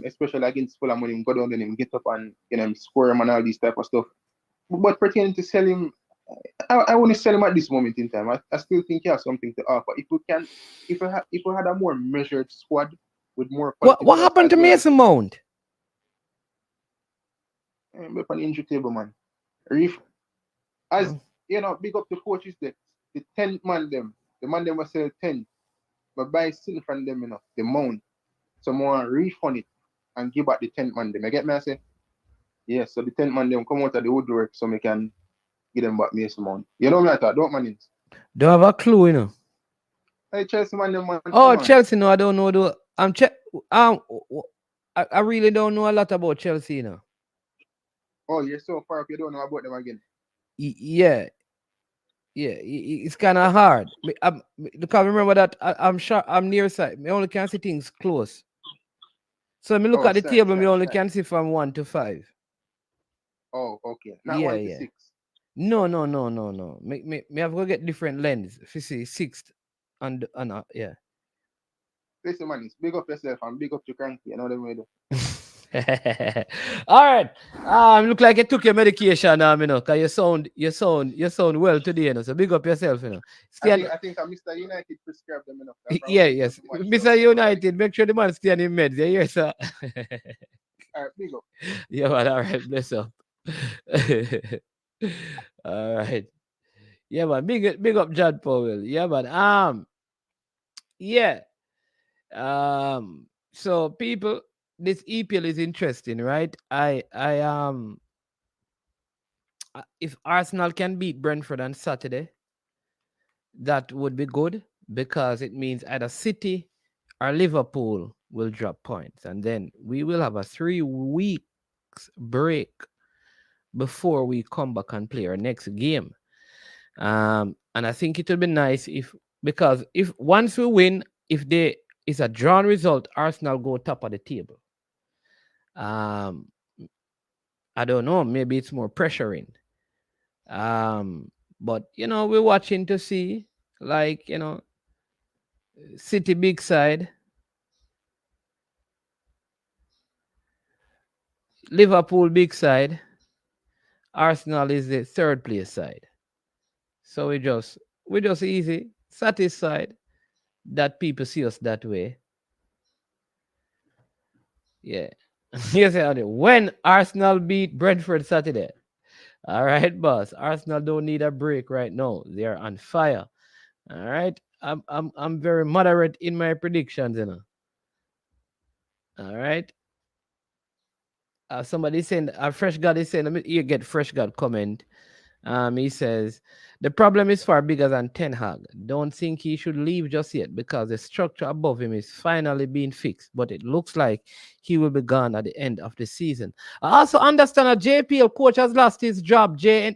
Especially against Fulham when him go down and him get up and him squirm and all these type of stuff. But pretending to sell him, I want to sell him at this moment in time. I still think he has something to offer. If we had a more measured squad with more. What happened to Mason Mount? Up on the injury table, man. Big up the coaches there. The 10th man them. The man them was sell 10. But buy still from them, the Mount. So more refund it and give back the 10th man them. I get me, I say? Yeah, so the 10th man them come out of the woodwork so we can give them back Mason Mount. You know me I thought, don't Mannings? Don't have a clue, Hey, Chelsea man, them man. Oh, Chelsea, no, I don't know. I really don't know a lot about Chelsea, Oh, you're so far up, you don't know about them again. Yeah, it's kind of hard. Because remember that I'm sure I'm near side. I only can see things close. So when I look at the table, I only can see from 1 to 5. Oh, okay. Not 1 to 6. No. Me have to get different lens. If you see 6th and yeah. Listen, man, big up yourself and big up to Cranky. You know what I mean? All right. Look like you took your medication now, because you sound well today, so big up yourself, I think Mr. United prescribed them enough. Yes. Mr. United, make sure the man stay on his meds. Yeah, sir. All right, big up. Yeah, man, all right, bless up. All right. Yeah, man. Big up John Powell. Yeah, man. Yeah. So people, this EPL is interesting, right? If Arsenal can beat Brentford on Saturday, that would be good because it means either City or Liverpool will drop points, and then we will have a 3 weeks break before we come back and play our next game. And I think it would be nice because once we win, if it's a drawn result, Arsenal go top of the table. I don't know, maybe it's more pressuring. But we're watching to see, like, City big side, Liverpool big side, Arsenal is the 3rd place side. So we're just easy satisfied that people see us that way. Yeah. Yes, when Arsenal beat Brentford Saturday. All right, boss. Arsenal don't need a break right now. They're on fire. All right. I'm very moderate in my predictions, All right. Somebody saying Fresh God is saying, let me you get Fresh God comment. He says the problem is far bigger than Ten Hag. Don't think he should leave just yet because the structure above him is finally being fixed, but it looks like he will be gone at the end of the season. I also understand a JPL coach has lost his job. Jay,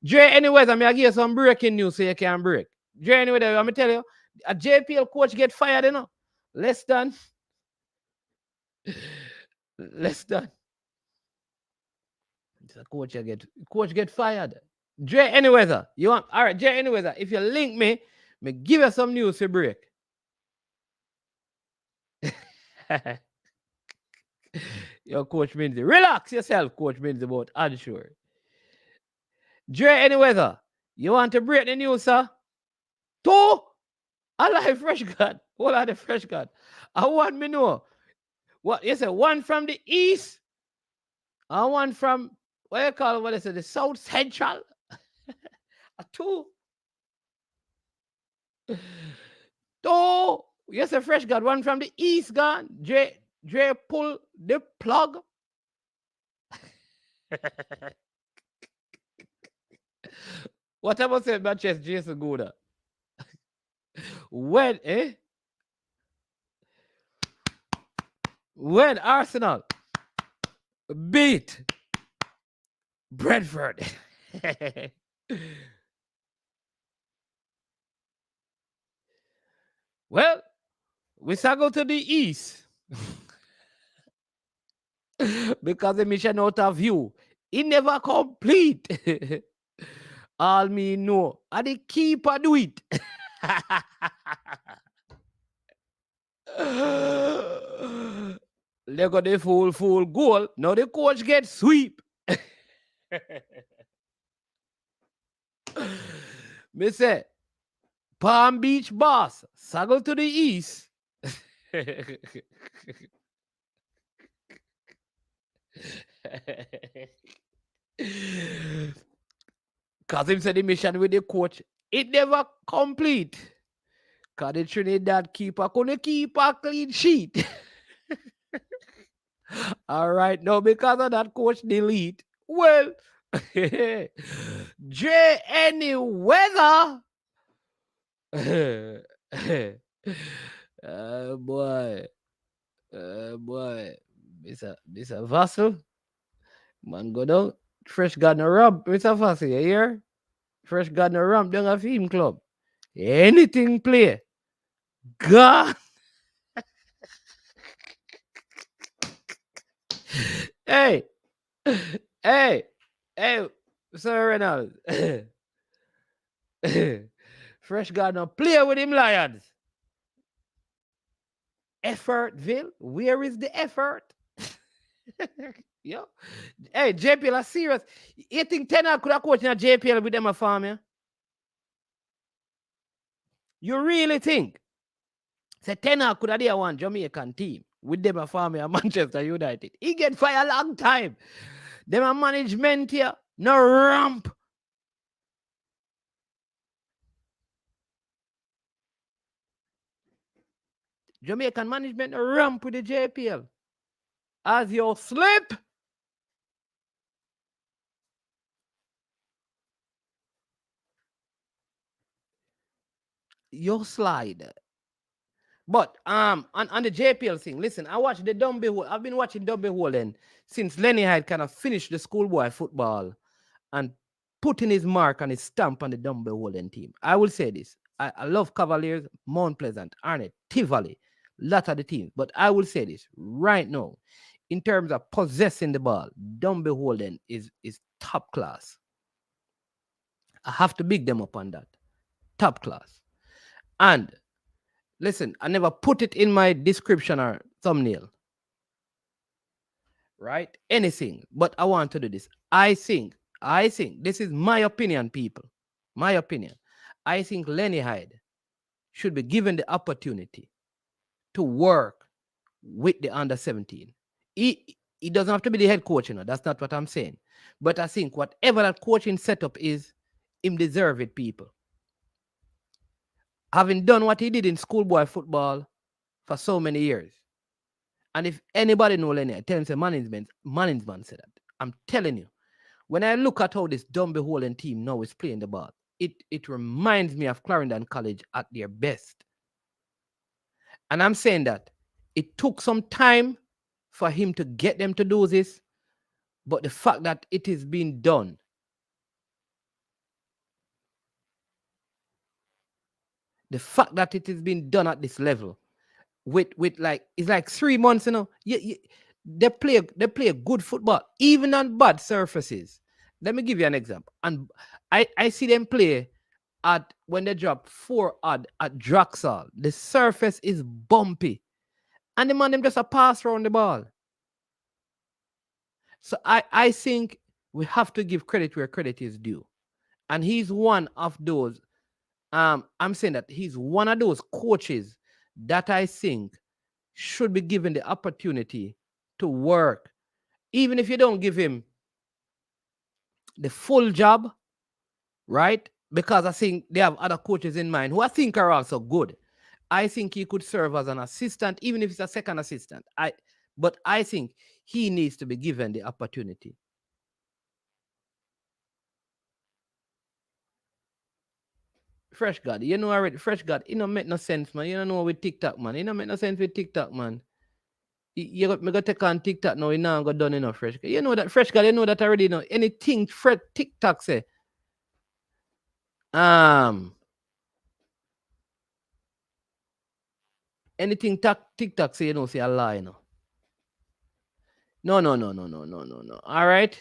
anyways, I'm gonna give you some breaking news so you can break. Jay, anyway, I'm gonna tell you, a JPL coach get fired, Less than. The coach get fired. Dre Anyweather, you want all right, Dre Anyweather, if you link me give you some news to break. Your Coach Minzy. Relax yourself, Coach Minzy, about unsure. Dre Anyweather, you want to break the news, sir? 2? I like Fresh God. What are the Fresh God? I want me know. What you say? 1 from the east, and 1 from what you call it? What is it? The South Central. 2. Yes, a Fresh God. 1 from the east gone. Dre pull the plug. What about say Manchester Jason Gouda? When Arsenal beat Brentford. Well, we shall go to the east because the mission out of view, it never complete All me know. And the keeper do it. They got the full goal. Now the coach gets sweep. Me say, Palm Beach boss, saddle to the east. Cause him said the mission with the coach, it never complete. Cause the Trinidad keeper couldn't keep a clean sheet. All right, now because of that coach delete. Well, J any weather. Boy. Boy. Mr. Vassal. Man, go down. Fresh got no rump, Mr. Vassal, you hear? Fresh got no rump down a film club. Anything play. God. Hey. Hey. Hey. Sir Reynolds. Fresh got no play with him Lions. Effortville? Where is the effort? Yo. Hey, JPL are serious. You think Tenor could have coached in a JPL with them a farm, yeah? You really think? Say Tenor could have one Jamaican team with them a farm at Manchester United. He get fired a long time. Them a management here, no ramp. Jamaican management no ramp with the JPL. As you slip, you slide. But on the JPL thing, listen, I watched the Dumby Hole. I've been watching Dumby Hole and since Lenny had kind of finished the schoolboy football and putting his mark and his stamp on the Dumby Hole team. I will say this. I love Cavaliers, Mount Pleasant, Arnett, Tivoli, lot of the teams. But I will say this right now. In terms of possessing the ball, Dumby Holden is top class. I have to big them up on that. Top class. And listen, I never put it in my description or thumbnail. Right? Anything. But I want to do this. I think, this is my opinion, people. My opinion. I think Lenny Hyde should be given the opportunity to work with the under 17. He doesn't have to be the head coach, That's not what I'm saying. But I think whatever that coaching setup is, him deserve it, people. Having done what he did in schoolboy football for so many years. And if anybody know Lenny, I tell him, say, Mannings said that. I'm telling you, when I look at how this Dumby Holden team now is playing the ball, it reminds me of Clarendon College at their best. And I'm saying that it took some time for him to get them to do this, but the fact that it is being done, the fact that it is being done at this level, with like, it's like 3 months, they play a good football, even on bad surfaces. Let me give you an example. And I see them play at when they drop 4 odd at Draxall. The surface is bumpy. And the man them just a pass around the ball. So I think we have to give credit where credit is due. And he's one of those, I'm saying that he's one of those coaches that I think should be given the opportunity to work. Even if you don't give him the full job, right? Because I think they have other coaches in mind who I think are also good. I think he could serve as an assistant, even if it's a second assistant. But I think he needs to be given the opportunity. Fresh God, already, Fresh God, it don't make no sense, man. You don't know with TikTok, man. It don't make no sense with TikTok, man. You got me go take on TikTok now, you now go done, Fresh God. You know that, Fresh God, you know that already, anything TikTok say. Anything TikTok say, say a lie, No. All right.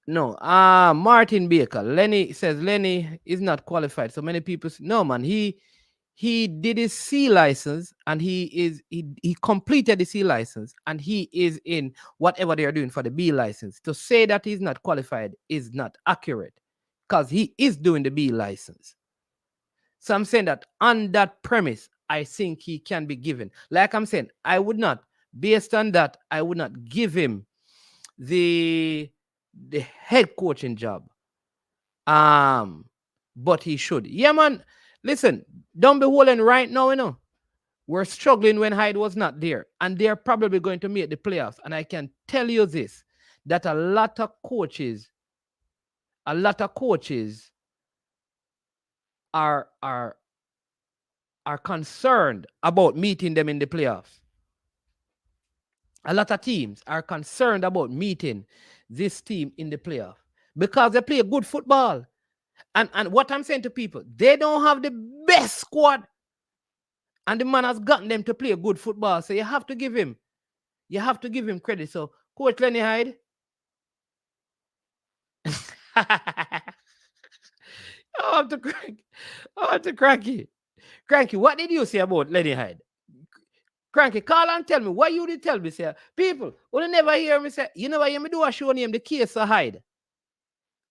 No, Martin Baker. Lenny says Lenny is not qualified. So many people say, no, man, he did his C license and he completed the C license and he is in whatever they are doing for the B license. To say that he's not qualified is not accurate because he is doing the B license. So I'm saying that on that premise, I think he can be given. Like I'm saying, I would not, based on that, I would not give him the head coaching job. But he should. Yeah, man. Listen, don't be holding right now, you know. We're struggling when Hyde was not there. And they're probably going to make the playoffs. And I can tell you this, that a lot of coaches are concerned about meeting them in the playoffs. A lot of teams are concerned about meeting this team in the playoff because they play good football. And what I'm saying to people, they don't have the best squad. And the man has gotten them to play good football. So you have to give him credit. So Coach Lenny Hyde. I want to cranky. Cranky, what did you say about Lenny Hyde? Cranky, call and tell me. What you did tell me, say, people, will never hear me say, you never hear me do a show name, The Case of Hyde.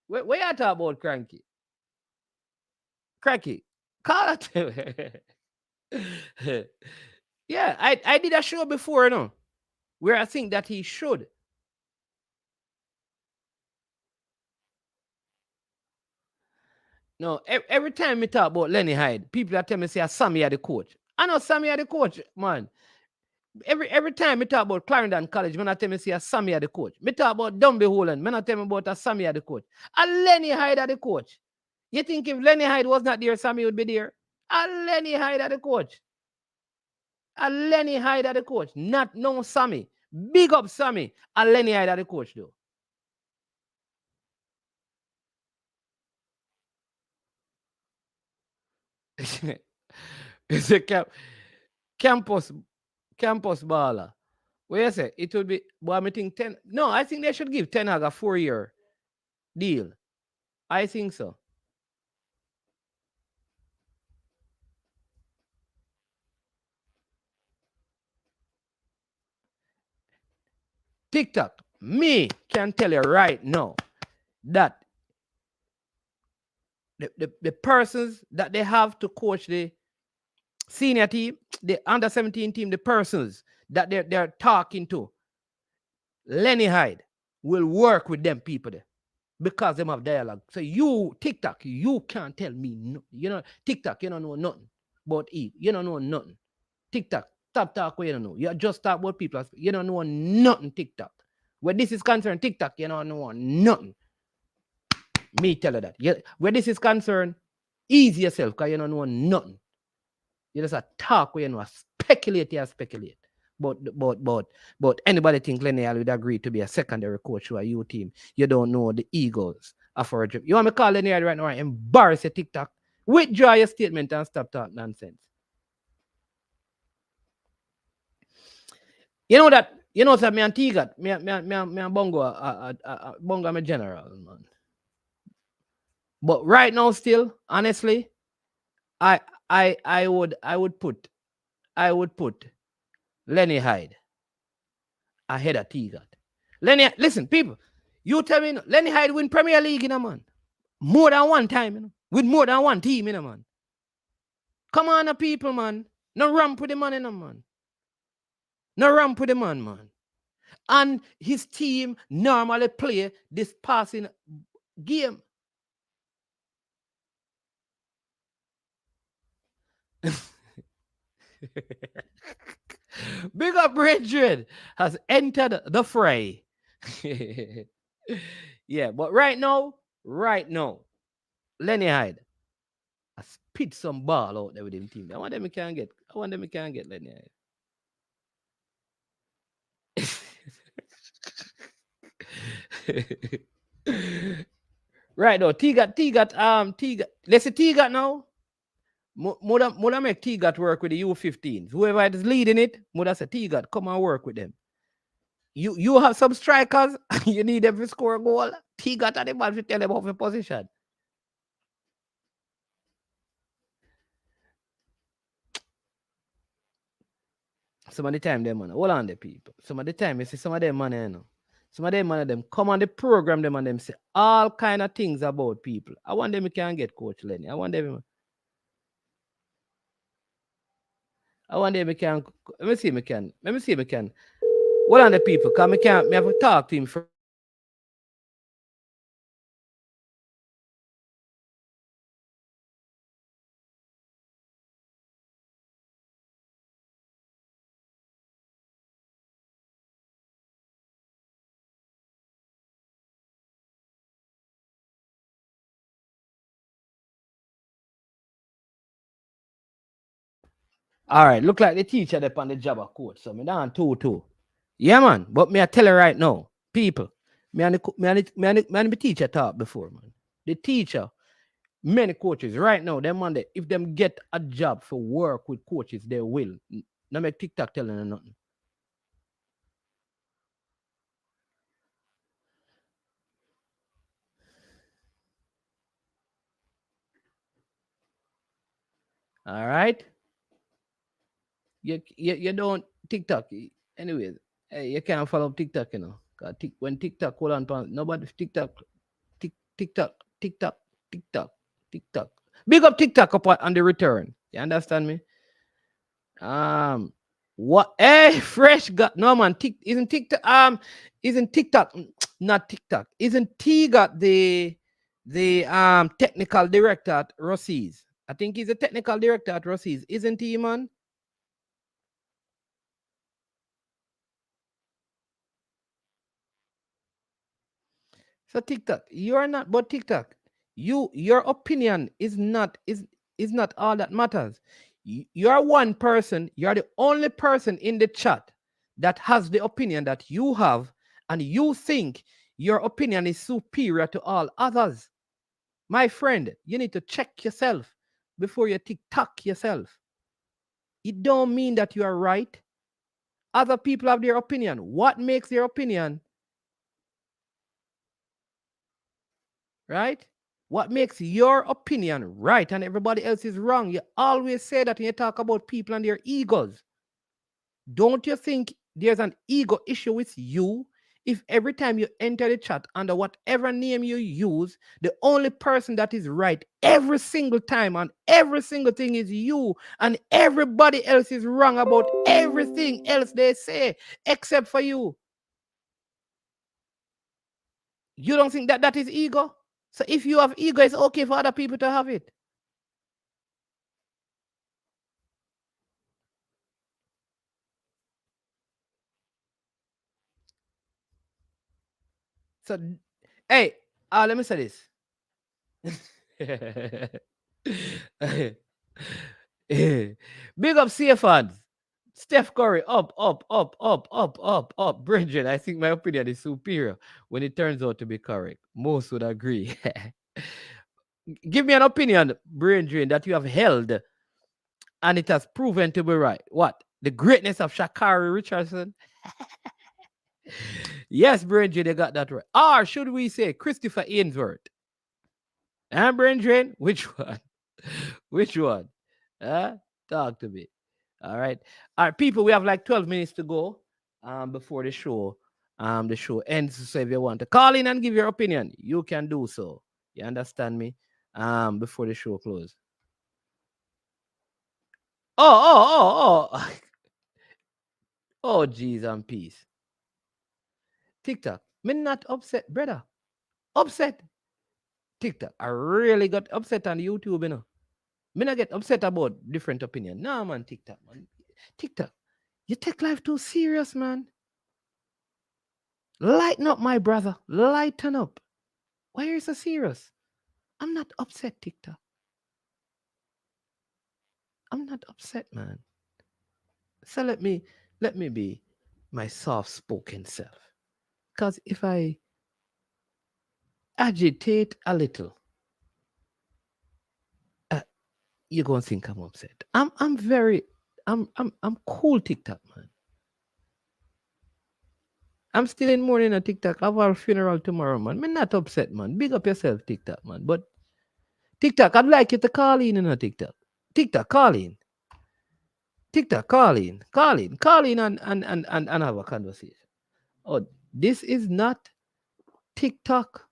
Where you talk about Cranky? Cranky, call and tell me. Yeah, I did a show before, you know, where I think that he should. No, every time we talk about Lenny Hyde, people are telling me, say, Sammy are the coach. I know Sammy are the coach, man. Every time we talk about Clarendon College, when I tell me, say, Sammy are the coach. Me talk about Dunby Holland, when I tell me about Sammy are the coach. And Lenny Hyde are the coach. You think if Lenny Hyde was not there, Sammy would be there? And Lenny Hyde are the coach. And Lenny Hyde are the coach. Not no Sammy. Big up Sammy. And Lenny Hyde are the coach, though. It's a campus baller. What you say? It would be, well, I think 10. No, I think they should give Ten Hag a 4-year deal. I think so. TikTok, me can tell you right now that the persons that they have to coach the senior team, the under 17 team, the persons that they're talking to, Lenny Hyde will work with them people there because them have dialogue. So you, TikTok, you can't tell me, no, you know, TikTok, you don't know nothing about it. You don't know nothing. TikTok, stop talking, you don't know. You just talk about people. You don't know nothing, TikTok. Where this is concerned, TikTok, you don't know nothing. Me tell you that. Where this is concerned, ease yourself because you don't know nothing. You just a talk where you know, speculate. But anybody think Lenny would agree to be a secondary coach to a U team? You don't know the egos of our dream. You want me to call Lenny right now and embarrass your TikTok? Withdraw your statement and stop talking nonsense. You know that me and Tigat, me and Bongo, I'm a general, man. But right now, still, honestly, I would put Lenny Hyde ahead of Tigat. Lenny, listen, people, you tell me, Lenny Hyde win Premier League, you know, man. More than one time, you know, with more than one team, you know, man. Come on, people, man. No ramp with the man, you know, man. No ramp with the man. And his team normally play this passing game. Big up Bridget has entered the fray. Yeah, but right now, Lenny Hyde has spit some ball out there with him team. I want them we can get Lenny Hyde. Right now, T-Gat. Let's say T-Gat now. Moda make T-Gat work with the U15s. Whoever is leading it, Moda say T-Gat, come and work with them. You have some strikers, you need them to score a goal. He got at the man to tell them off the position. Some of the time them man, hold on the people. Some of the time you see some of them man, you know. Some of them come on the program them and them say all kind of things about people. I want them can get Coach Lenny. I want them can let me see if I can. Hold on the people, come me have to talk to him first. All right, look like the teacher up on the job of coach. So me down 2-2. Yeah, man. But me I tell you right now, people, me and the teacher talk before, man. The teacher, many coaches right now, them man, if them get a job for work with coaches, they will. No make TikTok telling them nothing. All right. You don't TikTok. Anyways, hey, you can't follow TikTok, you know. When TikTok hold on, nobody TikTok, TikTok. Big up TikTok up on the return. You understand me? What? Hey, fresh got no man. Isn't TikTok not TikTok? Isn't T got the technical director at Rossi's? I think he's a technical director at Rossi's, isn't he, man? So TikTok, you're not, but TikTok, your opinion is not all that matters. You're one person. You're the only person in the chat that has the opinion that you have, and you think your opinion is superior to all others. My friend, you need to check yourself before you TikTok yourself. It don't mean that you are right. Other people have their opinion. What makes their opinion right? What makes your opinion right and everybody else is wrong? You always say that when you talk about people and their egos. Don't you think there's an ego issue with you if every time you enter the chat under whatever name you use, the only person that is right every single time on every single thing is you, and everybody else is wrong about everything else they say except for you? You don't think that that is ego? So if you have ego, it's okay for other people to have it. So, hey, let me say this. Big up CFAds. Steph Curry, up. Bridget, I think my opinion is superior when it turns out to be correct. Most would agree. Give me an opinion, Bridget, that you have held and it has proven to be right. What? The greatness of Sha'Carri Richardson? Yes, Bridget, they got that right. Or should we say Christopher Ainsworth? And Bridget, which one? Which one? Talk to me. All right. All right, people, we have like 12 minutes to go before the show ends. So if you want to call in and give your opinion, you can do so. You understand me? Before the show closes. Oh. Oh, geez, and peace. TikTok. Me not upset, brother. Upset. TikTok. I really got upset on YouTube, you know. Me not get upset about different opinion. Nah, man, TikTok, man. TikTok. You take life too serious, man. Lighten up, my brother. Lighten up. Why are you so serious? I'm not upset, TikTok. I'm not upset, man. So let me be my soft-spoken self. Because if I agitate a little, you're gonna think I'm upset. I'm cool, TikTok, man. I'm still in mourning on TikTok. I have a funeral tomorrow, man. I'm not upset, man. Big up yourself, TikTok, man. But TikTok, I'd like you to call in on TikTok. TikTok, call in. TikTok, call in. Call in and have a conversation. Oh, this is not TikTok.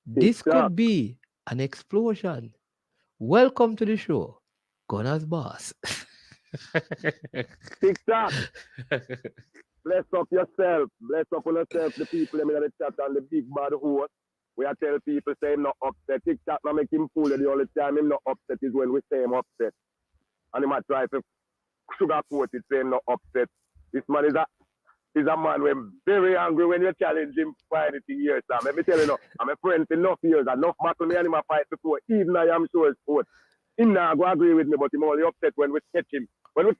This could be an explosion. Welcome to the show, Gunner's Boss. TikTok. Bless up yourself. Bless up on yourself, the people in the chat and the big bad horse. We are tell people say him not upset. TikTok not make him fool the only time him not upset is when we say him upset. And he might try to sugarcoat it, say him not upset. This man is a man when very angry when you challenge him for anything years. Let me tell you now, I'm a friend for enough years, enough battle me and him a fight before, even I am sure sport. Him not go agree with me, but him only upset when we catch him. When we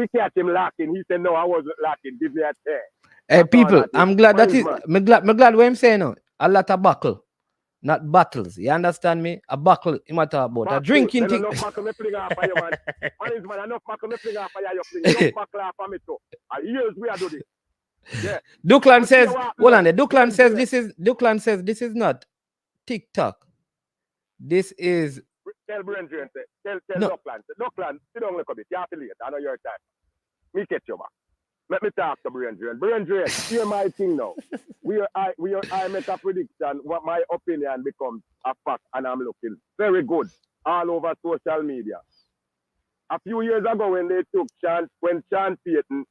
catch him lacking, he said, no, I wasn't lacking. Give me a chair. Hey, people, I'm glad that is, I'm glad what I'm saying now. A lot of buckle, not battles. You understand me? A buckle, you matter about a drinking thing. Enough buckle me fling off of you, man. Man, enough buckle me fling off of you. Enough buckle off of me too. Years we are doing this. Yeah. Duckland says, hold on there. Duckland says this is not TikTok. This is. Tell Brandon, tell Duckland. Duckland, sit down a little bit. You have to late. I know your time. Me catch you back. Let me talk to Brandon. Brandon, hear my thing now. I make a prediction what my opinion becomes a fact, and I'm looking very good all over social media. A few years ago when they took when Sean Payton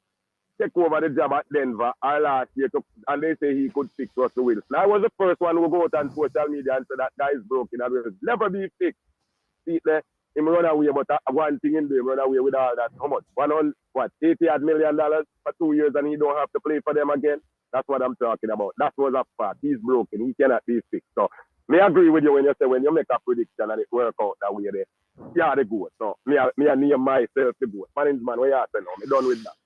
take over the job at Denver last year, and they say he could fix Russell Wilson. I was the first one who go out on social media and say that guy is broken and will never be fixed. See there, him run away, but one thing in there, run away with all that. How much? $80 million for 2 years, and he don't have to play for them again. That's what I'm talking about. That was a fact. He's broken. He cannot be fixed. So, me agree with you when you say when you make a prediction and it work out that way there. Yeah, the goat. So, me name myself the goat. Mannings, man, what you say now? Me done with that.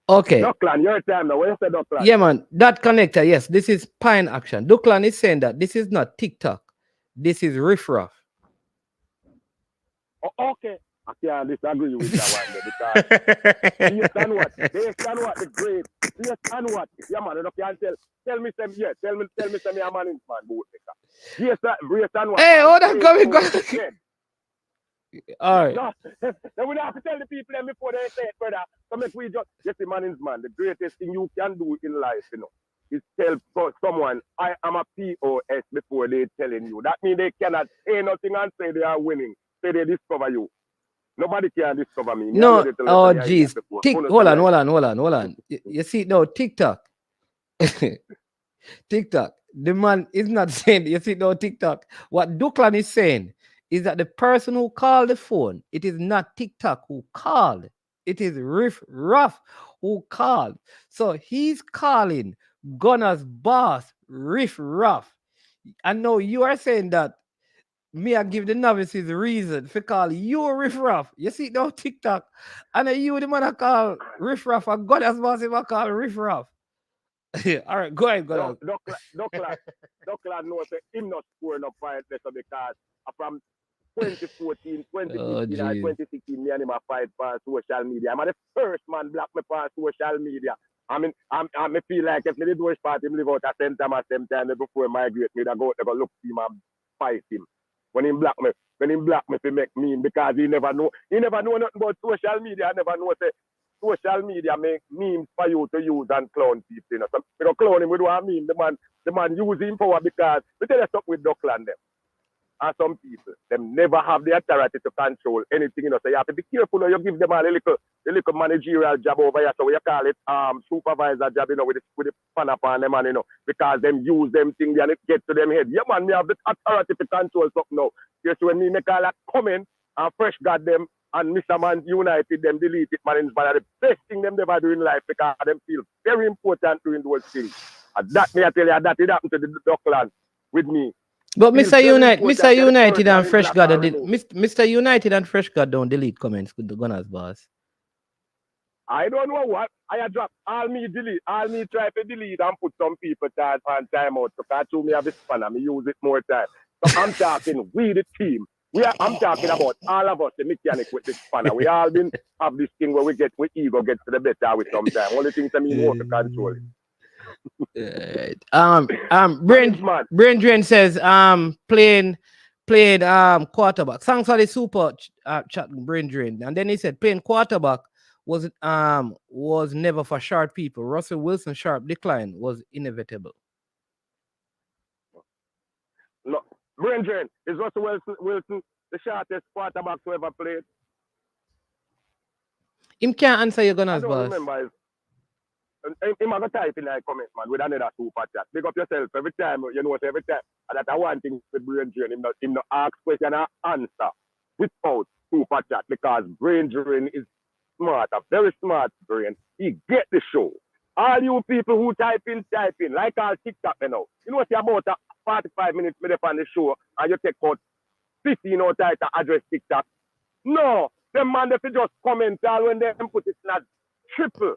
Okay. Duckland, your time now. When you say Duckland? Yeah, man. That connector, yes. This is Pine Action. Duckland is saying that this is not TikTok. This is riffraff. Oh, okay. I can't disagree with that one because based on what the great, based on what, yeah man, you can't tell me some, yeah, tell me some, yeah man, bootmaker. Yes, based on what. Hey, hold on, come. All right. No, they would have to tell the people them before they say it, brother. So make we just, yes, the Mannings, man, the greatest thing you can do in life, you know, is tell someone, I am a POS before they telling you. That means they cannot say nothing and say they are winning. Say they discover you. Nobody can discover me. No, oh jeez. Hold on. You see, no, TikTok. TikTok. The man is not saying, you see, no, TikTok. What Duckland is saying is that the person who called the phone, it is not TikTok who called. It is Riff Ruff who called. So he's calling Gunner's boss, Riff Ruff. And now you are saying that me I give the novices reason for call you Riff Ruff. You see now TikTok. And you the man I call Riff Ruff and Gunner's boss I call Riff Ruff. All right, go ahead, go ahead. Duckland knows that him not scoring up fight better because from 2014, 2015, and 2016, me and him a fight for social media. I'm the first man black me for social media. I mean, I feel like if me did worst part, him live out at same time before migrate me, I go look him and fight him. When him black me to make meme because he never know nothing about social media. I never know say social media make memes for you to use and clown people. You know, so you don't clown him with what I mean. The man using power because we tell you stuff with Duckland them. And some people, them never have the authority to control anything, you know. So you have to be careful, you know, you give them a little managerial job over here. So you call it supervisor job, you know, with the fan upon them, and you know, because them use them things and it get to them head. Yeah, man, me have the authority to control something now. Just when me make all that comment and fresh got them and Mr. Man United them delete it, man, it's the best thing them never do in life because them feel very important doing those things. And that me I tell you, that it happened to the Duckland with me. But Mr. United and Fresh God, Mr. United and Fresh God don't delete comments with the Gunners boss. I don't know what. I drop all me try to delete and put some people time on time out. So I me have a spanner, me use it more time. So I'm talking we the team. I'm talking about all of us, the mechanic with this spanner. We all been have this thing where we ego gets to the better with sometimes. Only things I mean more to control it. Brain Drain says playing quarterback. Thanks for the super chat, Brain Drain. And then he said playing quarterback was never for short people. Russell Wilson's sharp decline was inevitable. No, Brain Drain, is Russell Wilson the shortest quarterback to ever played? Him can't answer your gunners, boss. I don't remember. Him have a type in the comment, man, with another super chat. Pick up yourself every time, you know, every time. And that's one thing with Brain Drain. Him not ask question and answer without super chat because Brain Drain is smart, a very smart brain. He get the show. All you people who type in, like all TikTok, you know. You know what about 45 minutes on the show and you take out 15 out to address TikTok. No, them man if you just comment all when they put it in a triple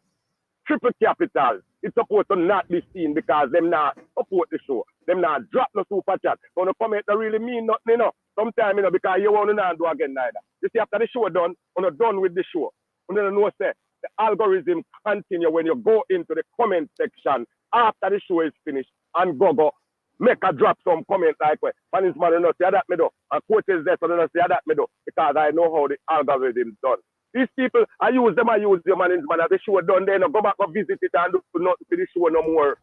capital. It's supposed to not be seen because them not support the show. Them not drop no super chat. So the comment don't really mean nothing, you know. Sometimes, you know, because you want to not do again neither. You see, after the show done, when you're done with the show, you know, say, the algorithm continue when you go into the comment section after the show is finished and go make a drop some comment like Mannings man you know say that me do and coaches there so they don't say that me do because I know how the algorithm done. These people I use them Mannings man as the show done then go back and visit it and do nothing for the show no more.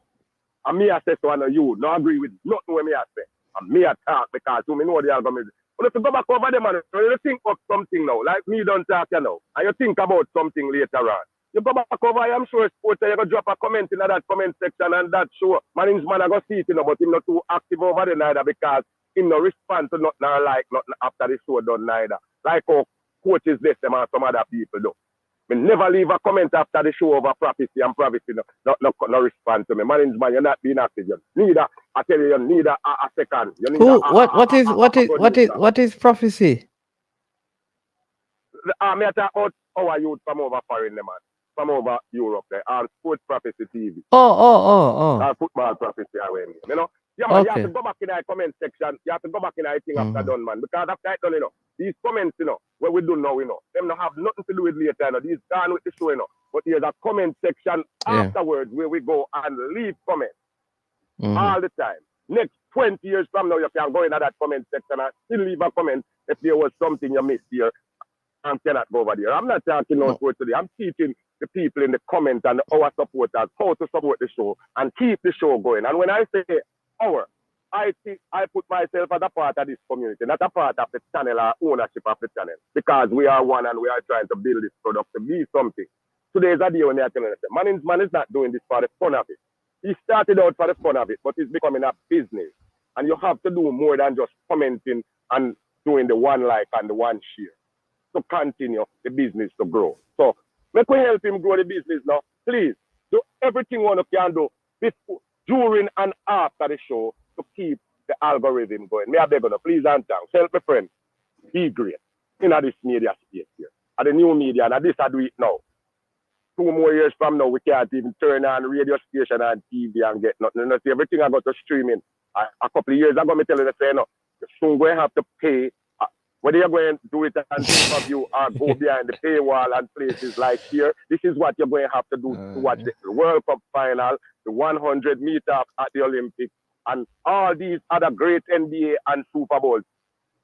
And me I say so and you no agree with nothing when me I say. And me I talk because you know the algorithm. But if you go back over them and you think of something now, like me don't talk you know, and you think about something later on. You go back over, I'm sure sports, you go drop a comment in that comment section and that show. Mannings man I go see it, you know, but him not too active over there neither because him no respond to nothing like nothing after the show done neither. Like how coaches this them and some other people do. Me never leave a comment after the show over prophecy and privacy no respond to me. Mannings man, you're not being active. You neither I tell you need a second. You need what is prophecy? Me talk about our youth from over foreign man. From over Europe there, Sports Prophecy TV. Football Prophecy, you know. Yeah, man, you have to go back in the comment section. You have to go back in the thing after done, man. Because after that done, you know, these comments, you know, what we do now, you know, them don't have nothing to do with later, you know. These gone with the show, you know. But there's a comment section afterwards where we go and leave comments all the time. Next 20 years from now, you can go into that comment section and still leave a comment if there was something you missed here and cannot go over there. I'm not talking no sport today. I'm teaching the people in the comments and our supporters how to support the show and keep the show going. And when I say our, I put myself as a part of this community, not a part of the channel or ownership of the channel, because we are one and we are trying to build this product to be something. Today is a day when they are telling us, Mannings man is not doing this for the fun of it. He started out for the fun of it, but it's becoming a business. And you have to do more than just commenting and doing the one like and the one share to continue the business to grow. So, make we help him grow the business now. Please, do everything one can do before, during and after the show to keep the algorithm going. May I beg you, please and thanks. Help my friend, be great in this media space here. At the new media, and this I do it now. 2 more years from now, we can't even turn on radio station and TV and get nothing. You know, see, everything I got to streaming. A couple of years ago, me tell you the same, no, you're soon going to have to pay. Whether you're going to do it and think of you or go behind the paywall and places like here, this is what you're going to have to do to watch the World Cup final, the 100 meter at the Olympics, and all these other great NBA and Super Bowls.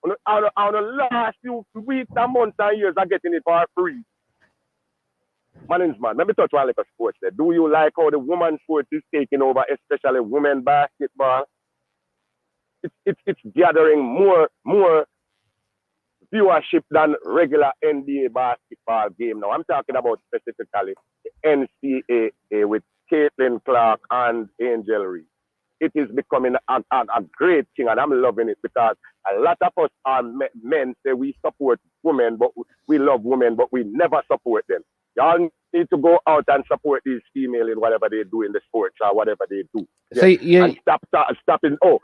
On the last few weeks and months and years are getting it for free. Mannings man, let me touch one little sports there. Do you like how the women's sport is taking over, especially women basketball? It's gathering more viewership than regular NBA basketball game now. I'm talking about specifically the NCAA with Caitlin Clark and Angel Reese. It is becoming a great thing, and I'm loving it because a lot of us are men say we support women, but we love women, but we never support them. Y'all need to go out and support these females in whatever they do in the sports or whatever they do. So and stopping. Oh,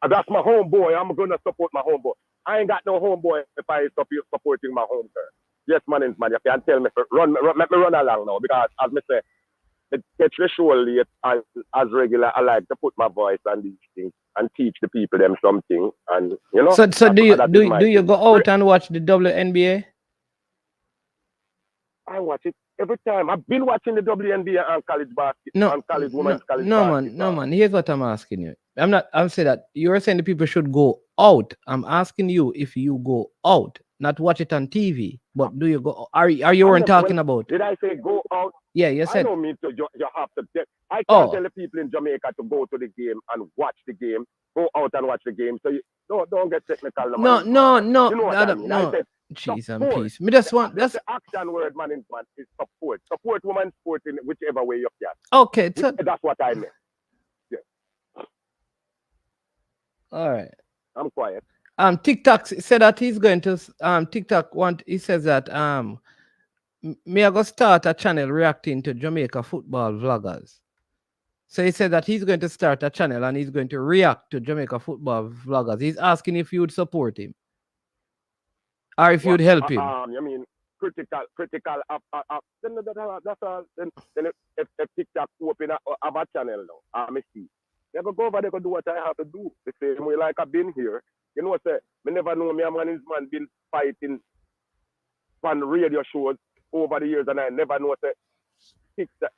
that's my homeboy. I'm gonna support my homeboy. I ain't got no homeboy if I stop you supporting my home girl. Yes, Mannings man, you can tell me let me run along now because as me say, it catch the show late and as regular I like to put my voice on these things and teach the people them something and you know. So do you go out and watch the WNBA? I watch it every time. I've been watching the WNBA and college basketball and college women's college basketball. No, man. Here's what I'm asking you. I'm saying that you're saying the people should go out. I'm asking you if you go out, not watch it on TV, but do you go? Are you weren't talking about? Did I say go out? Yeah, you said. I don't mean to. You have to. I can't tell the people in Jamaica to go to the game and watch the game. Go out and watch the game. So you don't get technical. No. You know what I mean? No. I said, jeez and peace. Me just want that's the action word, man. Is support. Support women's sport in whichever way you can. Okay, that's what I meant. Yeah. All right. I'm quiet. TikTok said that he's going to he says that me I go start a channel reacting to Jamaica football vloggers. So he said that he's going to start a channel and he's going to react to Jamaica football vloggers. He's asking if you would support him. Or if you'd help him. You mean critical then that's all. Then if TikTok open have a channel now, I see. You go over there, go do what I have to do. The same way like I've been here. You know, say, me never know me and Mannings man been fighting on radio shows over the years, and I never know say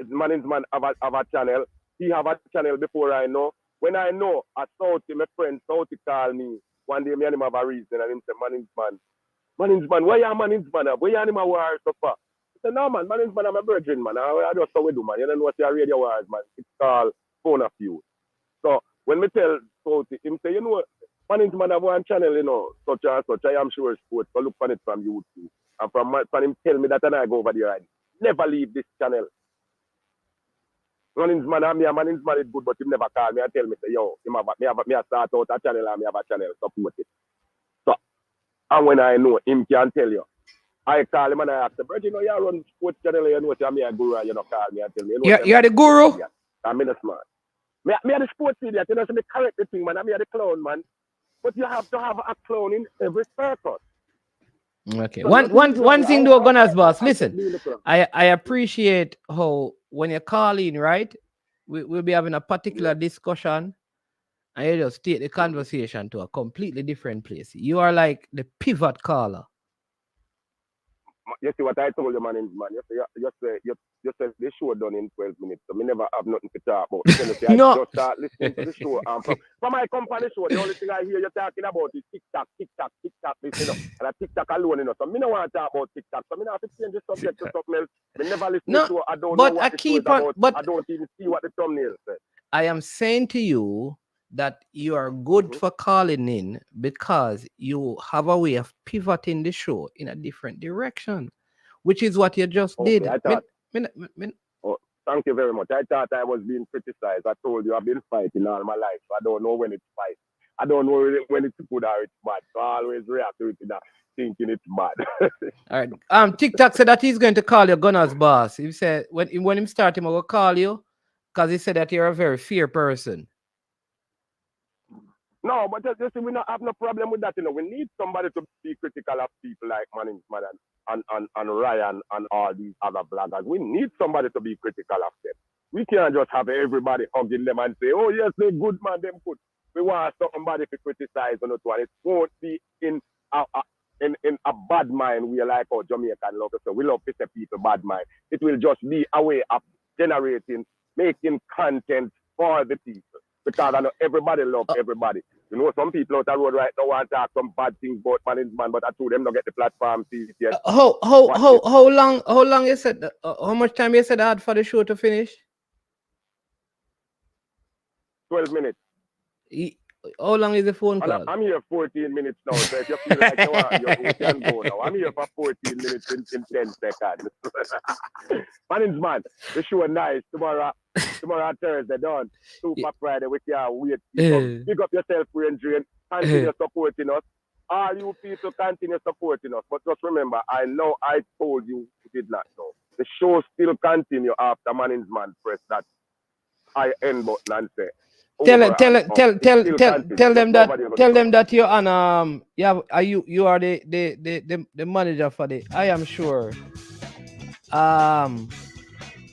Mannings man have a channel. He have a channel before I know. When I know, I Southie, my friend Southie call me. One day me and him have a reason, and him say, Mannings man, where you Mannings man? Where you animal war so far? I said, no man, Mannings man, I'm a virgin man. I just how we do man. You don't know what your radio wars, man. It's called phone of you. So when me tell Southie, him say, you know, Mannings man have one channel, you know, such and such. I am sure sports. So look on it from YouTube. And from him tell me that, and I go over there. I never leave this channel. Mannings man is good, but he never call me and tell me, say, yo, me start out a channel and me have a channel, support it. So, and when I know, him can tell you. I call him and I ask him, you know, you run sports channel, you know, I'm a guru, you know, call me and tell me. You know, you're the guru? I'm the smart. Me the sports idiot, you know, so me correct the thing, man. I'm the clown, man. But you have to have a clown in every circle. Okay. So one thing though, Gunners boss. Listen, I appreciate how when you call in, right? We'll be having a particular discussion and you just take the conversation to a completely different place. You are like the pivot caller. You see what I told you, man. You said this show done in 12 minutes, so me never have nothing to talk about. I just start listening to the show. From my company show, the only thing I hear you talking about is TikTok, this, you know, and a TikTok alone, you know. So me don't want to talk about TikTok. So me not have to change the subject to something else. Me never listen to show. I don't know what the show is about. But I don't even see what the thumbnail says. I am saying to you that you are good for calling in because you have a way of pivoting the show in a different direction, which is what you just did. Thank you very much. I thought I was being criticized. I told you I've been fighting all my life. I don't know when it's fight. I don't know when it's good or it's bad. So I always react to it thinking it's bad. All right. TikTok said that he's going to call you Gunners boss. He said when him start him, I will call you because he said that you're a very fair person. No, but just we not have no problem with that. You know, we need somebody to be critical of people like Mannings man and Ryan and all these other bloggers. We need somebody to be critical of them. We can't just have everybody hugging them and say, "Oh yes, they're good man, them good." We want somebody to criticize on it, and it won't be in a bad mind. We are like our Jamaican love, so we love to say people bad mind. It will just be a way of making content for the people. Because I know everybody loves everybody. You know, some people out the road right now want to talk some bad things about Mannings man, but I told them not get the platform see it yet. How long you said? How much time you said I had for the show to finish? 12 minutes. How long is the phone call? I'm here 14 minutes now, so if you feel like you can go now. I'm here for 14 minutes in 10 seconds. Mannings man, the show nice. Tomorrow Thursday done. Super Friday, we can't wait. Pick up yourself, Ranger, continue supporting us. All you people continue supporting us. But just remember, I know I told you did not know. The show still continue after Mannings man press that end button and say. Tell them that you're on you are the manager for the I am sure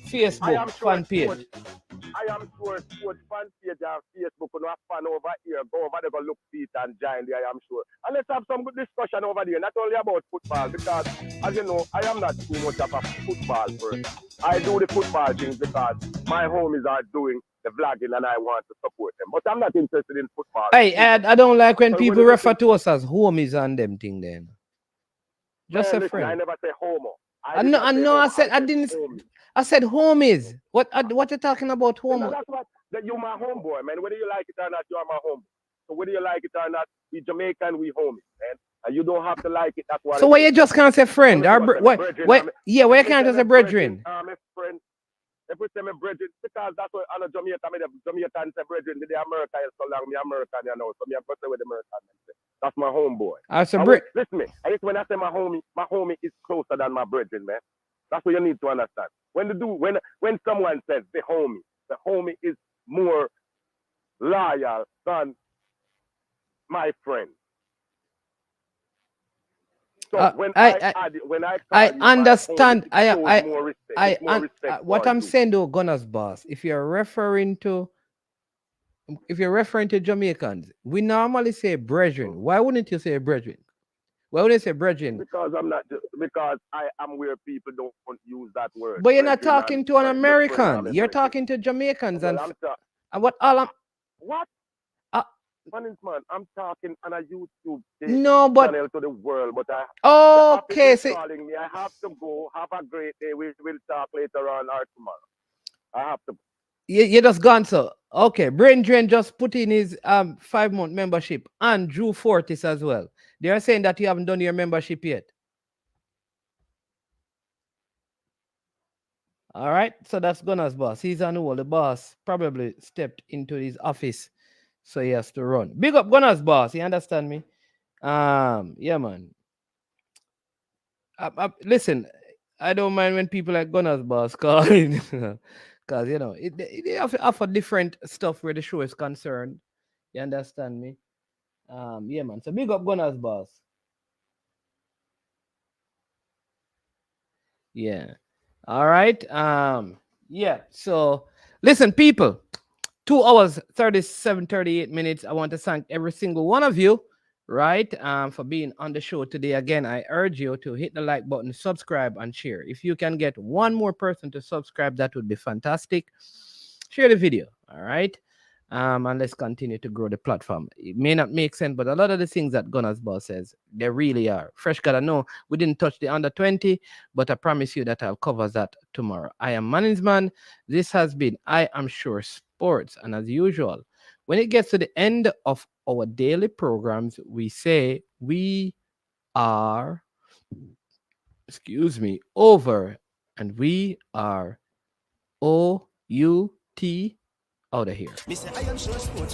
Facebook fan page. I am sure sports fan page and Facebook will not fan over here. Go over there, go look feet and join there, I am sure. And let's have some good discussion over there, not only about football, because as you know, I am not too much of a football person. I do the football things because my homies are doing the vlogging and I want to support them. But I'm not interested in football. Hey, I don't like when people refer to us as homies and them thing then. Just a friend. I never say homo. I said homies. What you talking about, homo? That's what you're my homeboy, man. Whether you like it or not, you're my homeboy. So whether you like it or not, we Jamaican, we homies, man. And you don't have to like it. That's why. So why you just can't say friend? Why you can't just say brethren? Friend. If we say me brethren, because that's what I know Jamaican say brethren. The America is so long, me American, you know. So me I'm going to say with the American. That's my homeboy. Listen me. I guess when I say my homie is closer than my brethren, man. That's what you need to understand. When someone says the homie is more loyal than my friend. So I understand. What I'm saying though, Gunners boss, if you're referring to Jamaicans, we normally say brethren. Why wouldn't you say brethren? Why would you say brethren? Because I am where people don't use that word. But you're not talking to an American. You're talking to Jamaicans and what all I'm. What? Mannings, man, I'm talking on a YouTube channel to the world, but okay, so calling me. I have to go. Have a great day. We will talk later on or tomorrow. I have to. You just gone, so okay. Brain Drain just put in his 5-month membership and Drew Fortis as well. They are saying that you haven't done your membership yet. All right, so that's Gunner's boss. He's on hold. The boss probably stepped into his office. So he has to run. Big up Gunner's boss. You understand me? Yeah, man. Listen, I don't mind when people like Gunner's boss call because you know they offer different stuff where the show is concerned. You understand me? Yeah, man. So big up Gunner's boss. Yeah. All right. Yeah. So listen, people. 2 hours, 38 minutes. I want to thank every single one of you, right, for being on the show today. Again, I urge you to hit the like button, subscribe, and share. If you can get one more person to subscribe, that would be fantastic. Share the video, all right? And let's continue to grow the platform. It may not make sense, but a lot of the things that Gunner's boss says, they really are. Fresh gotta know, we didn't touch the under 20, but I promise you that I'll cover that tomorrow. I am Mannings Man. This has been I Am Sure Sports. And as usual, when it gets to the end of our daily programs, we say we are, over, and we are O-U-T out of here.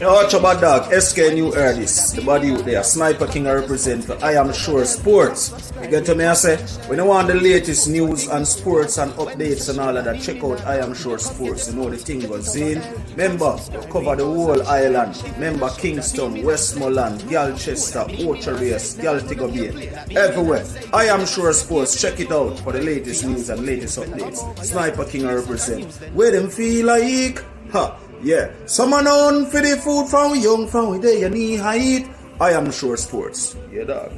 Yo, watch about dog, SK New heard this. The body out there, Sniper King I represent for I Am Sure Sports. You get to me, I say, when you want the latest news and sports and updates and all of that, check out I Am Sure Sports. You know the thing goes in. Remember, cover the whole island. Remember Kingston, Westmoreland, Galchester, Ocherase, Galtigo Bay. Everywhere. I Am Sure Sports. Check it out for the latest news and latest updates. Sniper King I represent. Where them feel like? Ha. Yeah, someone on for the food from young, from where they knee height. I Am Sure Sports. Yeah, dog.